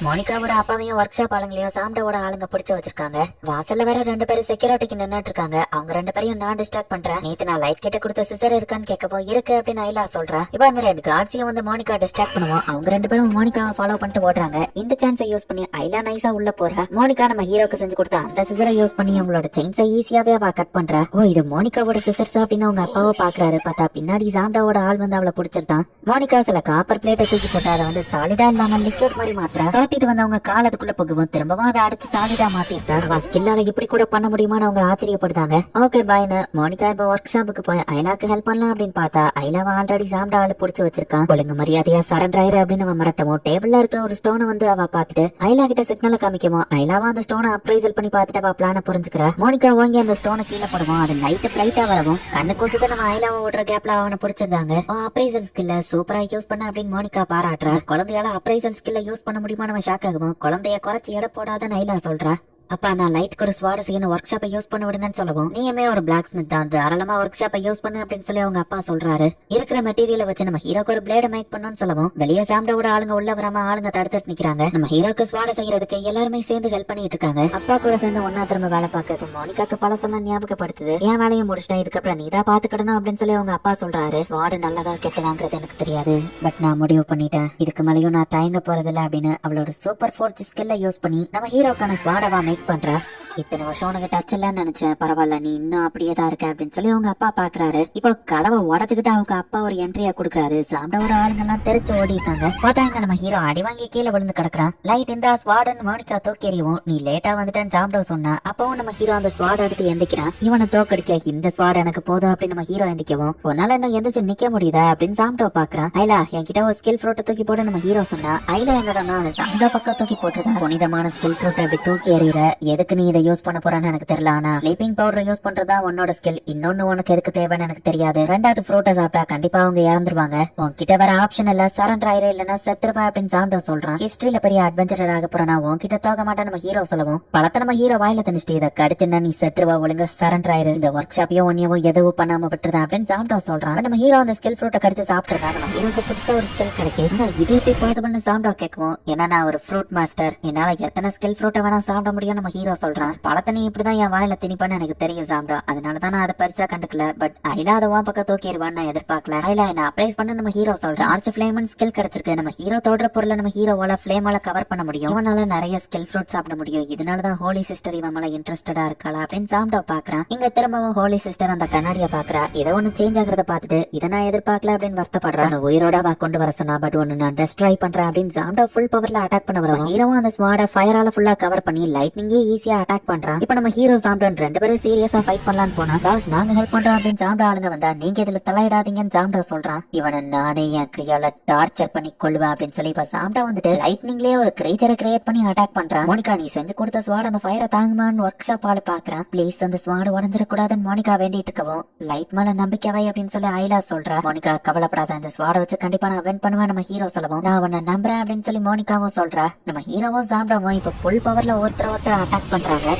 மோனிகாவோட அப்பாவையும் ஒர்க் ஷாப் ஆளுங்களையும் சாம்டாவோட ஆளுங்க பிடிச்சு வச்சிருக்காங்க. வாசல்ல வேற 2 பேரும் செக்யூரிட்டிக்கு நின்னுட்டு இருக்காங்க. அவங்க 2 பேரையும் நான் டிஸ்ட்ராக்ட் பண்றேன். நேத்து நான் லைட் கிட்ட கொடுத்த சிசர் இருக்கான்னு கேட்கப்போ இருக்கு அப்படின்னு ஐலா சொல்றா. இப்ப அந்த 2 கார்ட்ஸையும் வந்து மோனிகா டிஸ்ட்ராக்ட் பண்ணுவோம். அவங்க 2 பேரும் மோனிகாவை ஃபாலோ பண்ணிட்டு ஓடுறாங்க. இந்த சான்ஸை யூஸ் பண்ணி ஐலா நைஸா உள்ள போறா. மோனிகா நம்ம ஹீரோக்கு செஞ்சு கொடுத்த அந்த சிசரை யூஸ் பண்ணி அவங்களோட செயின்ஸை ஈஸியாவே அவ கட் பண்றா. ஓ இது மோனிகாவோட சிசர்ஸ் அப்படின்னு அவங்க அப்பாவை பாக்குறாரு. பார்த்தா பின்னாடி சாம்டாவோட ஆள் வந்து அவளை பிடிச்சிருந்தான். மோனிகா சில காப்பர் பிளேட்டை தூக்கி போட்டு அதை வந்து சாலிடா இல்லாம லிக்விட் மாதிரி மாத்திரா. தோத்திட்டு வந்தவங்க காலத்துக்குள்ள போகவும் திரும்பவும் அதை அடிச்சு சாலிடா மாத்திருக்காரு. ஸ்கில்லால இப்படி கூட பண்ண முடியுமான்னு அவங்க ஆச்சரியப்படுத்தாங்க. ஓகே பாய்னு மோனிகா இப்ப ஒர்க் ஷாப்புக்கு போய் ஐலாக்கு ஹெல்ப் பண்ணலாம் அப்படின்னு பார்த்தா ஐலாவை ஆல்ரெடி சாம்டா ஆளு புடிச்சு வச்சிருக்கான். ஒழுங்கு மரியாதையா சரண்டர் ஆயிரு அப்படின்னு நம்ம மிரட்டவும் டேபிள்ல இருக்கிற ஒரு ஸ்டோனை வந்து அவ பாத்துட்டு ஐலா கிட்ட சிக்னலை காமிக்கவும் ஐலாவா அந்த ஸ்டோனை அப்ரைசல் பண்ணி பார்த்துட்டு அவ பிளான புரிஞ்சுக்கிறா. மோனிகா வாங்கி அந்த ஸ்டோனை கீழே போடுவோம். அது லைட் பிரைட்டா வரவும் கண்ணு கூசுக்கு நம்ம ஐலாவை ஓடுற கேப்ல அவனை பிடிச்சிருந்தாங்க. அப்ரைசல் ஸ்கில்ல சூப்பரா யூஸ் பண்ண அப்படின்னு மோனிகா பாராட்டுறா. குழந்தையால அப்ரைசல் ஸ்கில்ல யூஸ் பண்ண முடியுமா நம்ம ஷாக் ஆகும். குழந்தைய குறைச்சி எடை போடாத ஐலா சொல்றா. அப்பா நான் லைட்டுக்கு ஒரு ஸ்வாட செய்யணும், ஒர்க் ஷாப்பை யூஸ் பண்ண விடுங்கன்னு சொல்லவும் நீயுமே ஒரு பிளாக் ஸ்மித் தான், தாராளமா ஒர்க் ஷாப்பை யூஸ் பண்ணு அப்படின்னு சொல்லி அவங்க அப்பா சொல்றாரு. இருக்கிற மெட்டீரியலை வச்சு நம்ம ஹீரோக்கு ஒரு பிளேட மேக் பண்ணணும்னு சொல்லவும் வெளியே சாம்டாவோட ஆளுங்க உள்ள வராம ஆளுங்க தடுத்துட்டு நிக்கிறாங்க. நம்ம ஹீரோக்கு ஸ்வாட செய்யறதுக்கு எல்லாருமே சேர்ந்து ஹெல்ப் பண்ணிட்டு இருக்காங்க. அப்பா கூட சேர்ந்து ஒன்னா திரும்ப வேலை பார்க்கறது மோனிகாக்கு பழசெல்லாம் ஞாபகப்படுத்துது. என் வேலையை முடிச்சிட்டேன், இதுக்கப்புறம் நீதான் பாத்துக்கிடணும் அப்படின்னு சொல்லி அவங்க அப்பா சொல்றாரு. ஸ்வாடு நல்லதா கெட்டதாங்கிறது எனக்கு தெரியாது, பட் நான் முடிவு பண்ணிட்டேன், இதுக்கு மேலேயும் நான் தயங்க போறதில்ல அப்படின்னு அவளோட சூப்பர் ஃபோர்ஸ் ஸ்கில்ல யூஸ் பண்ணி நம்ம ஹீரோக்கான ஸ்வாடவா மேக் பண்றா. இத்தனை வருஷம் உனக்கு டச் இல்லன்னு நினைச்சேன், பரவாயில்ல நீ இன்னும் அப்படியே தான் இருக்க அப்படின்னு சொல்லி அவங்க அப்பா பாக்குறாரு. இப்போ கதவை உடச்சுக்கிட்டு அவங்க அப்பா ஒரு என்ட்ரியா கொடுக்குறாரு. சாம்டாவோட ஆளுங்க எல்லாம் தெரிச்சு ஓடி இருக்காங்க. பார்த்தா இங்க நம்ம ஹீரோ அடி வாங்கி கீழே விழுந்து கிடக்குறான். லைட் இந்த ஸ்வாடன் மோனிகா தூக்கி எறியும். நீ லேட்டா வந்துட்டேன்னு சாம்டோ சொன்னா அப்பவும் நம்ம ஹீரோ அந்த ஸ்வாட் எடுத்து எந்திக்கிறான். இவனை தோக்கடிக்க இந்த ஸ்வாட் எனக்கு போதும் அப்படின்னு நம்ம ஹீரோ எந்திக்கவும், உன்னால இன்னும் எந்திரிச்சு நிக்க முடியுதா அப்படின்னு சாம்டோ பாக்குறான். ஐலா என்கிட்ட ஒரு ஸ்கில் ஃப்ரூட்டை தூக்கி போட நம்ம ஹீரோ சொன்னா ஐலா எங்கடனா சாம்டோ பக்கம் தூக்கி போட்டுதான். புனிதமான ஸ்கில் ஃப்ரூட்டை அப்படி தூக்கி எறிகிற, எதுக்கு நீ இதை யூஸ் பண்ண போறான்னு எனக்கு தெரியல. ஆனா ஸ்லீப்பிங் பவுடரை யூஸ் பண்றதா உன்னோட ஸ்கில், இன்னொன்னு உனக்கு எதுக்கு தேவைன்னு எனக்கு தெரியாது. ரெண்டாவது ஃப்ரூட்டை சாப்பிட்டா கண்டிப்பா அவங்க இறந்துருவாங்க. உன்கிட்ட வேற ஆப்ஷன் இல்ல, சரண்டர் ஆயிரு இல்லன்னா செத்துருப்பா அப்படின்னு சாம்டோ சொல்றான். ஹிஸ்டரியில பெரிய அட்வென்ச்சர் ஆக போறா, உன்கிட்ட தோக்க மாட்டேன் நம்ம ஹீரோ சொல்லவும், பழத்தை நம்ம ஹீரோ வாயில திணிச்சிட்டு இதை கடிச்சுன்னா நீ செத்துருவா, ஒழுங்கா சரண்டர் ஆயிரு, இந்த ஒர்க் ஷாப்பையோ ஒன்னையோ எதுவும் பண்ணாம விட்டுருதான் அப்படின்னு சாம்டோ சொல்றான். நம்ம ஹீரோ அந்த ஸ்கில் ஃப்ரூட்டை கடிச்சு சாப்பிட்டுருந்தா நம்ம ஹீரோக்கு புதுசா ஒரு ஸ்கில் கிடைக்கும். இது எப்படி பாசிபிள்னு சாம்டோ கேட்கும். ஏன்னா நான் ஒரு ஃப்ரூட் மாஸ்டர், என்னால எத்தனை ஸ்கில் ஃப்ரூட்டை வேணா சாப்பிட முடியும் நம்ம ஹீரோ சொல்றான். பழத்தை நீ இப்படிதான் என் வாயில திணிப்பான்னு எனக்கு தெரியும் சாம்டோ, அதனாலதான் நான் அதை பெருசா கண்டுக்கல. பட் ஐலா அதை வா பக்கம் தூக்கிடுவான்னு நான் எதிர்பார்க்கல. ஐலா என்ன அப்ளைஸ் பண்ண நம்ம ஹீரோ சொல்றான். ஆர்ச் ஃபிளேம் ஸ்கில் கிடைச்சிருக்கு. நம்ம ஹீரோ தோடுற பொருளை நம்ம ஹீரோவால ஃபிளேமால கவர் பண்ண முடியும். இவனால நிறைய ஸ்கில் ஃப்ரூட் சாப்பிட முடியும். இதனாலதான் ஹோலி சிஸ்டர் இவன் மேல இன்ட்ரெஸ்டடா இருக்காளா அப்படின்னு சாம்டோ பாக்குறான். இங்க திரும்பவும் ஹோலி சிஸ்டர் அந்த கண்ணாடிய பாக்குறா. ஏதோ ஒண்ணு சேஞ்ச் ஆகுறத பாத்துட்டு இதை நான் எதிர்பார்க்கல அப்படின்னு வருத்தப்படுறான். உயிரோட கொண்டு வர சொன்னா, பட் ஒன்னு நான் டெஸ்ட்ராய் பண்றேன் அப்படின்னு சாம்டோ ஃபுல் பவர்ல அட்டாக் பண்ண வரும். ஹீரோவும் அந்த ஸ்வாட ஃபயரால ஃபுல்லா கவர் பண்ணி லைட்னிங்கே ஈஸியா அட்டாக் பண்றான். இப்ப நம்ம ஹீரோ சாம்டோ ரெண்டு பேரும் சீரியஸா ஃபைட் பண்ணலாம்னு போனா, பாஸ் நாங்க ஹெல்ப் பண்றோம் அப்படின்னு சாம்டோ ஆளுங்க வந்தா நீங்க இதுல தலையிடாதீங்கன்னு சாம்டோ சொல்றான். இவனை நானே என் கையால டார்ச்சர் பண்ணி கொள்வேன் அப்படின்னு சொல்லி இப்ப சாம்டோ வந்துட்டு லைட்னிங்லயே ஒரு கிரியேச்சரை கிரியேட் பண்ணி அட்டாக் பண்றான். மோனிகா நீ செஞ்சு கொடுத்த ஸ்வாட் அந்த ஃபயரை தாங்குமான்னு ஒர்க் ஷாப் ஆளு பாக்குறான். ப்ளீஸ் அந்த ஸ்வாட் உடஞ்சிடக்கூடாதுன்னு மோனிகா வேண்டிட்டு இருக்கவும், லைட் மேல நம்பிக்கைவை அப்படின்னு சொல்லி ஐலா சொல்றா. மோனிகா கவலைப்படாத, அந்த ஸ்வாட வச்சு கண்டிப்பா நான் வின் பண்ணுவேன் நம்ம ஹீரோ சொல்லவும், நான் அவனை நம்புறேன் அப்படின்னு சொல்லி மோனிகாவும் சொல்றா. நம்ம ஹீரோவும் சாம்டாவும் இப்ப ஃபுல் பவர்ல ஒருத்தர் அட்டாக் பண்றாங்க.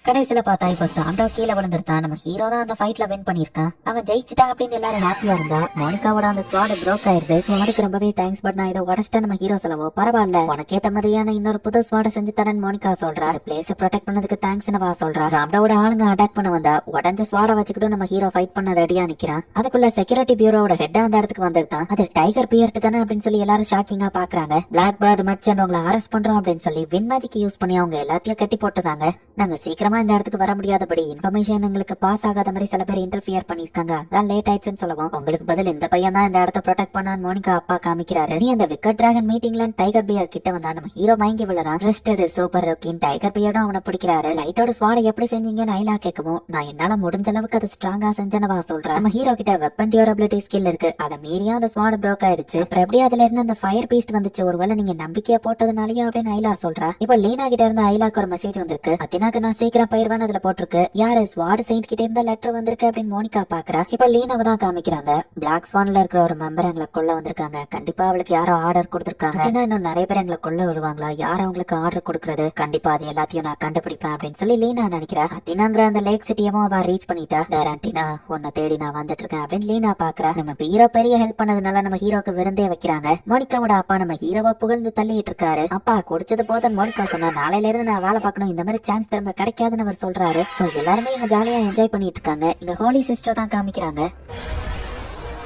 கடைசியில பார்த்தா இப்ப சாம்டா கீழே விழுந்திருந்தான். நம்ம ஹீரோ தான் அந்த ஃபைட்ல வின் பண்ணிருக்கான். அவன் ஜெயிச்சிட்டா அப்படின்னு எல்லாரும் ஹாப்பியா இருந்தா. மோனிகாவோட அந்த ஸ்குவாட் பிரேக் ஆயிருது. உனக்கு ரொம்பவே தேங்க்ஸ், பட் நான் இதை உடச்சிட்டேன் நம்ம ஹீரோ சொல்லவோ, பரவாயில்ல உனக்கு ஏத்த மாதிரியான இன்னொரு புது ஸ்குவாட செஞ்சு தரேன்னு மோனிகா சொல்றா. பிளேஸ் ப்ரொடெக்ட் பண்ணதுக்கு தேங்க்ஸ் வா சொல்றா. சாம்டாவோட ஆளுங்க அட்டாக் பண்ண வந்தா உடஞ்ச ஸ்குவாட வச்சுக்கிட்டு நம்ம ஹீரோ ஃபைட் பண்ண ரெடியா நிக்கிறான். அதுக்குள்ள செக்யூரிட்டி பியூரோட ஹெட் அந்த இடத்துக்கு வந்திருந்தான். அது டைகர் பியர்ட் தானே அப்படின்னு சொல்லி எல்லாரும் ஷாக்கிங்கா பாக்குறாங்க. பிளாக் பேர்ட் மர்ச்சன்ட் உங்களை அரெஸ்ட் பண்றோம் அப்படின்னு சொல்லி வின் மேஜிக் யூஸ் பண்ணி அவங்க எல்லாத்தையும் கட்டி போட்டுதாங்க. நாங்க சீக்கிரமா இந்த இடத்துக்கு வர முடியாதபடி இன்ஃபர்மேஷன் எங்களுக்கு பாஸ் ஆகாத மாதிரி சில பேர் இன்டர்ஃபியர் பண்ணிருக்காங்க, அதான் லேட் ஆயிடுச்சுன்னு சொல்லுவோம். உங்களுக்கு பதில் இந்த பையன் தான் இந்த இடத்த ப்ரொடெக்ட் பண்ணான்னு மோனிகா அப்பா காமிக்கிறாரு. நீ அந்த விக்கெட் டிராகன் மீட்டிங்ல டைகர் பியர் கிட்ட வந்தா நம்ம ஹீரோ மயங்கி விழுறான். ரெஸ்டட் சூப்பர் ரோக்கின் டைகர் பியர்டும் அவனை பிடிக்கிறாரு. லைட்டோட ஸ்வாட எப்படி செஞ்சீங்கன்னு ஐலா கேட்கவும், நான் என்னால முடிஞ்ச அளவுக்கு அது ஸ்ட்ராங்கா செஞ்சனவா சொல்றேன். நம்ம ஹீரோ கிட்ட வெப்பன் டியூரபிலிட்டி ஸ்கில் இருக்கு, அதை மீறியா அந்த ஸ்வாட பிரேக் ஆயிடுச்சு. அப்புறம் எப்படி அதுல இருந்து அந்த ஃபயர் பீஸ்ட் வந்துச்சு, ஒருவேளை நீங்க நம்பிக்கையா போட்டதுனாலயே அப்படின்னு ஐலா சொல்றா. இப்போ லீனா கிட்ட இருந்து ஐலாக்கு ஒரு மெசேஜ் வந்திருக்கு. அத்தினாக்கு நான் சீக்கிரம் பயிர்வான் அதுல போட்டிருக்கு. யாரு ஸ்வாட் செயின்ட் கிட்ட இருந்த லெட்டர் வந்திருக்கு அப்படின்னு மோனிகா பாக்குறா. இப்ப லீனாவை தான் காமிக்கிறாங்க. பிளாக் ஸ்வான்ல இருக்கிற ஒரு மெம்பர் எங்களை கொள்ள வந்திருக்காங்க. கண்டிப்பா அவளுக்கு யாரோ ஆர்டர் கொடுத்திருக்காங்க. இன்னும் நிறைய பேர் எங்களை கொள்ள வருவாங்களா, யார் அவங்களுக்கு ஆர்டர் கொடுக்கறது, கண்டிப்பா அது எல்லாத்தையும் நான் கண்டுபிடிப்பேன் அப்படின்னு சொல்லி லீனா நினைக்கிறா. அத்தினாங்கிற அந்த லேக் சிட்டியவும் அவ ரீச் பண்ணிட்டா. டேரண்டினா உன்னை தேடி நான் வந்துட்டு இருக்கேன் அப்படின்னு லீனா பாக்குறா. நம்ம ஹீரோ பெரிய ஹெல்ப் பண்ணதுனால நம்ம ஹீரோக்கு விருந்தே வைக்கிறாங்க. மோனிகாவோட அப்பா நம்ம ஹீரோவை புகழ்ந்து தள்ளிட்டு இருக்காரு. அப்பா குடிச்சது போதும் மோனிகா சொன்னா, நாளையில இருந்து நான் வேலை பார்க்கணும், இந்த மாதிரி சான்ஸ் திரும்ப கிடைக்காதுன்னு அவர் சொல்றாரு. எல்லாருமே இங்க ஜாலியா என்ஜாய் பண்ணிட்டு இருக்காங்க. இங்க ஹோலி சிஸ்டர் தான் காமிக்கிறாங்க.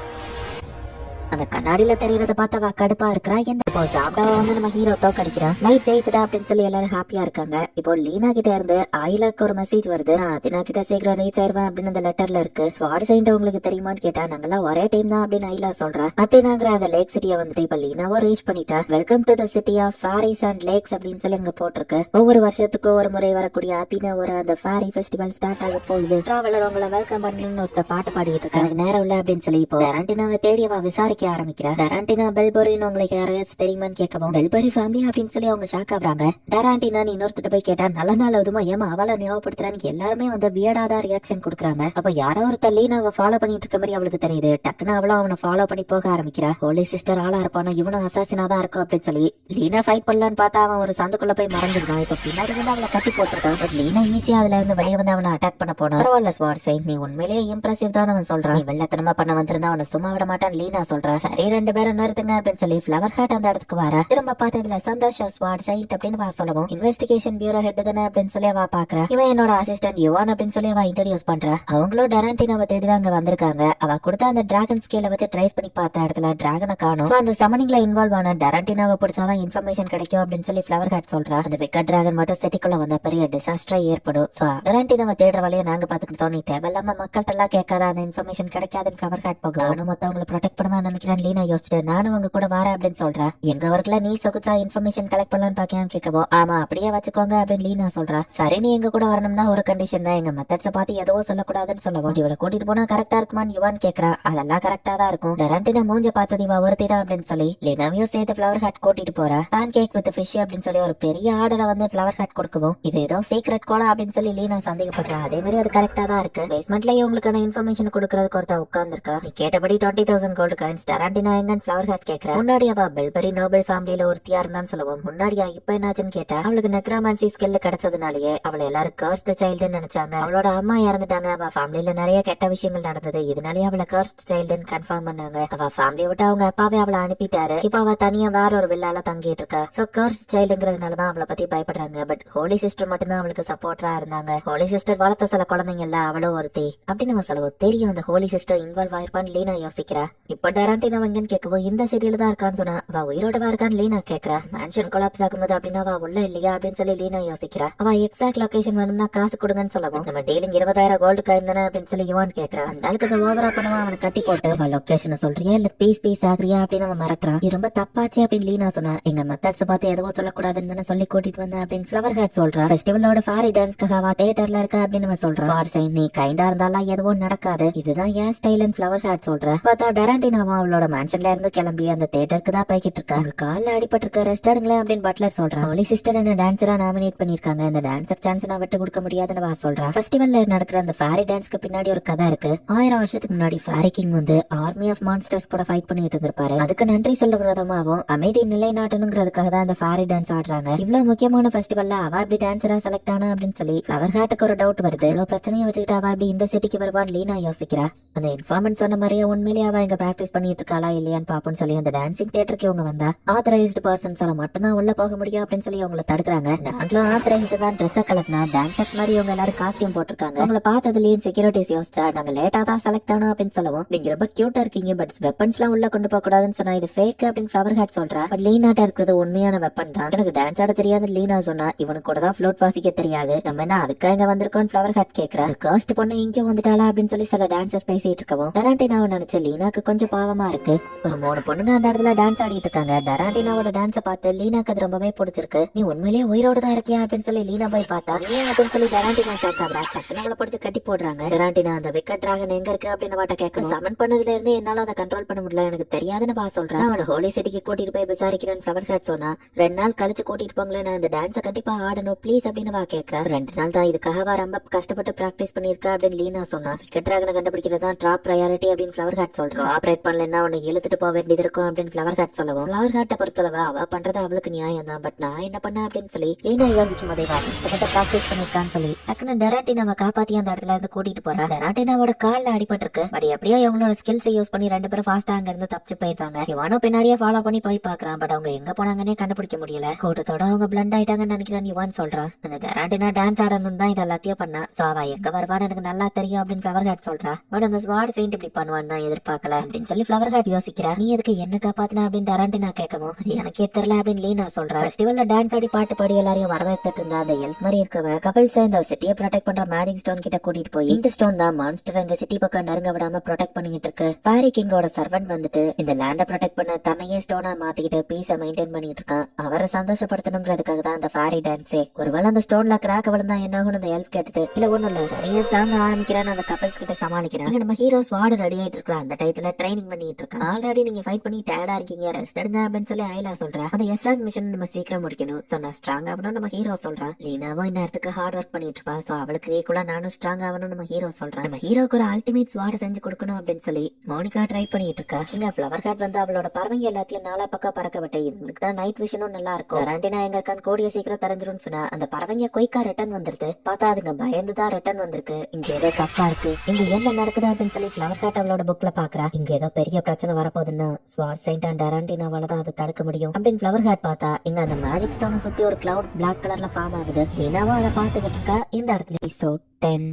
அந்த கண்ணாடியில தெரியறத பார்த்தா கடுப்பா இருக்கிறா. இப்போ சாப்டாவா வந்து நம்ம ஹீரோ தோக்கடிக்கிறா. லைட் ஜெயிச்சுடா அப்படின்னு சொல்லி எல்லாரும் ஹாப்பியா இருக்காங்க. இப்போ லீனா கிட்ட இருந்து ஆயிலாக்கு ஒரு மெசேஜ் வருது. அதினா கிட்ட சீக்கிரம் ரீச் ஆயிருவேன் அப்படின்னு அந்த லெட்டர்ல இருக்கு. ஸ்வாட் செயின்ட் உங்களுக்கு தெரியுமான்னு கேட்டா, நாங்கெல்லாம் ஒரே டைம் தான் அப்படின்னு ஐலா சொல்றா. அத்தினாங்கிற அந்த லேக் சிட்டியை வந்துட்டு இப்ப லீனாவோ ரீச் பண்ணிட்டா. Welcome to the city of fairies and lakes அப்படின்னு சொல்லி அங்க போட்டிருக்கு. ஒவ்வொரு வருஷத்துக்கும் ஒரு முறை வரக்கூடிய அத்தினா ஒரு அந்த ஃபேரி ஃபெஸ்டிவல் ஸ்டார்ட் ஆக போகுது. டிராவலர் உங்களை வெல்கம் பண்ணணும்னு ஒருத்த பாட்டு பாடிட்டு இருக்கு. எனக்கு நேரம் இல்ல அப்படின்னு சொல்லி இப்போ டேரண்டினாவை தேடியவா விசாரிக்க ஆரம்பிக்கிறா. டேரண்டினா பெல்பரின்னு உங்களுக்கு யாரையாச்சும் தெரியுமான்னு கேட்கவும், பெல்பரி ஃபேமிலி அப்படின்னு சொல்லி அவங்க ஷாக் ஆகுறாங்க. டேரண்டினா இன்னொருத்த போய் கேட்டா, நல்ல நாள் அதுமா ஏமா அவளை ஞாபகப்படுத்துறான்னு எல்லாருமே வந்து வியர்டாதான் ரியாக்ஷன் கொடுக்குறாங்க. அப்ப யாரோ ஒரு லீனாவை ஃபாலோ பண்ணிட்டு இருக்க மாதிரி அவளுக்கு தெரியுது. டக்குன்னு அவளும் அவனை ஃபாலோ பண்ணி போக ஆரம்பிக்கிறா. ஹோலி சிஸ்டர் ஆளா இருப்பானோ, இவனும் அசாசினா தான் இருக்கும் அப்படின்னு சொல்லி லீனா ஃபைட் பண்ணலான்னு பார்த்தா அவன் ஒரு சந்துக்குள்ள போய் மறந்துடுவான். இப்ப பின்னாடி வந்து அவளை கட்டி போட்டுருக்கான். பட் லீனா ஈஸியா அதுல இருந்து வெளியே வந்து அவனை அட்டாக் பண்ண போனா. பரவாயில்ல ஸ்வாட் செயின்ட், நீ உண்மையிலேயே இம்ப்ரெசிவ் தான் அவன் சொல்றான். நீ வெள்ளத்தனமா பண்ண வந்திருந்தா அவனை சும்மா விட மாட்டான் லீனா சொல்றான். சொல்றா. சரி 2 பேரும் நிறுத்துங்க அப்படின்னு சொல்லி ஃபிளவர் ஹாட் அந்த இடத்துக்கு வர. திரும்ப பார்த்ததுல சந்தோஷ் ஸ்வாட் சைட் அப்படின்னு வா சொல்லவும் இன்வெஸ்டிகேஷன் பியூரோ ஹெட் தானே அப்படின்னு சொல்லி அவ பாக்குறா. இவன் என்னோட அசிஸ்டன்ட் யுவான் அப்படின்னு சொல்லி அவ இன்ட்ரோடியூஸ் பண்றா. அவங்களும் டெரான்டினோவை தேடிதான் அங்க வந்திருக்காங்க. அவ கொடுத்த அந்த டிராகன் ஸ்கேல வச்சு ட்ரேஸ் பண்ணி பார்த்த இடத்துல டிராகனை காணும். அந்த சமனிங்ல இன்வால்வ் ஆன டெரான்டினோவை பிடிச்சாதான் இன்ஃபர்மேஷன் கிடைக்கும் அப்படின்னு சொல்லி ஃபிளவர் ஹாட் சொல்றா. அந்த விக்கெட் டிராகன் மட்டும் சிட்டிக்குள்ள வந்த பெரிய டிசாஸ்டரா ஏற்படும். சோ டெரான்டினோவை தேடுற வழியை நாங்க பாத்துக்கிட்டோம். நீ தேவையில்லாம மக்கள்கிட்ட எல்லாம் கேட்காத, அந்த இன்ஃபர்மேஷன் கிடைக்காதுன்னு ஃபிளவர் ஹாட் போகும். நானும் மத்தவங்களை ப்ரொடெக்ட் பண்ண நினைக்கிறேன் லீனா யோசிச்சுட்டு நானும் உங்க கூட வரேன் அப்படின்னு சொல்றா. எங்க ஒர்க்ல நீ சொகுச்சா இன்ஃபர்மேஷன் கலெக்ட் பண்ணலான்னு பாக்கியான்னு கேட்கவோ ஆமா அப்படியே வச்சுக்கோங்க அப்படின்னு லீனா சொல்றா. சரி நீ எங்க கூட வரணும்னா ஒரு கண்டிஷன் தான், எங்க மெத்தட்ஸை பார்த்து எதுவோ சொல்லக்கூடாதுன்னு சொல்லவும் இவளை கூட்டிட்டு போனா கரெக்டா இருக்குமான்னு யுவான் கேக்குறா. அதெல்லாம் கரெக்டா தான் இருக்கும், டெரான்டினா மூஞ்ச பார்த்தது இவ ஒருத்தி தான் அப்படின்னு சொல்லி லீனாவையும் சேர்த்து ஃபிளவர் ஹாட் கூட்டிட்டு போறா. பேன் கேக் வித் ஃபிஷ் அப்படின்னு சொல்லி ஒரு பெரிய ஆர்டரை வந்து ஃபிளவர் ஹாட் கொடுக்கவும் இது ஏதோ சீக்ரெட் கோலா அப்படின்னு சொல்லி லீனா சந்தேகப்படுறா. அதே மாதிரி அது கரெக்டா தான் இருக்கு. பேஸ்மெண்ட்லயே உங்களுக்கான இன்ஃபர்மேஷன் கொடுக்கறதுக்கு ஒருத்தா உட்கார்ந்துருக்கா. நீ கேட்டபடி 20,000 கோல்டு காயின்ஸ் டெரான்டினா எங்கன்னு ஃபிளவர் ஹாட் கேக்குறா. முன்னாடி அவ பெல்பெரி நோபல் ஃபேமிலியில ஒருத்தியா இருந்தான்னு சொல்லுவோம். முன்னாடியா இப்ப என்னாச்சுன்னு கேட்டா அவளுக்கு நெக்ரோமான்சி ஸ்கில் கிடைச்சதுனாலயே அவளை எல்லாரும் கர்ஸ்ட் சைல்டுன்னு நினைச்சாங்க. அவளோட அம்மா இறந்துட்டாங்க. அவ ஃபேமிலியில நிறைய கெட்ட விஷயங்கள் நடந்தது. இதனாலேயே அவளை கர்ஸ்ட் சைல்டுன்னு கன்ஃபார்ம் பண்ணாங்க. அவ ஃபேமிலியை விட்டு அவங்க அப்பாவே அவளை அனுப்பிட்டாரு. இப்ப அவ தனியா வேற ஒரு வில்லால தங்கிட்டு இருக்கா. சோ கர்ஸ்ட் சைல்டுங்கிறதுனாலதான் அவளை பத்தி பயப்படுறாங்க. பட் ஹோலி சிஸ்டர் மட்டும்தான் அவளுக்கு சப்போர்ட்டா இருந்தாங்க. ஹோலி சிஸ்டர் வளர்த்த சில குழந்தைங்க இல்ல அவளும் ஒருத்தி அப்படின்னு நம்ம சொல்லுவோம். தெரியும் அந்த ஹோலி சிஸ்டர் இன்வால்வ் ஆயிருப்பான்னு லீனா யோசிக்கிறா. இப்ப டெரான்டினா எங்கன்னு கேட்கவும் இந்த சிட்டியில தான் இருக்கான்னு சொன்னா அவ உயிரோடவா இருக்கான்னு லீனா கேக்குறா. மேன்ஷன் கொலாப்ஸ் ஆகும்போது அப்படின்னா அவ உள்ள இல்லையா அப்படின்னு சொல்லி லீனா யோசிக்கிறா. அவ எக்ஸாக்ட் லொகேஷன் வேணும்னா காசு கொடுங்கன்னு சொல்லவும் நம்ம டீலிங் 20,000 கோல்டு காயின் தானே அப்படின்னு சொல்லி யுவான் கேக்குறா. அந்த ஆளுக்கு ஓவரா பண்ணுவா. அவனை கட்டி போட்டு அவ லொகேஷன் சொல்றியா இல்ல பீஸ் ஆகுறியா அப்படின்னு அவன் மிரட்டுறான். இது ரொம்ப தப்பாச்சு அப்படின்னு லீனா சொன்னா. எங்க மெத்தட்ஸ் பார்த்து எதுவோ சொல்லக்கூடாதுன்னு தானே சொல்லி கூட்டிட்டு வந்தேன் அப்படின்னு ஃபிளவர் ஹாட் சொல்றா. ஃபெஸ்டிவலோட ஃபாரி டான்ஸ்க்காக அவ தியேட்டர்ல இருக்கா அப்படின்னு அவன் சொல்றான். நீ கைண்டா இருந்தாலும் எதுவும் நடக்காது, இதுதான் ஏன் ஸ்டைல் ஃபிளவர் ஹாட் சொல்ற. பார்த்தா டெரான்டினாவா அவளோட மேன்ஷன்ல இருந்து கிளம்பி அந்த தியேட்டருக்கு தான் போய்கிட்டு இருக்கா. கால்ல அடிபட்டு இருக்க ரெஸ்ட் எடுங்களேன் அப்படின்னு பட்லர் சொல்றான். ஹோலி சிஸ்டர் என்ன டான்ஸரா நாமினேட் பண்ணிருக்காங்க, இந்த டான்சர் சான்ஸ் நான் விட்டு கொடுக்க முடியாதுன்னு வா சொல்றா. ஃபெஸ்டிவல்ல நடக்கிற அந்த ஃபேரி டான்ஸ்க்கு பின்னாடி ஒரு கதை இருக்கு. 1000 வருஷத்துக்கு முன்னாடி ஃபேரி கிங் வந்து ஆர்மி ஆஃப் மான்ஸ்டர்ஸ் கூட ஃபைட் பண்ணிட்டு இருந்திருப்பாரு. அதுக்கு நன்றி சொல்ற விதமாவும் அமைதி நிலைநாட்டணுங்கிறதுக்காக தான் அந்த ஃபேரி டான்ஸ் ஆடுறாங்க. இவ்வளவு முக்கியமான ஃபெஸ்டிவல்ல அவ அப்படி டான்சரா செலக்ட் ஆனா அப்படின்னு சொல்லி ஃபிளவர் ஹாட்டுக்கு ஒரு டவுட் வருது. இவ்வளவு பிரச்சனையை வச்சுக்கிட்டு அவ அப்படி இந்த சிட்டிக்கு வருவான்னு லீனா யோசிக்கிறா. அந்த இன்ஃபார்மன்ட் சொன்ன மாதிரியே உண்மையிலேயே அவ இங்க பிராக்டிஸ் பண்ணிட்டு இருக்காளா இல்லையான்னு பாப்போம்னு சொல்லி அந்த டான்சிங் தியேட்டருக்கு இவங்க வந்தா ஆத்தரைஸ்டு பர்சன்ஸ் மட்டும்தான் உள்ள போக முடியும் அப்படின்னு சொல்லி அவங்களை தடுக்கிறாங்க. நாங்களும் ஆத்தரைஸ்டு தான் ட்ரெஸ் கலெக்ட்னா டான்சர்ஸ் மாதிரி இவங்க எல்லாரும் காஸ்டியூம் போட்டிருக்காங்க. அவங்களை பார்த்ததுலயும் செக்யூரிட்டிஸ் யோசிச்சா நாங்க லேட்டா தான் செலக்ட் ஆனோம் அப்படின்னு சொல்லவும் நீங்க ரொம்ப கியூட்டா இருக்கீங்க பட் வெப்பன்ஸ் எல்லாம் உள்ள கொண்டு போக கூடாதுன்னு சொன்னா இது ஃபேக் அப்படின்னு ஃபிளவர் ஹாட் சொல்றா. பட் லீனாட்ட இருக்கிறது உண்மையான வெப்பன் தான். எனக்கு டான்ஸ் ஆட தெரியாது லீனா சொன்னா. இவனுக்கு கூட தான் ஃப்ளூட் வாசிக்க தெரியாது. நம்ம என்ன அதுக்காக இங்க வந்திருக்கோம் ஃபிளவர் ஹாட் கேக்குறா. காஸ்ட் பொண்ணு இங்கே வந்துட்டாளா அப்படின்னு சொல்லி சில டான்சர்ஸ் பேசிட்டு இருக்கவும் டெரான்டினாவை நினைச்ச லீனாக்கு கொஞ்சம் பாவமா இருக்கு. ஒரு 3 பொண்ணுங்க அந்த இடத்துல டான்ஸ் ஆடிட்டு இருக்காங்க. டெரான்டினாவோட டான்ஸை பார்த்து லீனாக்கு அது ரொம்பவே பிடிச்சிருக்கு. நீ உண்மையிலேயே உயிரோட தான் இருக்கியா அப்படின்னு சொல்லி லீனா போய் பார்த்தா நீ அப்படின்னு சொல்லி டெரான்டினா ஷாக் ஆகுறா. நம்மள பிடிச்சி கட்டி போடுறாங்க. டெரான்டினா அந்த விக்கெட் டிராகன் எங்க இருக்கு அப்படின்னு வாட்ட கேட்க சமன் பண்ணதுல இருந்து என்னால அதை கண்ட்ரோல் பண்ண முடியல, எனக்கு தெரியாதுன்னு பா சொல்றேன். அவனை ஹோலி சிட்டிக்கு கூட்டிட்டு போய் விசாரிக்கிறேன் ஃபிளவர் ஹாட் சொன்னா. 2 நாள் கழிச்சு கூட்டிட்டு போங்களேன், நான் இந்த டான்ஸை கண்டிப்பா ஆடணும் ப்ளீஸ் அப்படின்னு வா கேட்கறா. 2 நாள் தான், இதுக்காக ரொம்ப கஷ்டப்பட்டு பிராக்டிஸ் பண்ணிருக்கா அப்படின்னு லீனா சொன்னா. விக்கெட் டிராகனை கண்டுபிடிக்கிறதா டாப் ப்ரையாரிட்டி அப்படின்னு ஃபிளவர் ஹாட் சொல்றா. ஆப்ரேட் பண்ணலன்னா உன்னை இழுத்துட்டு போக வேண்டியது இருக்கும் அப்படின்னு ஃபிளவர் ஹாட் சொல்லவும் ஃபிளவர் ஹாட்டை பொறுத்தளவு அவ பண்றது அவளுக்கு நியாயம் தான். பட் நான் என்ன பண்ண அப்படின்னு சொல்லி லீனா யோசிக்கும் போதே பிராக்டிஸ் பண்ணிருக்கான்னு சொல்லி டக்குன்னு டெரான்டினாவை காப்பாத்தி அந்த இடத்துல இருந்து கூட்டிட்டு போறா. டெரான்டினாவோட கால்ல அடிபட்டு இருக்கு. பட் எப்படியோ இவங்களோட ஸ்கில்ஸை யூஸ் பண்ணி 2 பேரும் ஃபாஸ்டா அங்க இருந்து தப்பிச்சு போயிருந்தாங்க. இவனும் பின்னாடியே ஃபாலோ பண்ணி போய் பாக்குறான். பட் அவங்க எங்க போனாங்கன்னே கண்டுபிடிக்க முடியல. கூட்டத்தோட அவங்க பிளண்ட் ஆயிட்டாங்கன்னு நினைக்கிறேன் யுவான் சொல்றான். அந்த டெரான்டினா டான்ஸ் ஆடணும் தான் இது எல்லாத்தையும் பண்ணா. சோ அவ எங்க வருவான்னு எனக்கு நல்லா தெரியும் அப்படின்னு ஃபிளவர் ஹாட் சொல்றா. பட் அந்த ஸ்வாட் செயின்ட் இப்படி பண்ணுவான்னு தான் எதிர்பார்க்கல அப்படின்னு சொல்லி ஃபிளவர் ஹாட் யோசிக்கிறா. நீ எதுக்கு என்ன காப்பாத்தினா அப்படின்னு டெரான்டினா கேட்கவும் அது எனக்கே தெரியல அப்படின்னு லீனா சொல்றா. ஃபெஸ்டிவல்ல டான்ஸ் ஆடி பாட்டு பாடி எல்லாரையும் வரவேற்றுட்டு இருந்தா அந்த எல்ஃப் மாதிரி இருக்கிறவன் கபிள்ஸ் இந்த சிட்டியை ப்ரொடெக்ட் பண்ற மேஜிக் ஸ்டோன் கிட்ட கூட்டிட்டு போய் இந்த ஸ்டோன் தான் மான்ஸ்டர் இந்த சிட்டி பக்கம் நெருங்க விடாம ப்ரொடெக்ட் பண்ணிட்டு இருக்கு. ஃபேரி கிங்கோட சர்வன்ட் வந்துட்டு இந்த லேண்ட ப்ரொடெக்ட் பண்ண தன்னையே ஸ்டோனா மாத்திக்கிட்டு பீஸை மெயின்டைன் பண்ணிட்டு இருக்கான். அவரை சந்தோஷப்படுத்தணுங்கிறதுக்காக தான் அந்த ஃபேரி டான்ஸே. ஒருவேளை அந்த ஸ்டோன்ல கிராக் விழுந்தா என்ன ஆகும் அந்த எல்ஃப் கேட்டுட்டு இல்ல ஒண்ணும் இல்ல சரியா சாங்க ஆரம்பிக்கிறான்னு அந்த கபிள்ஸ் கிட்ட சமாளிக்கிறான். நம்ம ஹீரோஸ் வார்டு ரெடி ஆயிட்டு இருக்கா. அந்த டைத்துல ட்ரைனிங் பண்ணிட்டு இருக்கான். ஆல்ரெடி நீங்க ஃபைட் பண்ணி டயர்டா இருக்கீங்க, ரெஸ்ட் எடுங்க அப்படின்னு சொல்லி ஐலா சொல்றா. அந்த எஸ்ராக் மிஷன் நம்ம சீக்கிரம் முடிக்கணும். சோ நான் ஸ்ட்ராங் ஆகணும் நம்ம ஹீரோ சொல்றான். லீனாவும் இந்நேரத்துக்கு ஹார்ட் ஒர்க் பண்ணிட்டு இருப்பா. சோ அவளுக்கு ஈக்குவலா நானும் ஸ்ட்ராங் ஆகணும் நம்ம ஹீரோ சொல்றான். நம்ம ஹீரோக்கு ஒரு அல்டிமேட் ஸ்வாட் செஞ்சு கொடுக்கணும் அப்படின்னு சொல்லி மோனிகா ட்ரை பண்ணிட்டு இருக்கா. இங்க ஃபிளவர் ஹாட் வந்து அவளோட பறவைங்க எல்லாத்தையும் 4 பக்கம் பறக்க விட்டு இதுக்கு தான் நைட் விஷனும் நல்லா இருக்கும். டெரான்டினா எங்க இருக்கான்னு கூடிய சீக்கிரம் தெரிஞ்சிரும் சொன்னா அந்த பறவைங்க குயிக்கா ரிட்டர்ன் வந்துருது. பார்த்தா அதுங்க பயந்துதான் ரிட்டர்ன் வந்திருக்கு. இங்க ஏதோ தப்பா இருக்கு, இங்க என்ன நடக்குது அப்படின்னு சொல்லி ஃபிளவர் ஹாட் அவளோட புக்ல பாக்குறா. இங்க ஏதோ பெரிய பெரிய பிரச்சனை வரப்போகுதுன்னு ஸ்வாட் செயின்ட் அண்ட் டராண்டினோவால தான் அதை தடுக்க முடியும் அப்படின்னு ஃப்ளவர் ஹேட் பார்த்தா இங்க அந்த மேஜிக் ஸ்டோனை சுத்தி ஒரு கிளவுட் பிளாக் கலர்ல ஃபார்ம் ஆகுது. லீனாவும் அதை பார்த்துக்கிட்டு இருக்கா. இந்த இடத்துல எபிசோட் 10.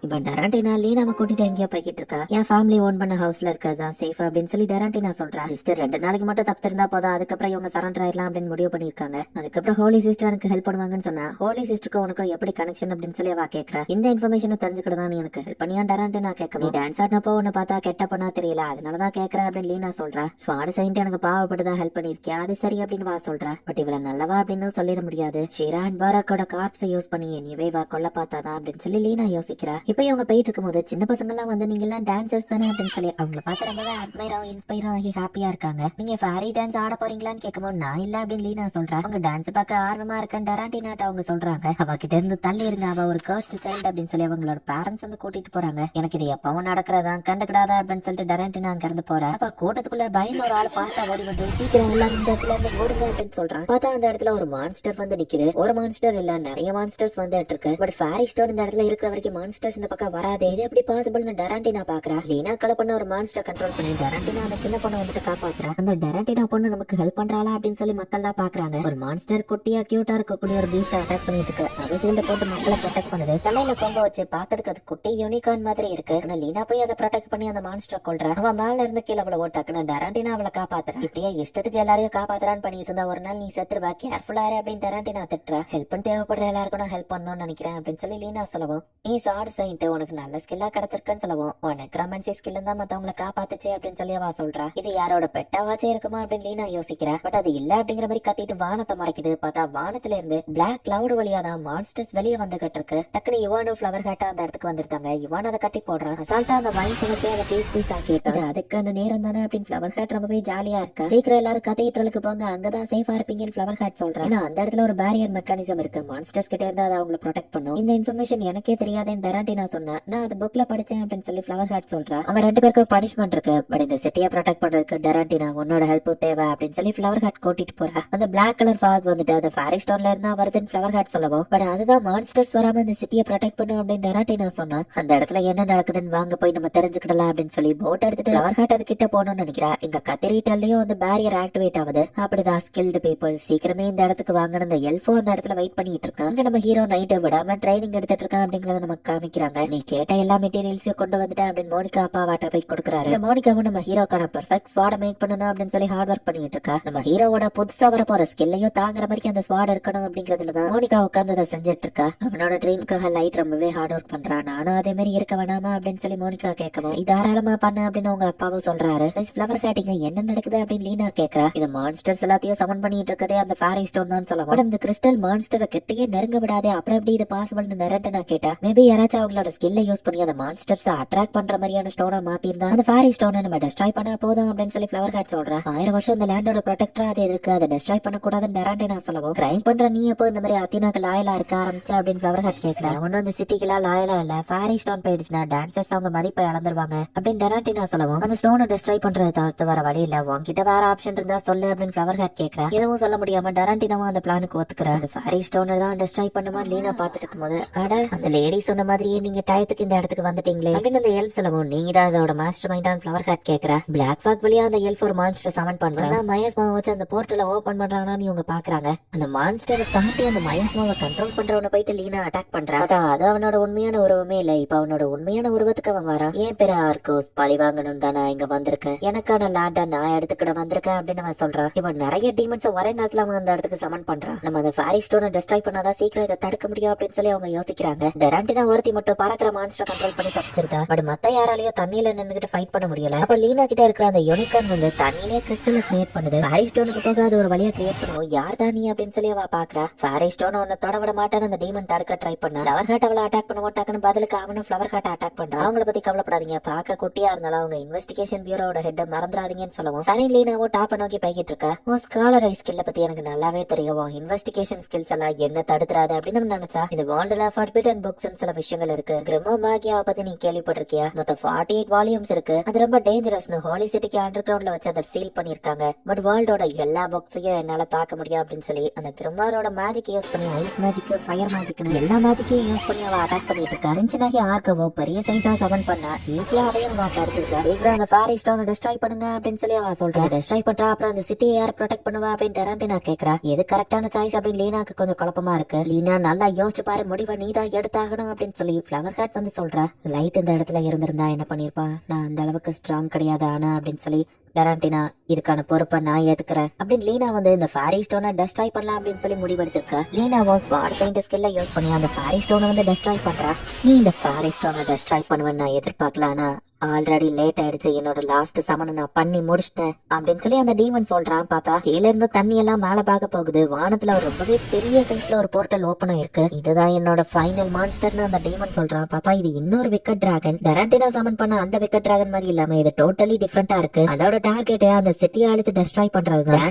இப்ப டராண்டினா லீனாவை கூட்டிட்டு எங்கேயோ போய்கிட்டு இருக்கா. என் ஃபேமிலி ஓன் பண்ண ஹவுஸ்ல இருக்கிறதா சேஃப் அப்படின்னு சொல்லி டராண்டினா சொல்றா. சிஸ்டர் 2 நாளைக்கு மட்டும் தப்பிச்சிருந்தா போதும், அதுக்கப்புறம் இவங்க சரண்டர் ஆயிடலாம் அப்படின்னு முடிவு பண்ணிருக்காங்க. அதுக்கப்புறம் ஹோலி சிஸ்டர் எனக்கு ஹெல்ப் பண்ணுவாங்கன்னு சொன்னா ஹோலி சிஸ்டருக்கு உனக்கு எப்படி கனெக்ஷன் அப்படின்னு சொல்லி அவ கேட்கறா. இந்த இன்ஃபர்மேஷனை தெரிஞ்சுக்கிட்டு நீ எனக்கு ஹெல்ப் பண்ணியா டராண்டினா கேட்க. நீ டான்ஸ் ஆடினப்போ உன்னை பார்த்தா கெட்ட பண்ணா தெரியல, அதனாலதான் கேட்கறேன் அப்படின்னு லீனா சொல்றா. ஸ்வாட் செயின்ட் எனக்கு பாவப்பட்டுதான் ஹெல்ப் பண்ணிருக்கியா, அது சரி அப்படின்னு வா சொல்றா. பட் இவள நல்லவா அப்படின்னு சொல்லிட முடியாது. ஷீரா அண்ட் பாராக்கோட கார்ப்ஸை யூஸ் பண்ணி எனிவே வா கொல்ல பார்த்தாதான் அப்படின்னு சொல்லி லீனா யோசிக்கிறா. இப்ப இவங்க போயிட்டு இருக்கும் போது சின்ன பசங்க எல்லாம் வந்து நீங்க எல்லாம் டான்சர்ஸ் தானே அப்படின்னு சொல்லி அவங்களை பார்த்து ரொம்பவே அட்மைராவும் இன்ஸ்பைரும் ஆகி ஹாப்பியா இருக்காங்க. நீங்க ஃபேரி டான்ஸ் ஆட போறீங்களான்னு கேட்கும்போது நான் இல்ல அப்படின்னு லீனா சொல்றா. அவங்க டான்ஸ் பார்க்க ஆர்வமா இருக்கேன் டராண்டினாட்ட அவங்க சொல்றாங்க. அவகிட்ட இருந்து தள்ளி இருங்க, அவ ஒரு கர்ஸ்ட் சைல்டு அப்படின்னு சொல்லி அவங்களோட பேரண்ட்ஸ் வந்து கூட்டிட்டு போறாங்க. எனக்கு இது எப்பவும் நடக்கிறதா கண்டுக்கிடாதா அப்படின்னு சொல்லிட்டு டராண்டினா அங்க இருந்து போறா. அப்ப கூட்டத்துக்குள்ள பயந்து ஒரு ஆள் ஃபாஸ்டா ஓடி வந்து சீக்கிரம் எல்லாம் இந்த இடத்துல இருந்து ஓடுங்க அப்படின்னு சொல்றான். பார்த்தா அந்த இடத்துல ஒரு மான்ஸ்டர் வந்து நிக்குது. ஒரு மான்ஸ்டர் இல்ல நிறைய மான்ஸ்டர்ஸ் வந்துட்டு இருக்கு. பட் ஃபேரி ஸ்டோன் இந்த இடத்துல இருக்கிற வரைக்கும் மான்ஸ்டர்ஸ் இந்த பக்கம் வராதே, இது எப்படி பாசிபிள்னு டராண்டினா பாக்குறா. லீனா கலை பண்ண ஒரு மான்ஸ்டர் கண்ட்ரோல் பண்ணி டராண்டினா அந்த சின்ன பொண்ணு வந்துட்டு காப்பாத்துறா. அந்த டராண்டினா பொண்ணு நமக்கு ஹெல்ப் பண்றாளா அப்படின்னு சொல்லி மக்கள் எல்லாம் பாக்குறாங்க. ஒரு மான்ஸ்டர் குட்டியா கியூட்டா இருக்கக்கூடிய ஒரு பீஸ்ட் அட்டாக் பண்ணிட்டு இருக்கு. அது ஷீல்ட போட்டு மக்களை ப்ரொடெக்ட் பண்ணுது. தலையில கொம்ப வச்சு பாக்கிறதுக்கு அது குட்டி யூனிகார்ன் மாதிரி இருக்கு. ஆனா லீனா போய் அதை ப்ரொடெக்ட் பண்ணி அந்த மான்ஸ்டர் கொல்றா. அவன் மேல இருந்து கீழே அவளை ஓட்டாக்குன்னு டராண்டினா அவளை காப்பாத்துறா. இப்படியே இஷ்டத்துக்கு எல்லாரையும் காப்பாத்துறான்னு பண்ணிட்டு இருந்தா ஒரு நாள் நீ செத்துருவா, கேர்ஃபுல்லா இரு அப்படின்னு டராண்டினா திட்டுறா. ஹெல்ப் தேவைப்படுற எல்லாருக்கும் நான் ஹெல்ப் பண்ணணும்னு நினைக்கிறேன் அப்படின்னு சொல்லி லீனா சொல்லவும், நீ சாடு செயின்ட் உனக்கு நல்ல ஸ்கில்லா கிடைச்சிருக்குன்னு சொல்லவும், நெக்ரோமன்சி ஸ்கில் தான் மத்தவங்களை காப்பாத்துச்சு அப்படின்னு சொல்லி அவ சொல்றா. இது யாரோட பெட்டாவாச்சே இருக்குமா அப்படின்னு லீனா யோசிக்கிறா. பட் அது இல்ல அப்படிங்கிற மாதிரி கத்திட்டு வானத்தை மறைக்குது. பார்த்தா வானத்துல இருந்து பிளாக் கிளவுட் வழியா தான் மான்ஸ்டர்ஸ் வெளியே வந்துகிட்டு இருக்கு. டக்குனு யுவானும் ஃபிளவர் ஹேட்டா அந்த இடத்துக்கு வந்திருந்தாங்க. யுவான் அதை கட்டி போடுறான். அசால்ட்டா அந்த வைன் பழத்தை அதை பீஸ் பீஸ் ஆக்கிட்டாங்க. அதுக்கான நேரம் தானே அப்படின்னு ஃபிளவர் ஹேட் ரொம்பவே ஜாலியா இருக்கா. சீக்கிரம் எல்லாரும் கதீட்ரலுக்கு போங்க, அங்கதான் சேஃபா இருப்பீங்கன்னு ஃபிளவர் ஹேட் சொல்றான். ஏன்னா அந்த இடத்துல ஒரு பேரியர் மெக்கானிசம் இருக்கு, மான்ஸ்டர்ஸ் கிட்ட இருந்து அதை அவங்களை ப்ரொடெக்ட் பண்ணும். இந்த இன்ஃபர்மேஷன் எனக்கே தெரியாதுன்னு டராண்டினா சொன்னா. நான் அது புக்ல படிச்சேன் அப்படின்னு சொல்லி ஃபிளவர் ஹேட் சொல்றா. அங்க 2 பேருக்கு பனிஷ்மெண்ட் இருக்கு. பட் இந்த சிட்டியை ப்ரொடெக்ட் பண்றதுக்கு டராண்டினா உன்னோட ஹெல்ப் தேவை அப்படின்னு சொல்லி ஃபிளவர் ஹேட் கூட்டிட்டு போறா. அந்த பிளாக் கலர் ஃபாக் வந்துட்டு அந்த ஃபேரி ஸ்டோன்ல இருந்தா வருதுன்னு ஃபிளவர் ஹேட் சொல்லவும், பட் அதுதான் மான்ஸ்டர்ஸ் வராம இந்த சிட்டியை ப்ரொடெக்ட் பண்ணும் அப்படின்னு டராண்டினா சொன்னா. அந்த இடத்துல என்ன நடக்குதுன்னு வாங்க போய் நம்ம தெரிஞ்சுக்கிடலாம் அப்படின்னு சொல்லி போட் எடுத்துட்டு ஃபிளவர் ஹேட் அது கிட்ட போகணும்னு நினைக்கிறா. இங்க கத்திரிட்டாலையும் அந்த பேரியர் ஆக்டிவேட் ஆகுது. அப்படிதான் ஸ்கில்டு பீப்புள் சீக்கிரமே இந்த இடத்துக்கு வாங்கணும். இந்த எல்ஃபோ அந்த இடத்துல வெயிட் பண்ணிட்டு இருக்கான். அங்க நம்ம ஹீரோ நைட்டை விடாம ட்ரைனிங் எடுத்துட்டு இருக்கான் அப்படிங்கறத நமக்கு காமிக்கிறாங்க. நீ கேட்ட எல்லா மெட்டீரியல்ஸையும் கொண்டு வந்துட்டேன் அப்படின்னு மோனிகா அப்பாவாட்ட போய் கொடுக்குறாரு. மோனிகாவும் நம்ம ஹீரோக்கான பெர்ஃபெக்ட் ஸ்வாட மேக் பண்ணணும் அப்படின்னு சொல்லி ஹார்ட் ஒர்க் பண்ணிட்டு இருக்கா. நம்ம ஹீரோவோட புதுசா வர போற ஸ்கில்லையும் தாங்குற மாதிரி அந்த ஸ்வாட் இருக்கணும் அப்படிங்கறதுலதான் மோனிகா உட்கார்ந்து அதை செஞ்சுட்டு இருக்கா. அவனோட ட்ரீம்க்காக லைட் ரொம்பவே ஹார்ட் ஒர்க் பண்றான். நானும் அதே மாதிரி இருக்க வேணாமா அப்படின்னு சொல்லி மோனிகா கேட்கவும், இது தாராளமா பண்ண அப்படின்னு உங்க அப்பாவும் சொல்றாரு. ஃபிளவர் ஹேட்டிங்க என்ன நடக்குது அப்படின்னு லீனா கேக்குறா. இது மான்ஸ்டர்ஸ் எல்லாத்தையும் சமன் பண்ணிட்டு இருக்கதே அந்த ஃபேரி ஸ்டோன் தான் சொல்லலாம். அந்த கிறிஸ்டல் மான்ஸ்டரை கிட்டயே நெருங்க விடாதே, அப்புறம் எப்படி இது பாசிபிள்னு நிரண்டனா கேட்டா, மேபி யாராச்சும் அவங்களோட ஸ்கில்லை யூஸ் பண்ணி அந்த மான்ஸ்டர்ஸ் அட்ராக்ட் பண்ற மாதிரியான ஸ்டோனை மாத்தி இருந்தா அந்த ஃபேரி ஸ்டோனை நம்ம டெஸ்ட்ராய் பண்ணா போதும் அப்படின்னு சொல்லி ஃபிளவர் ஹேட் சொல்றா. 1000 வருஷம் இந்த லேண்டோட ப்ரொடெக்டரா அது இருக்கு, அதை டெஸ்ட்ராய் பண்ண கூடாதுன்னு டராண்டினா சொல்லவும், கிரைம் பண்ற நீ எப்போ இந்த மாதிரி அத்தினாக்கு லாயலா இருக்க ஆரம்பிச்சா அப்படின்னு ஃபிளவர் ஹேட் கேட்கறா. ஒன்னும் இந்த சிட்டிக்கெல்லாம் லாயலா இல்ல, ஃபேரி ஸ்டோன் போயிடுச்சுன்னா டான்சர்ஸ் அவங்க மதிப்பை இழந்துருவாங்க அப்படின்னு டராண்டினா சொல்லவும், அந்த ஸ்டோனை டெஸ்ட்ராய் பண்றதை தவிர்த்து வர வழி இல்ல, உன்கிட்ட வேற ஆப்ஷன் இருந்தா சொல்லு அப்படின்னு ஃபிளவர் ஹேட் கேட்கறா. எதுவும் சொல்ல முடியாம டராண்டினாவும் அந்த பிளானுக்கு ஒத்துக்கிறா. அந்த ஃபேரி ஸ்டோனை தான் டெஸ்ட்ராய் பண்ணுமா லீனா பாத்துட்டு இருக்கும்போது, அட அந்த லேடி சொன்ன மாதிரியே நீங்க டயத்துக்கு இந்த இடத்துக்கு வந்துட்டீங்களே அப்படின்னு அந்த எல்ப் சொல்லவும், நீங்க தான் இதோட மாஸ்டர் மைண்டான் ஃபிளவர் ஹேட் கேட்கறா. பிளாக் ஃபாக் வழியா அந்த எல்ஃப் ஒரு மான்ஸ்டர் சமன் பண்றாங்க. மயஸ்மாவை வச்சு அந்த போர்ட்டல ஓபன் பண்றாங்கன்னு இவங்க பாக்குறாங்க. அந்த மான்ஸ்டரை தாண்டி அந்த மயஸ்மாவை கண்ட்ரோல் பண்றவனை போயிட்டு லீனா அட்டாக் பண்றான். அது அவனோட உண்மையான உருவமே இல்ல. இப்ப அவனோட உண்மையான உருவத்துக்கு அவன் வரான். ஏன் பேரு ஆர்கோஸ், பழி வாங்கணும் தான் நான் இங்க வந்திருக்கேன், எனக்கான லேண்டா நான் எடுத்துக்கிட வந்திருக்கேன் அப்படின்னு அவன் சொல்றான். இவன் நிறைய டீமன்ஸ் ஒரே நேரத்துல அவன் அந்த இடத்துக்கு சமன் பண்றான். நம்ம அந்த ஃபேரி ஸ்டோனை டெஸ்ட்ராய் பண்ணாதான் சீக்கிரம் இதை தடுக்க முடியும் அப்படின்னு சொல்லி அவங்க யோசிக்கிறாங்க. டராண்டினா ஒருத்தி மட்டும் பறக்கிற மான்ஸ்டர் கண்ட்ரோல் பண்ணி தப்பிச்சிருக்கா. பட் மத்த யாராலையும் தண்ணியில நின்னுகிட்டு ஃபைட் பண்ண முடியல. அப்ப லீனா கிட்ட இருக்கிற அந்த யூனிகார்ன் வந்து தண்ணியிலே கிறிஸ்டல் கிரியேட் பண்ணுது. ஃபேரி ஸ்டோனுக்கு போக அது ஒரு வழியா கிரியேட் பண்ணுவோம். யார் தான் நீ அப்படின்னு சொல்லி அவ பாக்குறா. ஃபேரி ஸ்டோன் ஒன்னு தொட விட மாட்டான்னு அந்த டீமன் தடுக்க ட்ரை பண்ணா. ஃபிளவர் ஹாட் அவளை அட்டாக் பண்ண மாட்டாங்கன்னு பதிலுக்கு அவனும் ஃபிளவர் ஹாட் அட்டாக் பண்றான். அவங்கள பத்தி கவலைப்படாதீங்க, பார்க்க குட்டியா இருந்தாலும் அவங்க இன்வெஸ்டிகேஷன் பியூரோட ஹெட் மறந்துடாதீங்கன்னு சொல்லவும், சரி லீனாவோ டாப்ப நோக்கி போய்கிட்டு இருக்கா. உன் ஸ்காலர் ஐ ஸ்கில்ல பத்தி எனக்கு நல்லாவே தெரியும், இன்வெஸ்டிகேஷன் ஸ்கில்ஸ் எல்லாம் என்ன தடுத்துறாது அப்படின்னு நினைச்சா இந்த வேர்ல்டுல ஃபர்பிடன் புக்ஸ் சில விஷயங்கள் இருக்கு. இருக்கு. கிரிமோ மேகியாவை பத்தி நீ கேள்விப்பட்டிருக்கியா? மொத்தம் 48 வால்யூம்ஸ் இருக்கு. அது ரொம்ப டேஞ்சரஸ்னு ஹாலி சிட்டிக்கு அண்டர் கிரவுண்ட்ல வச்சு அதை சீல் பண்ணிருக்காங்க. பட் வேர்ல்டோட எல்லா பாக்ஸையும் என்னால பார்க்க முடியும் அப்படின்னு சொல்லி அந்த கிரிமரோட மேஜிக் யூஸ் பண்ணி ஐஸ் மேஜிக், ஃபயர் மேஜிக்னு எல்லா மேஜிக்கையும் யூஸ் பண்ணி அவ அட்டாக் பண்ணிட்டு இருக்கா. டென்ஷனாகி ஆர்கவோ பெரிய சைஸா சமன் பண்ணா ஈஸியா அதையும் தடுத்துருக்கா. அந்த ஃபாரி ஸ்டோனை டெஸ்ட்ராய் பண்ணுங்க அப்படின்னு சொல்லி அவ சொல்றா. டெஸ்ட்ராய் பண்றா. அப்புறம் அந்த சிட்டியை யார் ப்ரொடெக்ட் பண்ணுவா அப்படின்னு டெராண்டினா கேக்குறா. எது கரெக்டான சாய்ஸ் அப்படின்னு லீனாக்கு கொஞ்சம் குழப்பமா இருக்கு. லீனா நல்லா யோசிச்சு பாரு, முடிவை நீதான் எடுத்தாகணும் அப்படின்னு சொல்லி ஃபிளவர் ஹாட் வந்து சொல்றா. லைட் இந்த இடத்துல இருந்திருந்தா என்ன பண்ணிருப்பான்? நான் அந்த அளவுக்கு ஸ்ட்ராங் கிடையாது ஆனா அப்படின்னு சொல்லி டெராண்டினா இதுக்கான பொறுப்பை நான் ஏத்துக்கிறேன் அப்படின்னு லீனா வந்து இந்த ஃபாரி ஸ்டோனை டெஸ்ட்ராய் பண்ணலாம் அப்படின்னு சொல்லி முடிவெடுத்திருக்கா. லீனாவும் ஸ்வாட் சயின்டிஸ்ட் ஸ்கில்ல யூஸ் பண்ணி அந்த ஃபாரி ஸ்டோனை வந்து டெஸ்ட்ராய் பண்றா. நீ இந்த ஃபாரி ஸ்டோனை டெஸ்ட்ராய் பண்ணுவேன்னு நான் எதிர்பார்க்கலானா ஆல்ரெடி லேட் ஆயிடுச்சு, என்னோட லாஸ்ட் சமனை நான் பண்ணி முடிச்சிட்டேன் அப்படின்னு சொல்லி அந்த டீமன் சொல்றான். பார்த்தா கீழ இருந்த தண்ணி எல்லாம் மேல பார்க்க போகுது. வானத்துல ரொம்பவே பெரிய சைஸ்ல ஒரு போர்ட்டல் ஓபன் ஆயிருக்கு. இதுதான் என்னோட ஃபைனல் மான்ஸ்டர்னு அந்த டீமன் சொல்றான். பார்த்தா இது இன்னொரு விக்கெட் டிராகன். டெராண்டினா சமன் பண்ண அந்த விக்கெட் டிராகன் மாதிரி இல்லாம இது டோட்டலி டிஃபரெண்டா இருக்கு. அதோட டார்கெட் அந்த சிட்டியை அழிச்சு டெஸ்ட்ராய் பண்றது.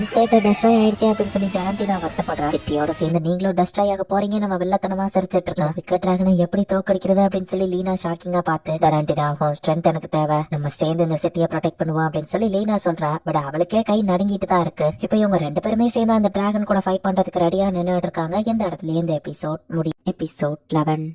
டெஸ்ட்ராய் ஆயிடுச்சு அப்படின்னு சொல்லி டெராண்டினா வருத்தப்படுறா. சிட்டியோட சேர்ந்து நீங்களும் டெஸ்ட்ராய் ஆக போறீங்க, நம்ம வெள்ளத்தனமா சிரிச்சிட்டு இருக்கோம். விக்கெட் டிராகனை எப்படி தோக்கடிக்கிறது அப்படின்னு சொல்லி லீனா ஷாக்கிங்கா பார்த்து டெராண்டினா ஸ்ட்ரென்த் எனக்கு தேவை, நம்ம சேர்ந்து இந்த சிட்டியை ப்ரொடெக்ட் பண்ணுவோம் அப்படின்னு சொல்லி லீனா சொல்றா. பட் அவளுக்கே கை நடுங்கிட்டு தான் இருக்கு. இப்ப இவங்க ரெண்டு பேருமே சேர்ந்து அந்த டிராகன் கூட ஃபைட் பண்றதுக்கு ரெடியா நின்னுட்டு இருக்காங்க. எந்த இடத்துல இந்த எபிசோட் முடியும். எபிசோட் 11.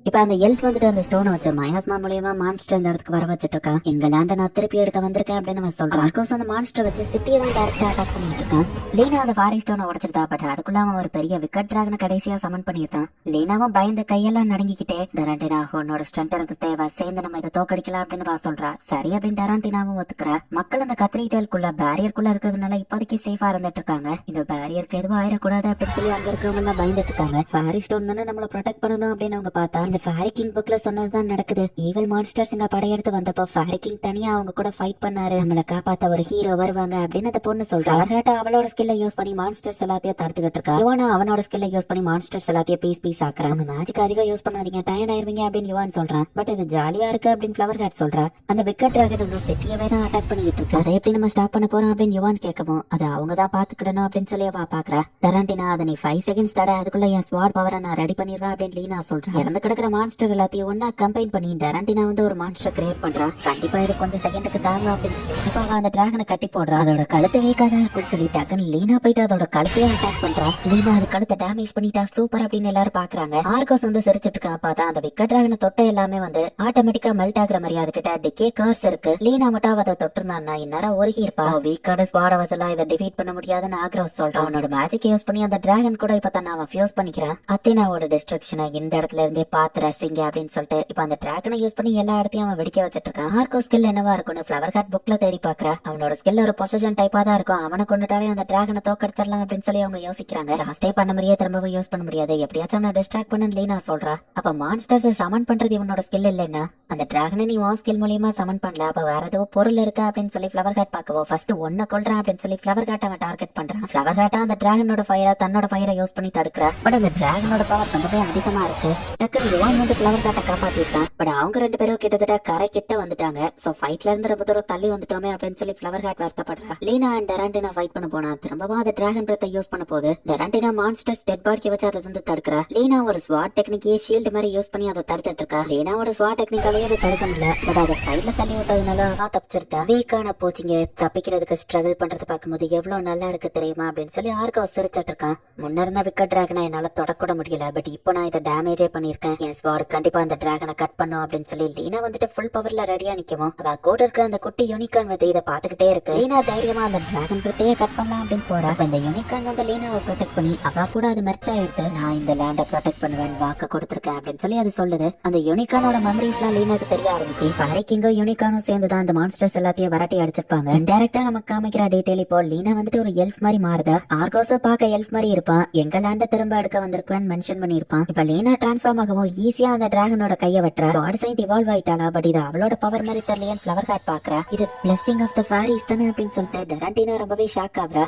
இப்ப அந்த எல்ஃப் வந்துட்டு அந்த ஸ்டோனை வச்சு மயாஸ்மா மூலியமா மான்ஸ்டர் இந்த இடத்துக்கு வர வச்சுட்டு இருக்கான். எங்க லேண்ட நான் திருப்பி எடுக்க வந்திருக்கேன் அப்படின்னு அவன் சொல்றான். ஆர்கோஸ் அந்த மான்ஸ்டர் வச்சு சிட்டியை தான் டைரக்டா அட்டாக் பண்ணிட்டு இருக்கான். லீனா அந்த ஃபாரி ஸ்டோனை உடைச்சிருந்தா. பட் அதுக்குள்ள அவன் ஒரு பெரிய விக்கெட் டிராகனை கடைசியா சமன் பண்ணிருந்தான். லீனாவும் பயந்து கையெல்லாம் நடுங்கிக்கிட்டே டெராண்டினா உன்னோட ஸ்ட்ரென்த் எனக்கு தேவை, சேர்ந்து நம்ம இதை தோக்கடிக்கலாம் அப்படின்னு சொல்றா. சரி அப்படின்னு டெராண்டினாவும் ஒத்துக்கிறா. மக்கள் அந்த கத்ரீட்டலுக்குள்ள பேரியருக்குள்ள இருக்கிறதுனால இப்போதைக்கு சேஃபா இருந்துட்டு இருக்காங்க. இந்த பேரியருக்கு எதுவும் ஆயிடக்கூடாது அப்படின்னு சொல்லி அங்க இருக்கிறவங்க எல்லாம் பயந்துட்டு இருக்காங்க. ஃபாரி ஸ்டோன் தானே நம்மள ப்ரொடெக்ட் பண்ணணும் அப்படின்னு அவங்க பார்த்தா இந்த ஃபாரி கிங் புக்ல சொன்னதுதான் நடக்குது. ஈவல் மான்ஸ்டர்ஸ் இங்க படையெடுத்து வந்தப்போ ஃபாரி கிங் தனியா அவங்க கூட ஃபைட் பண்ணாரு. நம்மள காப்பாத்த ஒரு ஹீரோ வருவாங்க அப்படின்னு அந்த பொண்ணு சொல்றா. அவளோட ஸ்கில்ல யூஸ் பண்ணி மான்ஸ்டர்ஸ் எல்லாத்தையும் தடுத்துக்கிட்டு இருக்கா. யுவானா அவனோட ஸ்கில்ல யூஸ் பண்ணி மான்ஸ்டர்ஸ் எல்லாத்தையும் பீஸ் ஆக்குறான். மேஜிக் அதிகம் யூஸ் பண்ணாதீங்க, டயர்ட் ஆயிருவீங்க அப்படின்னு யுவான் சொல்றான். பட் இது ஜாலியா இருக்கு அப்படின்னு ஃபிளவர் ஹாட் சொல்றா. அந்த விக்கெட் டிராகன் சிட்டியவே தான் அட்டாக் பண்ணிட்டு இருக்கு. அதை எப்படி நம்ம ஸ்டாப் பண்ண போறோம் அப்படின்னு யுவான் கேட்கவும் அதை அவங்க தான் பாத்துக்கிடணும் அப்படின்னு சொல்லி அவ பாக்குறா. டெராண்டினா அதை நீ 5 செகண்ட்ஸ் தட, அதுக்குள்ள என் ஸ்வாட் பவரை நான் ரெடி பண்ணிடுவேன் அப்படின்னு லீனா சொல்றேன். இறந்து கிடக்கிற மான்ஸ்டர் எல்லாத்தையும் ஒன்னா கம்பைன் பண்ணி டெராண்டினா வந்து ஒரு மான்ஸ்டர் கிரியேட் பண்றா. கண்டிப்பா இது கொஞ்சம் செகண்டுக்கு தாங்க அப்படின்னு சொல்லி இப்ப அந்த டிராகனை கட்டி போடுறா. அதோட கழுத்தை வீக்காதான் இருக்குன்னு சொல்லி டக்குன்னு லீனா போயிட்டு அதோட கழுத்தையே அட்டாக் பண்றா. லீனா அது கழுத்தை டேமேஜ் பண்ணிட்டா, சூப்பர் அப்படின்னு எல்லாரும் பாக்குறாங்க. ஆர்கோஸ் வந்து சிரிச்சிட்டு இருக்கா. பார்த்தா அந்த விக்கெட் டிராகனை தொட்ட எல்லாமே வந்து ஆட்டோமேட்டிக்கா மெல்ட் ஆகுற மாதிரி அதுகிட்ட டிகே கர்ஸ் இருக்கு. லீனா மட்டும் அதை தொட்டிருந்தான்னா இந்நேரம் உருகி இருப்பா. வீக்கான ஸ்வாட வச்சலாம் இதை டிஃபீட் பண்ண முடியாதுன்னு ஆக்ரோஸ் சொல்றான். அவனோட மேஜிக் யூஸ் பண்ணி அந்த டிராகன் கூட இப்ப தான் அவன் ஃபியூஸ் பண்ணிக்கிறான். அத்தேனாவோட டிஸ்ட்ரக்ஷனை இந்த இடத்துல இருந்தே பாத்து ரசிங்க அப்படின்னு சொல்லிட்டு இப்ப அந்த டிராகனை யூஸ் பண்ணி எல்லா இடத்தையும் அவன் வெடிக்க வச்சிட்டு இருக்கான். ஆர்கோ ஸ்கில் என்னவா இருக்கும்னு ஃபிளவர் ஹாட் புக்ல தேடி பாக்குறா. அவனோட ஸ்கில் ஒரு பொசிஷன் டைப்பா தான் இருக்கும். அவனை கொண்டுட்டாவே அந்த டிராகனை தோக்கடிச்சிடலாம் அப்படின்னு சொல்லி அவங்க யோசிக்கிறாங்க. லாஸ்டே பண்ண மாதிரியே திரும்பவும் யூஸ் பண்ண முடியாது, எப்படியாச்சும் அவனை டிஸ்ட்ராக்ட் பண்ணு லீனா சொல்றா. அப்ப மான்ஸ்டர்ஸ் சமன் பண்றது இவனோட ஸ்கில் இல்லைன்னா அந்த டிராகனை நீ உன் ஸ்கில் மூலியமா சமன் பண்ணல, அப்ப வேற ஏதோ பொருள் இருக்கா அப்படின்னு சொல்லி ஃபிளவர் ஹாட் பாக்கவோ ஃபர்ஸ்ட் ஒன்ன கொல்றான் அப்படின்னு சொல்லி ஃபிளவர் ஹாட் அவன் டார்கெட் பண்றான். ஃபிளவர் ஹாட்டா அந்த டிராகனோட ஃபயரை தன்னோட ஃபயரை யூஸ் பண்ணி தடுக்கிறா. பட் அந்த டிராகனோட பவர் ரொம்பவே அதிகமா இருக்கு. டக்குனு யுவான் வந்து ஃபிளவர் ஹாட்டை காப்பாத்திருக்கான். பட் அவங்க ரெண்டு பேரும் கிட்டத்தட்ட கரை கிட்ட வந்துட்டாங்க. சோ ஃபைட்ல இருந்து ரொம்ப தூரம் தள்ளி வந்துட்டோமே அப்படின்னு சொல்லி ஃபிளவர் ஹாட் வருத்தப்படுறா. லீனா அண்ட் டெராண்டினா ஃபைட் பண்ண போனா திரும்பவும் அந்த டிராகன் பிரத்தை யூஸ் பண்ண போது டெராண்டினா மான்ஸ்டர்ஸ் டெட் பாடியை வச்சு அதை வந்து தடுக்கிறா. லீனா ஒரு ஸ்வாட் டெக்னிக்கே ஷீல்டு மாதிரி யூஸ் பண்ணி அதை தடுத்துட்டு இருக்கா. லீனாவோட ஸ்வாட் டெக்னிக்காலேயே அதை தடுக்க முடியல. பட் அதை சைட்ல தள்ளி விட்டதுனால அவன் தப்பிச்சிருந்தா. வீக்கான போச்சிங்க தப்பிக்கிறதுக்கு ஸ்ட்ரகிள் பண்றது பார்க்கும்போது எவ்வளவு நல்லா இருக்கு தெரியுமா அப்படின்னு சொல்லி ஆர்கோ சிரிச்சிட்டு இருக்கான். முன்ன இருந்த விக்கெட் டிராகனை என்னால தொடக்கூட முடியல, பட் இப்போ நான் இதை டேமேஜே பண்ணிருக்கேன். என் ஸ்வாட் கண்டிப்பா அந்த டிராகனை கட் பண்ணும் அப்படின்னு சொல்லி லீனா வந்துட்டு ஃபுல் பவர்ல ரெடியா நிக்குவோம். அவ கூட இருக்கிற அந்த குட்டி யூனிகார்ன் வந்து இதை பாத்துக்கிட்டே இருக்கு. லீனா தைரியமா அந்த டிராகன் பிரத்தையே கட் பண்ணலாம் அப்படின்னு போறா. அந்த யூனிகார்ன் வந்து லீனாவை ப்ரொடெக்ட் பண்ணி அவ கூட அது மெர்ச் ஆயிருக்கு. நான் இந்த லேண்டை ப்ரொடெக்ட் பண்ணுவேன் வாக்கு கொடுத்திருக்கேன் அப்படின்னு சொல்லி அது சொல்லுது. அந்த யூனிகார்னோட மெமரிஸ் எல்லாம் லீனாக்கு தெரிய ஆரம்பிச்சு. ஃபாரி கிங்கும் யூனிகார்னும் சேர்ந்துதான் அந்த மான்ஸ்டர்ஸ் எல்லாத்தையும் வரட்டி அடிச்சிருப்பாங்க. இன்டைரக்டா நமக்கு காமிக்கிற டீடைல் இப்போ லீனா வந்துட்டு ஒரு எல்ஃப் மாதிரி மாறுதா. ஆர்கோஸோ பார்க்க எல்ஃப் மாதிரி இருப்பான். எங்க லேண்ட திரும்ப எடுக்க வந்திருக்கேன்னு மென்ஷன் பண்ணிருப்பான். இப்ப லீனா டிரான்ஸ்ஃபார்ம் ஆகவும் ஈஸியா அந்த டிராகனோட கையை வெட்டுறா. காட் சைண்ட் இவால்வ் ஆயிட்டாளா, பட் இது அவளோட பவர் மாதிரி தெரியலையே ஃபிளவர் ஹாட் பாக்குறா. இது பிளெஸிங் ஆஃப் தி ஃபேரிஸ் தானே அப்படின்னு சொல்லிட்டு டெராண்டினா ரொம்பவே ஷாக் ஆகுறா.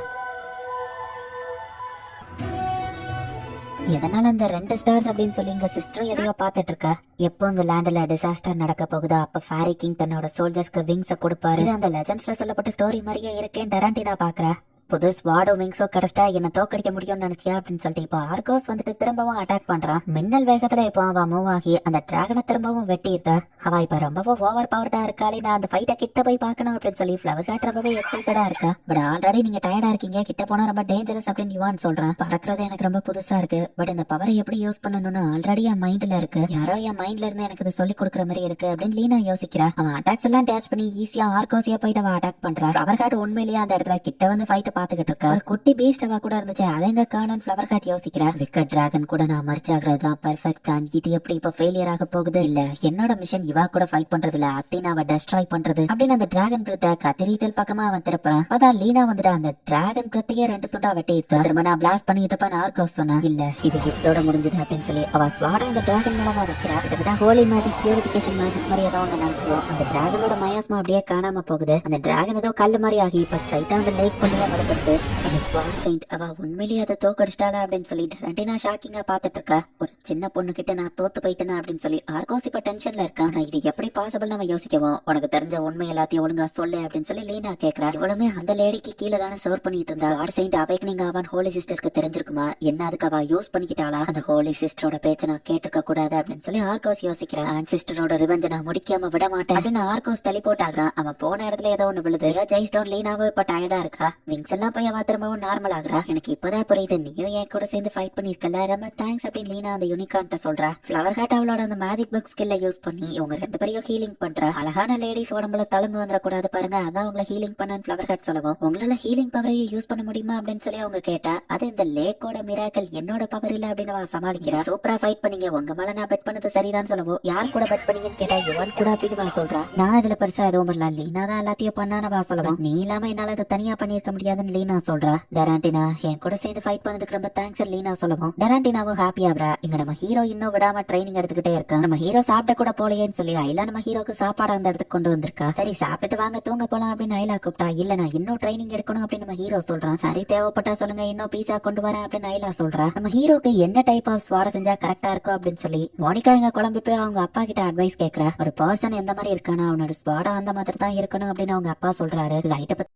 எதனால அந்த 2 ஸ்டார்ஸ் அப்படின்னு சொல்லி எங்க சிஸ்டரும் எதையோ பாத்துட்டு இருக்கா. எப்போ இந்த லேண்ட்ல டிசாஸ்டர் நடக்க போகுதா அப்ப ஃபாரி கிங் தன்னோட சோல்ஜர்ஸ்க்கு விங்ஸ கொடுப்பாரு. அந்த லெஜண்ட்ஸ்ல சொல்லப்பட்ட ஸ்டோரி மாதிரியே இருக்கேன் டெராண்டினா பாக்குறா. புது ஸ்வாடோ விங்ஸோ கிடைச்சிட்டா என்ன தோக்கடிக்க முடியும்னு நினைச்சியா அப்படின்னு சொல்லிட்டு இப்போ ஆர்கோஸ் வந்துட்டு திரும்பவும் அட்டாக் பண்றான். மின்னல் வேகத்துல இப்போ அவ மூவ் ஆகி அந்த டிராகனை திரும்பவும் வெட்டியிருந்தா. அவ இப்ப ரொம்பவும் ஓவர் பவர்டா இருக்காளே, நான் அந்த ஃபைட்டை கிட்ட போய் பார்க்கணும் அப்படின்னு சொல்லி ஃபிளவர் ஹாட் ரொம்பவே எக்ஸைட்டடா இருக்கா. பட் ஆல்ரெடி நீங்க டயர்டா இருக்கீங்க, கிட்ட போனா ரொம்ப டேஞ்சரஸ் அப்படின்னு யுவான் சொல்றான். பறக்கிறது எனக்கு ரொம்ப புதுசா இருக்கு, பட் இந்த பவரை எப்படி யூஸ் பண்ணணும்னு ஆல்ரெடி என் மைண்ட்ல இருக்கு, யாரோ என் மைண்ட்ல இருந்து எனக்கு இது சொல்லி கொடுக்குற மாதிரி இருக்கு அப்படின்னு லீனா யோசிக்கிறா. அவன் அட்டாக்ஸ் எல்லாம் டேச் பண்ணி ஈஸியா ஆர்கோஸியா போயிட்டு அவ அட்டாக் பண்றா. ஃபிளவர் ஹாட் உண்மையிலேயே அந்த இடத்துல கிட்ட வந்து ஃபைட் பாத்துக்கிட்டு இருக்கா. குட்டி பீஸ்ட் அவ கூட இருந்துச்சு, அதை எங்க காணோம்னு ஃபிளவர் ஹாட் யோசிக்கிறா. விக்கெட் டிராகன் கூட நான் மர்ஜ் ஆகுறது பெர்ஃபெக்ட் பிளான். இது எப்படி இப்ப ஃபெயிலியர் ஆக போகுது? இல்ல என்னோட மிஷன் இவா கூட ஃபைட் பண்றது இல்ல, அத்தினாவை டெஸ்ட்ராய் பண்றது அப்படின்னு அந்த டிராகன் பிரத்தை கத்திரிட்டல் பக்கமா அவன் திருப்புறான். அதான் லீனா வந்துட்டு அந்த டிராகன் பிரத்தையே 2 துண்டா வெட்டி இருக்க. திரும்ப நான் பிளாஸ்ட் பண்ணிட்டு இருப்பேன் ஆர்கோஸ் சொன்னா. இல்ல இது இதோட முடிஞ்சது அப்படின்னு சொல்லி அவ ஸ்வாட அந்த டிராகன் மேலவா வைக்கிறா. இதுதான் ஹோலி மேஜிக் பியூரிபிகேஷன் மேஜிக் மாதிரி ஏதோ ஒன்று நடக்கும். அந்த டிராகனோட மயாஸ்மா அப்படியே காணாம போகுது. அந்த டிராகன் ஏதோ கல்லு மாதிரி ஆகி இப்ப ஸ்ட்ரைட்டா அந்த லேக் பண்ணியா நடக்கிறது. அந்த ஸ்வாட் செயின்ட் அவ உண்மையிலேயே அதை தோக்கடிச்சிட்டாளா அப்படின்னு சொல்லி டரண்டினா ஷாக்கிங்கா பாத்துட்டு இருக்கா. ஒரு சின்ன பொண்ணு கிட்ட நான் தோத்து போயிட்டேனா அப்படின்னு சொல்லி ஆர்கோஸ் இப்ப டென்ஷன்ல இருக்கா. இது எப்படி பாசிபிள் நம்ம யோசிக்கவும், உனக்கு தெரிஞ்ச உண்மை எல்லாத்தையும் ஒழுங்கா சொல்லு அப்படின்னு சொல்லி லீனா கேக்குறா. இவளுமே அந்த லேடிக்கு கீழே தானே சர்வ் பண்ணிட்டு இருந்தா. ஸ்வாட் செயின்ட் அவேக்கனிங் ஆவான் ஹோலி சிஸ்டருக்கு தெரிஞ்சிருக்குமா, என்ன அதுக்கு அவ யூஸ் பண்ணிக்கிட்டாளா, அந்த ஹோலி சிஸ்டரோட பேச்ச நான் கேட்டுக்க கூடாது அப்படின்னு சொல்லி ஆர்கோஸ் யோசிக்கிறா. அண்ட் சிஸ்டரோட ரிவெஞ்ச நான் முடிக்காம விட மாட்டேன் அப்படின்னு ஆர்கோஸ் டெலிபோர்ட் ஆகுறான். அவன் போன இடத்துல ஏதோ ஒண்ணு விழுது. ஜெய்ஸ்டோன் லீனாவும் இப்ப டயர்டா இருக்கா. விங்ஸ் எல்லாம் போய் அவ திரும்பவும் நார்மல் ஆகுறா. எனக்கு இப்பதான் புரியுது, நீயும் என் கூட சேர்ந்து ஃபைட் பண்ணிருக்கல, ரொம்ப தேங்க்ஸ் அப்படின்னு லீனா அந்த யூனிகான்ட்ட சொல்றா. ஃபிளவர் ஹாட் அவளோட அந்த மேஜிக் புக் ஸ்கில்ல யூஸ் பண்ணி இவங்க 2 பேரையும் ஹீலிங் பண்றா. அழகான லேடிஸ் உடம்புல தழும்பு வந்துடக்கூடாது பாருங்க, அதான் உங்களை ஹீலிங் பண்ணு ஃபிளவர் ஹாட் சொல்லவும். உங்களால ஹீலிங் பவரையும் யூஸ் பண்ண முடியுமா அப்படின்னு சொல்லி அவங்க கேட்டா. அது இந்த லேக்கோட மிராக்கல், என்னோட பவர் இல்ல அப்படின்னு அவ சமாளிக்கிறா. சூப்பரா ஃபைட் பண்ணீங்க, உங்க மேல நான் பெட் பண்ணது சரிதான் சொல்லவும். யார் கூட பெட் பண்ணீங்கன்னு கேட்டா யுவன் கூட அப்படின்னு அவ சொல்றா. நான் இதுல பெருசா எதுவும் பண்ணல, லீனா தான் எல்லாத்தையும் பண்ணான்னு அவ சொல்லவும். நீ இல்லாம என்னால அதை தனியா பண்ணிருக்க முடியாதுன்னு லீனா சொல்றா. டராண்டினா என் கூட சேர்ந்து ஃபைட் பண்ணதுக்கு ரொம்ப தேங்க்ஸ் லீனா சொல்லவும். டராண்டினாவும் ஹாப்பி ஆகுறா. இங்க நம்ம ஹீரோ இன்னும் விடாம ட்ரைனிங் எடுத்துக்கிட்டே இருக்கா. நம்ம ஹீரோ சாப்பிட கூட போலையேன்னு சொல்லி ஐலா நம்ம ஹீரோக்கு சாப்பாடு அந்த இடத்துக்கு கொண்டு வந்திருக்கா. சரி சாப்பிட்டுட்டு வாங்க தூங்க போலாம் அப்படின்னு ஐலா கூப்பிட்டா. இல்ல நான் இன்னும் ட்ரைனிங் எடுக்கணும் அப்படின்னு நம்ம ஹீரோ சொல்றான். சரி தேவைப்பட்டா சொல்லுங்க, இன்னும் பீஸா கொண்டு வரேன் அப்படின்னு ஐலா சொல்றா. நம்ம ஹீரோக்கு என்ன டைப் ஆஃப் ஸ்வாட செஞ்சா கரெக்டா இருக்கும் அப்படின்னு சொல்லி மோனிகா எங்க குழம்பு போய் அவங்க அப்பா கிட்ட அட்வைஸ் கேக்குறா. ஒரு பர்சன் எந்த மாதிரி இருக்கானா அவனோட ஸ்வாட அந்த மாதிரி தான் இருக்கணும் அப்படின்னு அவங்க அப்பா சொல்றாரு. லைட்டை பத்தி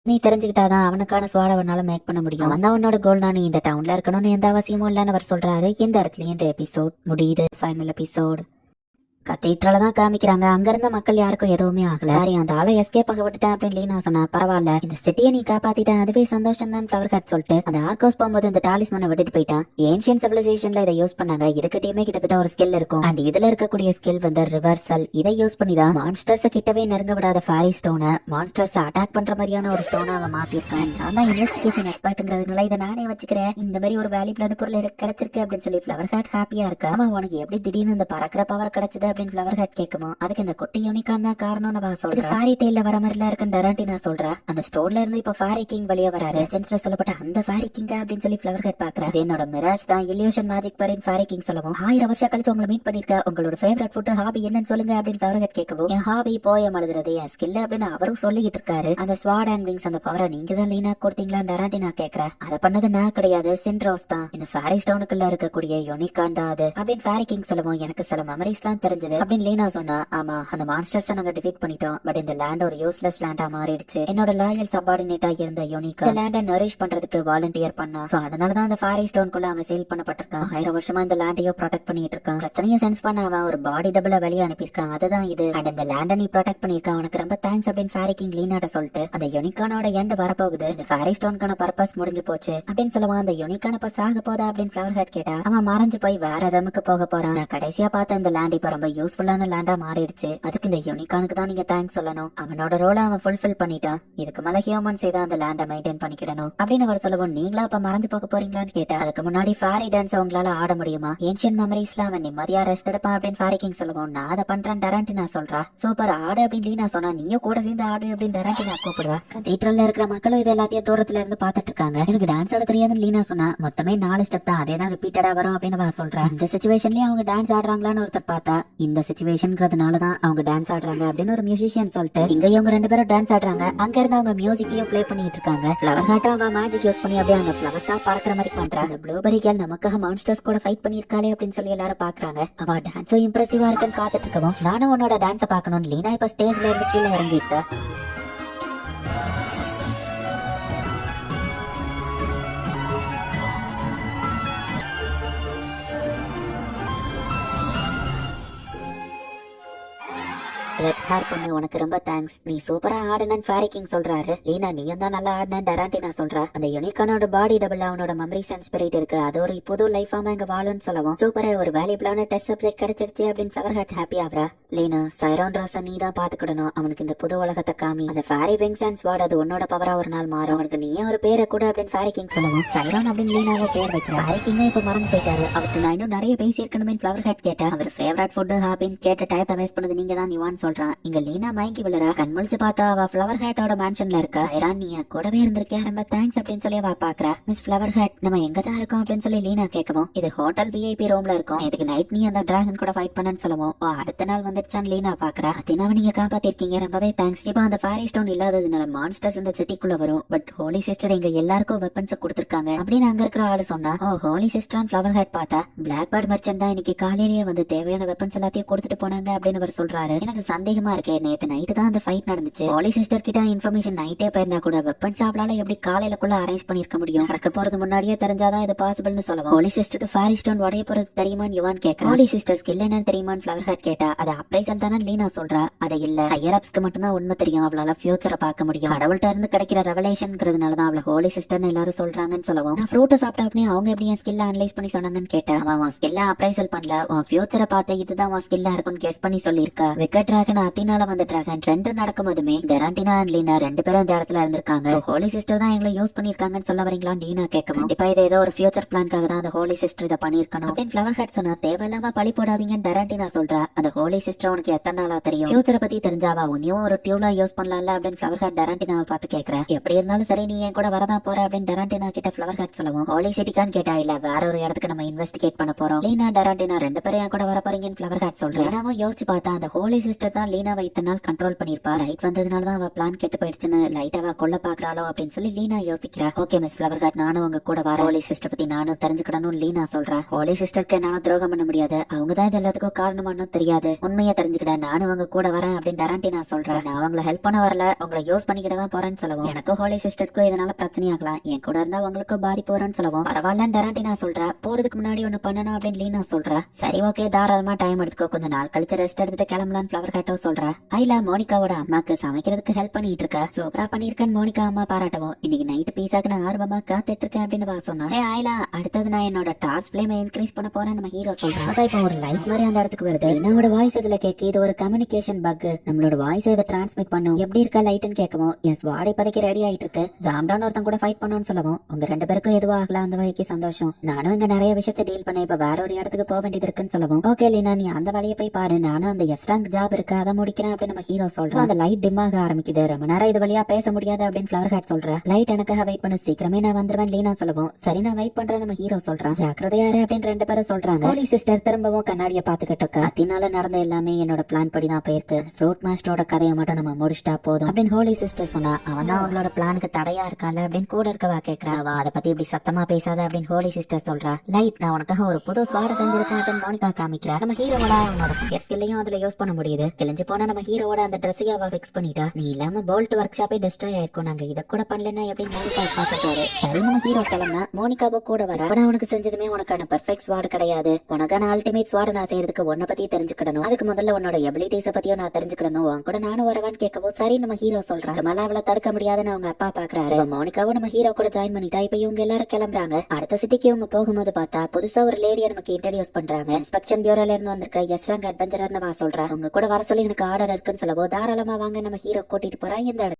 நீ தெரிஞ்சுக்கிட்டாதான் அவனுக்கான ஸ்வாட அவனால மேக் பண்ண முடியும். அந்த அவனோட கோல் நான் இந்த டவுன்ல இருக்கணும்னு எந்த அவசியமும் இல்லன்னு அவர் சொல்றாரு. இந்த இடத்துலயும் இந்த எபிசோட் முடியுது. ஃபைனல் எபிசோட் கத்தீட்ரல தான் காமிக்கிறாங்க. அங்க இருந்த மக்கள் யாருக்கும் எதுவுமே ஆகல. சரி அந்த ஆளை எஸ்கேப் ஆக விட்டுட்டேன் அப்படின்னு லீனா சொன்னா. பரவாயில்ல, இந்த சிட்டியை நீ காப்பாத்திட்டேன், அதுவே சந்தோஷம் தான் ஃபிளவர் ஹாட் சொல்லிட்டு அந்த ஆர்கோஸ் போகும்போது இந்த டாலிஸ்மனை விட்டுட்டு போயிட்டான். ஏன்ஷியன் சிவிலைசேஷன்ல இதை யூஸ் பண்ணாங்க. இதுக்கிட்டயுமே கிட்டத்தட்ட ஒரு ஸ்கில் இருக்கும். அண்ட் இதுல இருக்கக்கூடிய ஸ்கில் வந்து ரிவர்சல். இதை யூஸ் பண்ணி தான் மான்ஸ்டர்ஸ் கிட்டவே நெருங்க விடாத ஃபேரி ஸ்டோனை மான்ஸ்டர்ஸ் அட்டாக் பண்ற மாதிரியான ஒரு ஸ்டோனை அவன் மாத்திருக்கான். நான் தான் இன்வெஸ்டிகேஷன் எக்ஸ்பர்ட்ங்கிறதுனால இதை நானே வச்சுக்கிறேன். இந்த மாதிரி ஒரு வேல்யூபிளான பொருள் எனக்கு கிடைச்சிருக்கு அப்படின்னு சொல்லி ஃபிளவர் ஹாட் ஹாப்பியா இருக்கா. அவன் உனக்கு எப்படி திடீர்னு இந்த பறக்கிற பவர் கிடைச்சது அப்படின்னு ஃபிளவர் ஹாட் கேட்கும். அதுக்கு இந்த குட்டி யூனிகான் தான் காரணம்னு அவ சொல்றா. ஃபேரி டேல்ல வர மாதிரி எல்லாம் இருக்குன்னு டராண்டினா சொல்றா. அந்த ஸ்டோன்ல இருந்து இப்ப ஃபேரி கிங் வெளியே வராரு. லெஜெண்ட்ஸ்ல சொல்லப்பட்ட அந்த ஃபேரி கிங் அப்படின்னு சொல்லி ஃபிளவர் ஹாட் பாக்குறா. என்னோட மிராஜ் தான் இல்யூஷன் மேஜிக் பரின் ஃபேரி கிங் சொல்லவும். 1000 வருஷம் கழிச்சு உங்களை மீட் பண்ணிருக்க. உங்களோட ஃபேவரட் ஃபுட் ஹாபி என்னன்னு சொல்லுங்க அப்படின்னு ஃபிளவர் ஹாட் கேட்கவும். என் ஹாபி போயம் எழுதுறது, என் ஸ்கில் அப்படின்னு அவரும் சொல்லிட்டு இருக்காரு. அந்த ஸ்வாட் அண்ட் விங்ஸ் அந்த பவரை நீங்க தான் லீனா கொடுத்தீங்களான்னு டராண்டினா கேக்குறா. அதை பண்ணது நான் கிடையாது, சிண்ட்ரோஸ் தான். இந்த ஃபேரி ஸ்டோனுக்குள்ள இருக்கக்கூடிய யூனிகான் தான் அது அப்படின்னு ஃபேரி கிங் சொல்லவும். எனக்கு சில மெமரிஸ் எல்லாம் தெரிஞ்சது அப்படின்னு லீனா சொன்னா. ஆமா, அந்த மான்ஸ்டர்ஸை நாங்க டிஃபீட் பண்ணிட்டோம். பட் இந்த லேண்ட் ஒரு யூஸ்லெஸ் லேண்டா மாறிடுச்சு. என்னோட லாயல் சபார்டினேட்டா இருந்த யூனிகா இந்த லேண்டை நரிஷ் பண்றதுக்கு வாலண்டியர் பண்ணா. சோ அதனாலதான் அந்த ஃபேரி ஸ்டோன்குள்ள அவன் சேல் பண்ணப்பட்டிருக்கான். 1000 வருஷமா இந்த லேண்டையோ ப்ரொடெக்ட் பண்ணிட்டு இருக்கான். பிரச்சனையை சென்ஸ் பண்ண அவன் ஒரு பாடி டபுள வெளியே அனுப்பியிருக்கான். அதுதான் இது. அண்ட் இந்த லேண்டை நீ ப்ரொடெக்ட் பண்ணிருக்கான், உனக்கு ரொம்ப தேங்க்ஸ் அப்படின்னு ஃபேரி கிங் லீனாட்ட சொல்லிட்டு அந்த யூனிகானோட எண்ட் வரப்போகுது. இந்த ஃபேரி ஸ்டோனுக்கான பர்பஸ் முடிஞ்சு போச்சு அப்படின்னு சொல்லுவான். அந்த யூனிகான இப்ப சாக போதா அப்படின்னு ஃபிளவர் ஹாட் கேட்டா. அவன் மறைஞ்சு போய் வேற ரமுக்கு போக போறான். நான் கடைசியா பார்த்த இந்த லேண்ட் இப்ப ரொம்ப யூஸ்ஃபுல்லான லேண்டா மாறிடுச்சு. அதுக்கு இந்த யூனிகானுக்கு தான் நீங்க தேங்க்ஸ் சொல்லணும். அவனோட ரோலை அவன் ஃபுல்ஃபில் பண்ணிட்டான். இதுக்கு மேல ஹியூமன்ஸ் தான் அந்த லேண்டை மெயின்டைன் பண்ணிக்கிடணும் அப்படின்னு அவர் சொல்லவும். நீங்களா அப்ப மறைஞ்சு போக போறீங்களான்னு கேட்டா. அதுக்கு முன்னாடி ஃபேரி டான்ஸ் உங்களால ஆட முடியுமா? ஏன்ஷியன் மெமரிஸ்ல அவன் நிம்மதியா ரெஸ்ட் எடுப்பான் அப்படின்னு ஃபேரி கிங் சொல்லவும். நான் அதை பண்றேன் டராண்டினா சொல்றா. சூப்பர், ஆடு அப்படின்னு நான் சொன்னா. நீயும் கூட சேர்ந்து ஆடு அப்படின்னு டராண்டினா கூப்பிடுறா. கதீட்ரல்ல இருக்கிற மக்களும் இது எல்லாத்தையும் தூரத்துல இருந்து பாத்துட்டு இருக்காங்க. எனக்கு டான்ஸ் ஆட தெரியாதுன்னு லீனா சொன்னா. மொத்தமே 4 ஸ்டெப் தான், அதே தான் ரிப்பீட்டடா வரும் அப்படின்னு அவ சொல்றா. இந்த சிச்சுவேஷன்லயும் அவங்க டான்ஸ் ஆடுறாங்களான்னு ஒருத்தர் பார்த்தா இந்த சிச்சுவேஷன்ங்கிறதுனாலதான் அவங்க டான்ஸ் ஆடுறாங்க அப்படின்னு ஒரு மியூசிஷியன் சொல்லிட்டு இங்க இவங்க 2 பேரும் டான்ஸ் ஆடுறாங்க. அங்க இருந்து அவங்க மியூசிக்கையும் ப்ளே பண்ணிட்டு இருக்காங்க. ஃப்ளவர் ஹாட்டும் அவ மேஜிக் யூஸ் பண்ணி அப்படியே அந்த ஃப்ளவர்ஸா பறக்கிற மாதிரி பண்றாங்க. அந்த ப்ளூபெரி கேர்ள் நமக்காக மான்ஸ்டர்ஸ் கூட ஃபைட் பண்ணிருக்காளே அப்படின்னு சொல்லி எல்லாரும் பாக்குறாங்க. அவ டான்ஸும் இம்ப்ரெசிவா இருக்குன்னு பாத்துட்டு இருக்கவும் நானும் உன்னோட டான்ஸை பார்க்கணும்னு லீனா இப்ப ஸ்டேஜ்ல இருந்து கீழே இறங்கிட்டு ரெட் ஹேர் பொண்ணு உனக்கு ரொம்ப தேங்க்ஸ், நீ சூப்பரா ஆடுனன்னு ஃபேரி கிங் சொல்றாரு. லீனா நீயும் தான் நல்லா ஆடுனன்னு டராண்டினா சொல்றா. அந்த யூனிகானோட பாடி டபுள் அவனோட மெமரிஸ் அண்ட் ஸ்பிரிட் இருக்கு, அது ஒரு புது லைஃப் ஆமா இங்க வாழும்னு சொல்லவும் சூப்பரா ஒரு வேல்யூபிளான டெஸ்ட் சப்ஜெக்ட் கிடைச்சிருச்சு அப்படின்னு flower hot happy ஆகுறா. Leena Sairang ரோஸை நீ தான் பாத்துக்கிடணும், அவனுக்கு இந்த புது உலகத்தை காமி, அந்த ஃபேரி விங்ஸ் அண்ட் ஸ்வாட் அது உன்னோட பவரா ஒரு நாள் மாறும், அவனுக்கு நீயே ஒரு பேரை கூட அப்படின்னு ஃபேரி கிங் சொல்லவும் சைரான் அப்படின்னு லீனாவை பேர் வைக்கிறா. ஃபேரி கிங் இப்ப மறந்து போயிட்டாரு. அவருக்கு நான் இன்னும் நிறைய பேசி இருக்கணுமே ஃப்ளவர் ஹாட் கேட்டா. அவர் ஃபேவரட் ஃபுட் ஹாபின்னு கேட்ட டயத்தை வேஸ்ட் பண்ணது நீங்க தான் நிவான்னு சொல்றான். இங்க லீனா மயங்கி விழுறா. கண்முழிச்சு பார்த்தா அவ ஃப்ளவர் ஹேட்டோட மேன்ஷன்ல இருக்கா. சைரான் நீ கூடவே இருந்திருக்கியா, ரொம்ப தேங்க்ஸ் அப்படின்னு சொல்லி அவ பாக்குறா. மிஸ் ஃப்ளவர் ஹேட் நம்ம எங்க தான் இருக்கோம் அப்படின்னு சொல்லி லீனா கேட்கவும் இது ஹோட்டல் VIP ரூம்ல இருக்கும், இதுக்கு நைட் நீ அந்த டிராகன் கூட ஃபைட் பண்ணன்னு சொல்லவும் அடுத்த நாள் வந்துருச்சான்னு லீனா பாக்குறா. அதினாவை நீங்க காப்பாத்திருக்கீங்க, ரொம்பவே தேங்க்ஸ். இப்போ அந்த ஃபேரி ஸ்டோன் இல்லாததுனால மான்ஸ்டர்ஸ் இந்த சிட்டிக்குள்ள வரும், பட் ஹோலி சிஸ்டர் எங்க எல்லாருக்கும் வெப்பன்ஸ் கொடுத்திருக்காங்க அப்படின்னு அங்க இருக்கிற ஆளு சொன்னா. ஹோலி சிஸ்டர் ஃப்ளவர் ஹேட் பார்த்தா பிளாக் பேர்ட் மர்ச்சன்ட் தான் இன்னைக்கு காலையிலேயே வந்து தேவையான வெப்பன்ஸ் எல்லாத்தையும் கொடுத்துட்டு போனாங்க அப்படின்னு அவர் சொல்றாரு. எனக்கு சந்தேகமா இருக்கு, நேத்து நைட்டு தான் அந்த ஃபைட் நடந்துச்சு. ஹோலி சிஸ்டர் கிட்ட இன்ஃபர்மேஷன் நைட்டே போயிருந்தா கூட வெப்பன்ஸ் அவளால எப்படி காலையிலக்குள்ள அரேஞ்ச் பண்ணிருக்க முடியும், நடக்க போறது முன்னாடியே தெரிஞ்சாதான் இது பாசிபிள்னு சொல்லவும் ஹோலி சிஸ்டருக்கு ஃபேரி ஸ்டோன் உடைய போறது தெரியுமான்னு யுவான் கேட்கறான். ஹோலி சிஸ்டர் ஸ்கில் என்னன்னு தெரியுமான்னு ஃப்ளவர் ஹாட் கேட்டா அது அப்ரைசல் தானே லீனா சொல்றா. அது இல்ல, ஹையர் அப்ஸ்க்கு மட்டும் தான் உண்மை தெரியும், அவளால ஃபியூச்சரை பார்க்க முடியும், கடவுள்கிட்ட இருந்து கிடைக்கிற ரெவலேஷன்ங்கிறதுனாலதான் அவளை ஹோலி சிஸ்டர்னு எல்லாரும் சொல்றாங்கன்னு சொல்லவும் நான் ஃப்ரூட்டை சாப்பிட்ட அப்படியே அவங்க எப்படி என் ஸ்கில்ல அனலைஸ் பண்ணி சொன்னாங்கன்னு கேட்டா அவன் ஸ்கில்ல அப்ரைசல் பண்ணல, உன் ஃபியூச்சரை பார்த்து இதுதான் உன் ஸ்கில்லா இருக்கும்னு கெஸ் பண்ணி சொல்லியிருக்கா. விக்கெட் டிராகன் அத்தினால வந்து டிராகன் ரெண்டு நடக்கும்போதுமே டெராண்டினா அண்ட் லீனா 2 பேரும் இந்த இடத்துல இருந்திருக்காங்க. ஹோலி சிஸ்டர் தான் எங்களை யூஸ் பண்ணிருக்காங்கன்னு சொல்ல வரீங்களான்னு லீனா கேட்கவும் கண்டிப்பா இது ஏதோ ஒரு ஃபியூச்சர் பிளான்காக தான் அந்த ஹோலி சிஸ்டர் இதை பண்ணிருக்கணும் அப்படின்னு ஃப்ளவர் ஹாட் சொன்னா. தேவையில்லாம பழி போடாதீங்கன்னு டெராண்டினா சொல்றா. அந்த ஹோலி சிஸ்டர் உனக்கு எத்தனை நாளா தெரியும், ஃபியூச்சரை பத்தி தெரிஞ்சாவா உன்னையும் ஒரு டியூலா யூஸ் பண்ணலாம்ல அப்படின்னு ஃப்ளவர் ஹாட் டெராண்டினாவை பார்த்து கேட்கறா. எப்படி இருந்தாலும் சரி நீ என் கூட வரதான் போற அப்படின்னு டெராண்டினா கிட்ட ஃப்ளவர் ஹாட் சொல்லவும் ஹோலி சிட்டிக்கான்னு கேட்டா இல்ல வேற ஒரு இடத்துக்கு நம்ம இன்வெஸ்டிகேட் பண்ண போறோம், லீனா டெராண்டினா 2 பேரும் என் கூட வர போறீங்கன்னு ஃப்ளவர் ஹாட் சொல்றா. லீனாவும் யோசிச்சு பார்த்தா அந்த ஹோலி சிஸ்டர் தான் லீனாவை இத்தனை நாள் கண்ட்ரோல் பண்ணிருப்பா, லைட் வந்ததுனால தான் அவ பிளான் கெட்டு போயிடுச்சுன்னு லைட்டாவா கொல்ல பாக்குறாளோ அப்படின்னு சொல்லி லீனா யோசிக்கிறா. ஓகே மிஸ் ஃப்ளவர் ஹாட் நானும் உங்க கூட வர, ஹோலி சிஸ்டர் பத்தி நானும் தெரிஞ்சுக்கணும்னு லீனா சொல்றா. ஹோலி சிஸ்டருக்கு என்னால துரோகம் பண்ண முடியாது, அவங்க தான் இது எல்லாத்துக்கும் காரணமானு தெரியாது, உண்மையை தெரிஞ்சுக்கிட நானும் உங்க கூட வரேன் அப்படின்னு டெராண்டினா சொல்றா. நான் அவங்களை ஹெல்ப் பண்ண வரல, உங்களை யூஸ் பண்ணிக்கிட்டு தான் போறேன்னு சொல்லவும் எனக்கும் ஹோலி சிஸ்டருக்கும் இதனால பிரச்சனையாகலாம், என் கூட இருந்தா உங்களுக்கு பாதிப்பு வரும்னு சொல்லவும் பரவாயில்லன்னு டெராண்டினா சொல்றா. போறதுக்கு முன்னாடி ஒண்ணு பண்ணணும் அப்படின்னு லீனா சொல்றா. சரி ஓகே தாராளமா டைம் எடுத்துக்கோ, கொஞ்சம் நாள் கழிச்சு ரெஸ்ட் எடுத்துட்டு கிளம்பலான்னு ஃப்ளவர் ஹாட்டோ சொல்றா. ஐலா மோனிகாவோட அம்மாக்கு சமைக்கிறதுக்கு ஹெல்ப் பண்ணிட்டு இருக்கா, சூப்பரா பண்ணிருக்கேன்னு மோனிகா அம்மா பாராட்டவும் இன்னைக்கு நைட் பீஸாக்கு நான் ஆர்வமா காத்துட்டு இருக்கேன் அப்படின்னு சொன்னா. ஐலா அடுத்தது நான் என்னோட டார்ச் ஃபிளேம் இன்க்ரீஸ் பண்ண போறேன் நம்ம ஹீரோ சொல்றான். இப்போ ஒரு லைட் மாதிரி அந்த இடத்துக்கு வருது, என்னோட வாய்ஸ் இதுல கேட்க இது ஒரு கம்யூனிகேஷன் பக், நம்மளோட வாய்ஸ் இதை டிரான்ஸ்மிட் பண்ணும், எப்படி இருக்கா லைட்னு கேட்கவும் எஸ் வாடை இப்போதைக்கு ரெடி ஆயிட்டு இருக்கு, ஜாம்டான் ஒருத்தன் கூட ஃபைட் பண்ணணும்னு சொல்லவும் உங்க 2 பேருக்கும் எதுவும் ஆகலாம் அந்த வகைக்கு சந்தோஷம், நானும் இங்க நிறைய விஷயத்தை டீல் பண்ண இப்ப வேற ஒரு இடத்துக்கு போக வேண்டியது இருக்குன்னு சொல்லவும் ஓகே லீனா நீ அந்த வேலையை போய் பாரு, நானும் அந்த எஸ்ட்ராங் ஜாப் இருக்கு அதை முடிக்கிறேன் அப்படின்னு நம்ம ஹீரோ சொல்றோம். அந்த லைட் டிம் ஆக ஆரம்பிக்குது, ரொம்ப நேரம் இது வழியா பேச முடியாது அப்படின்னு ஃப்ளவர் ஹாட் சொல்ற. லைட் எனக்காக வெயிட் பண்ணு, சீக்கிரமே நான் வந்துருவேன் லீனா சொல்லவும் சரி நான் வெயிட் பண்றேன் நம்ம ஹீரோ சொல்றான். ஜாக்கிரதையாரு அப்படின்னு 2 பேரும் சொல்றாங்க. ஹோலி சிஸ்டர் திரும்பவும் கண்ணாடியை பாத்துக்கிட்டு இருக்கா. அதனால நடந்த எல்லாமே என்னோட பிளான் படி தான் போயிருக்கு, ஃப்ரூட் மாஸ்டரோட கதையை மட்டும் நம்ம முடிச்சிட்டா போதும் அப்படின்னு ஹோலி சிஸ்டர் சொன்னா. அவன் தான் அவங்களோட பிளானுக்கு தடையா இருக்கான்ல அப்படின்னு கூட இருக்கவா கேட்கறா. அவ அதை பத்தி இப்படி சத்தமா பேசாத அப்படின்னு ஹோலி சிஸ்டர் சொல்றா. லைட் நான் உனக்காக ஒரு புது ஸ்வாட செஞ்சிருக்கேன் அப்படின்னு மோனிகா காமிக்கிறா. நம்ம ஹீரோவோட அவனோட ஃபியர் ஸ்கில்லையும் அதுல யூஸ் பண்ண முடியுது. கிழிஞ்சு போனா நம்ம ஹீரோவோட அந்த ட்ரெஸ்ஸையும் அவ ஃபிக்ஸ் பண்ணிட்டா. நீ இல்லாம போல்ட் ஒர்க் ஷாப்பே டெஸ்ட்ராய் ஆயிருக்கும், நாங்க இதை கூட பண்ணலன்னா எப்படி மோனிகா பாத்துட்டாரு. சரி நம்ம ஹீரோ கிளம்புனா மோனிகாவோ கூட வர. நான் உனக்கு செஞ்சதுமே உனக்கான பெர்ஃபெக்ட் ஸ்வாட் கிடையாது, உனக்கான அல்டிமேட் ஸ்வாட் நான் செய்யறதுக்கு உன்னை பத்தி தெரிஞ்சுக்கணும், அதுக்கு முதல்ல உன்னோட எபிலிட்டிஸை பத்தியும் நான் தெரிஞ்சுக்கணும், உன் கூட நானும் வரவான்னு கேட்கவும் சரி நம்ம ஹீரோ சொல்றாங்க. மேல அவளை தடுக்க முடியாதுன்னு அவங்க அப்பா பாக்குறாரு. மோனிகாவும் நம்ம ஹீரோ கூட ஜாயின் பண்ணிட்டா. இப்ப இவங்க எல்லாரும் கிளம்புறாங்க. அடுத்த சிட்டிக்கு இவங்க போகும்போது பார்த்தா புதுசா ஒரு லேடியை நமக்கு இன்ட்ரோடியூஸ் பண்றாங்க. இன்ஸ்பெக்ஷன் பியூரோல இருந்து வந்திருக்க எஸ்ட்ராங் அட்வென்ச்சரர்னு வா சொல்றா. அவங்க கூட வர சொல்லி எனக்கு ஆர்டர் இருக்குன்னு சொல்லவோ தாராளமா வாங்க நம்ம ஹீரோ கூட்டிட்டு போறா. இந்த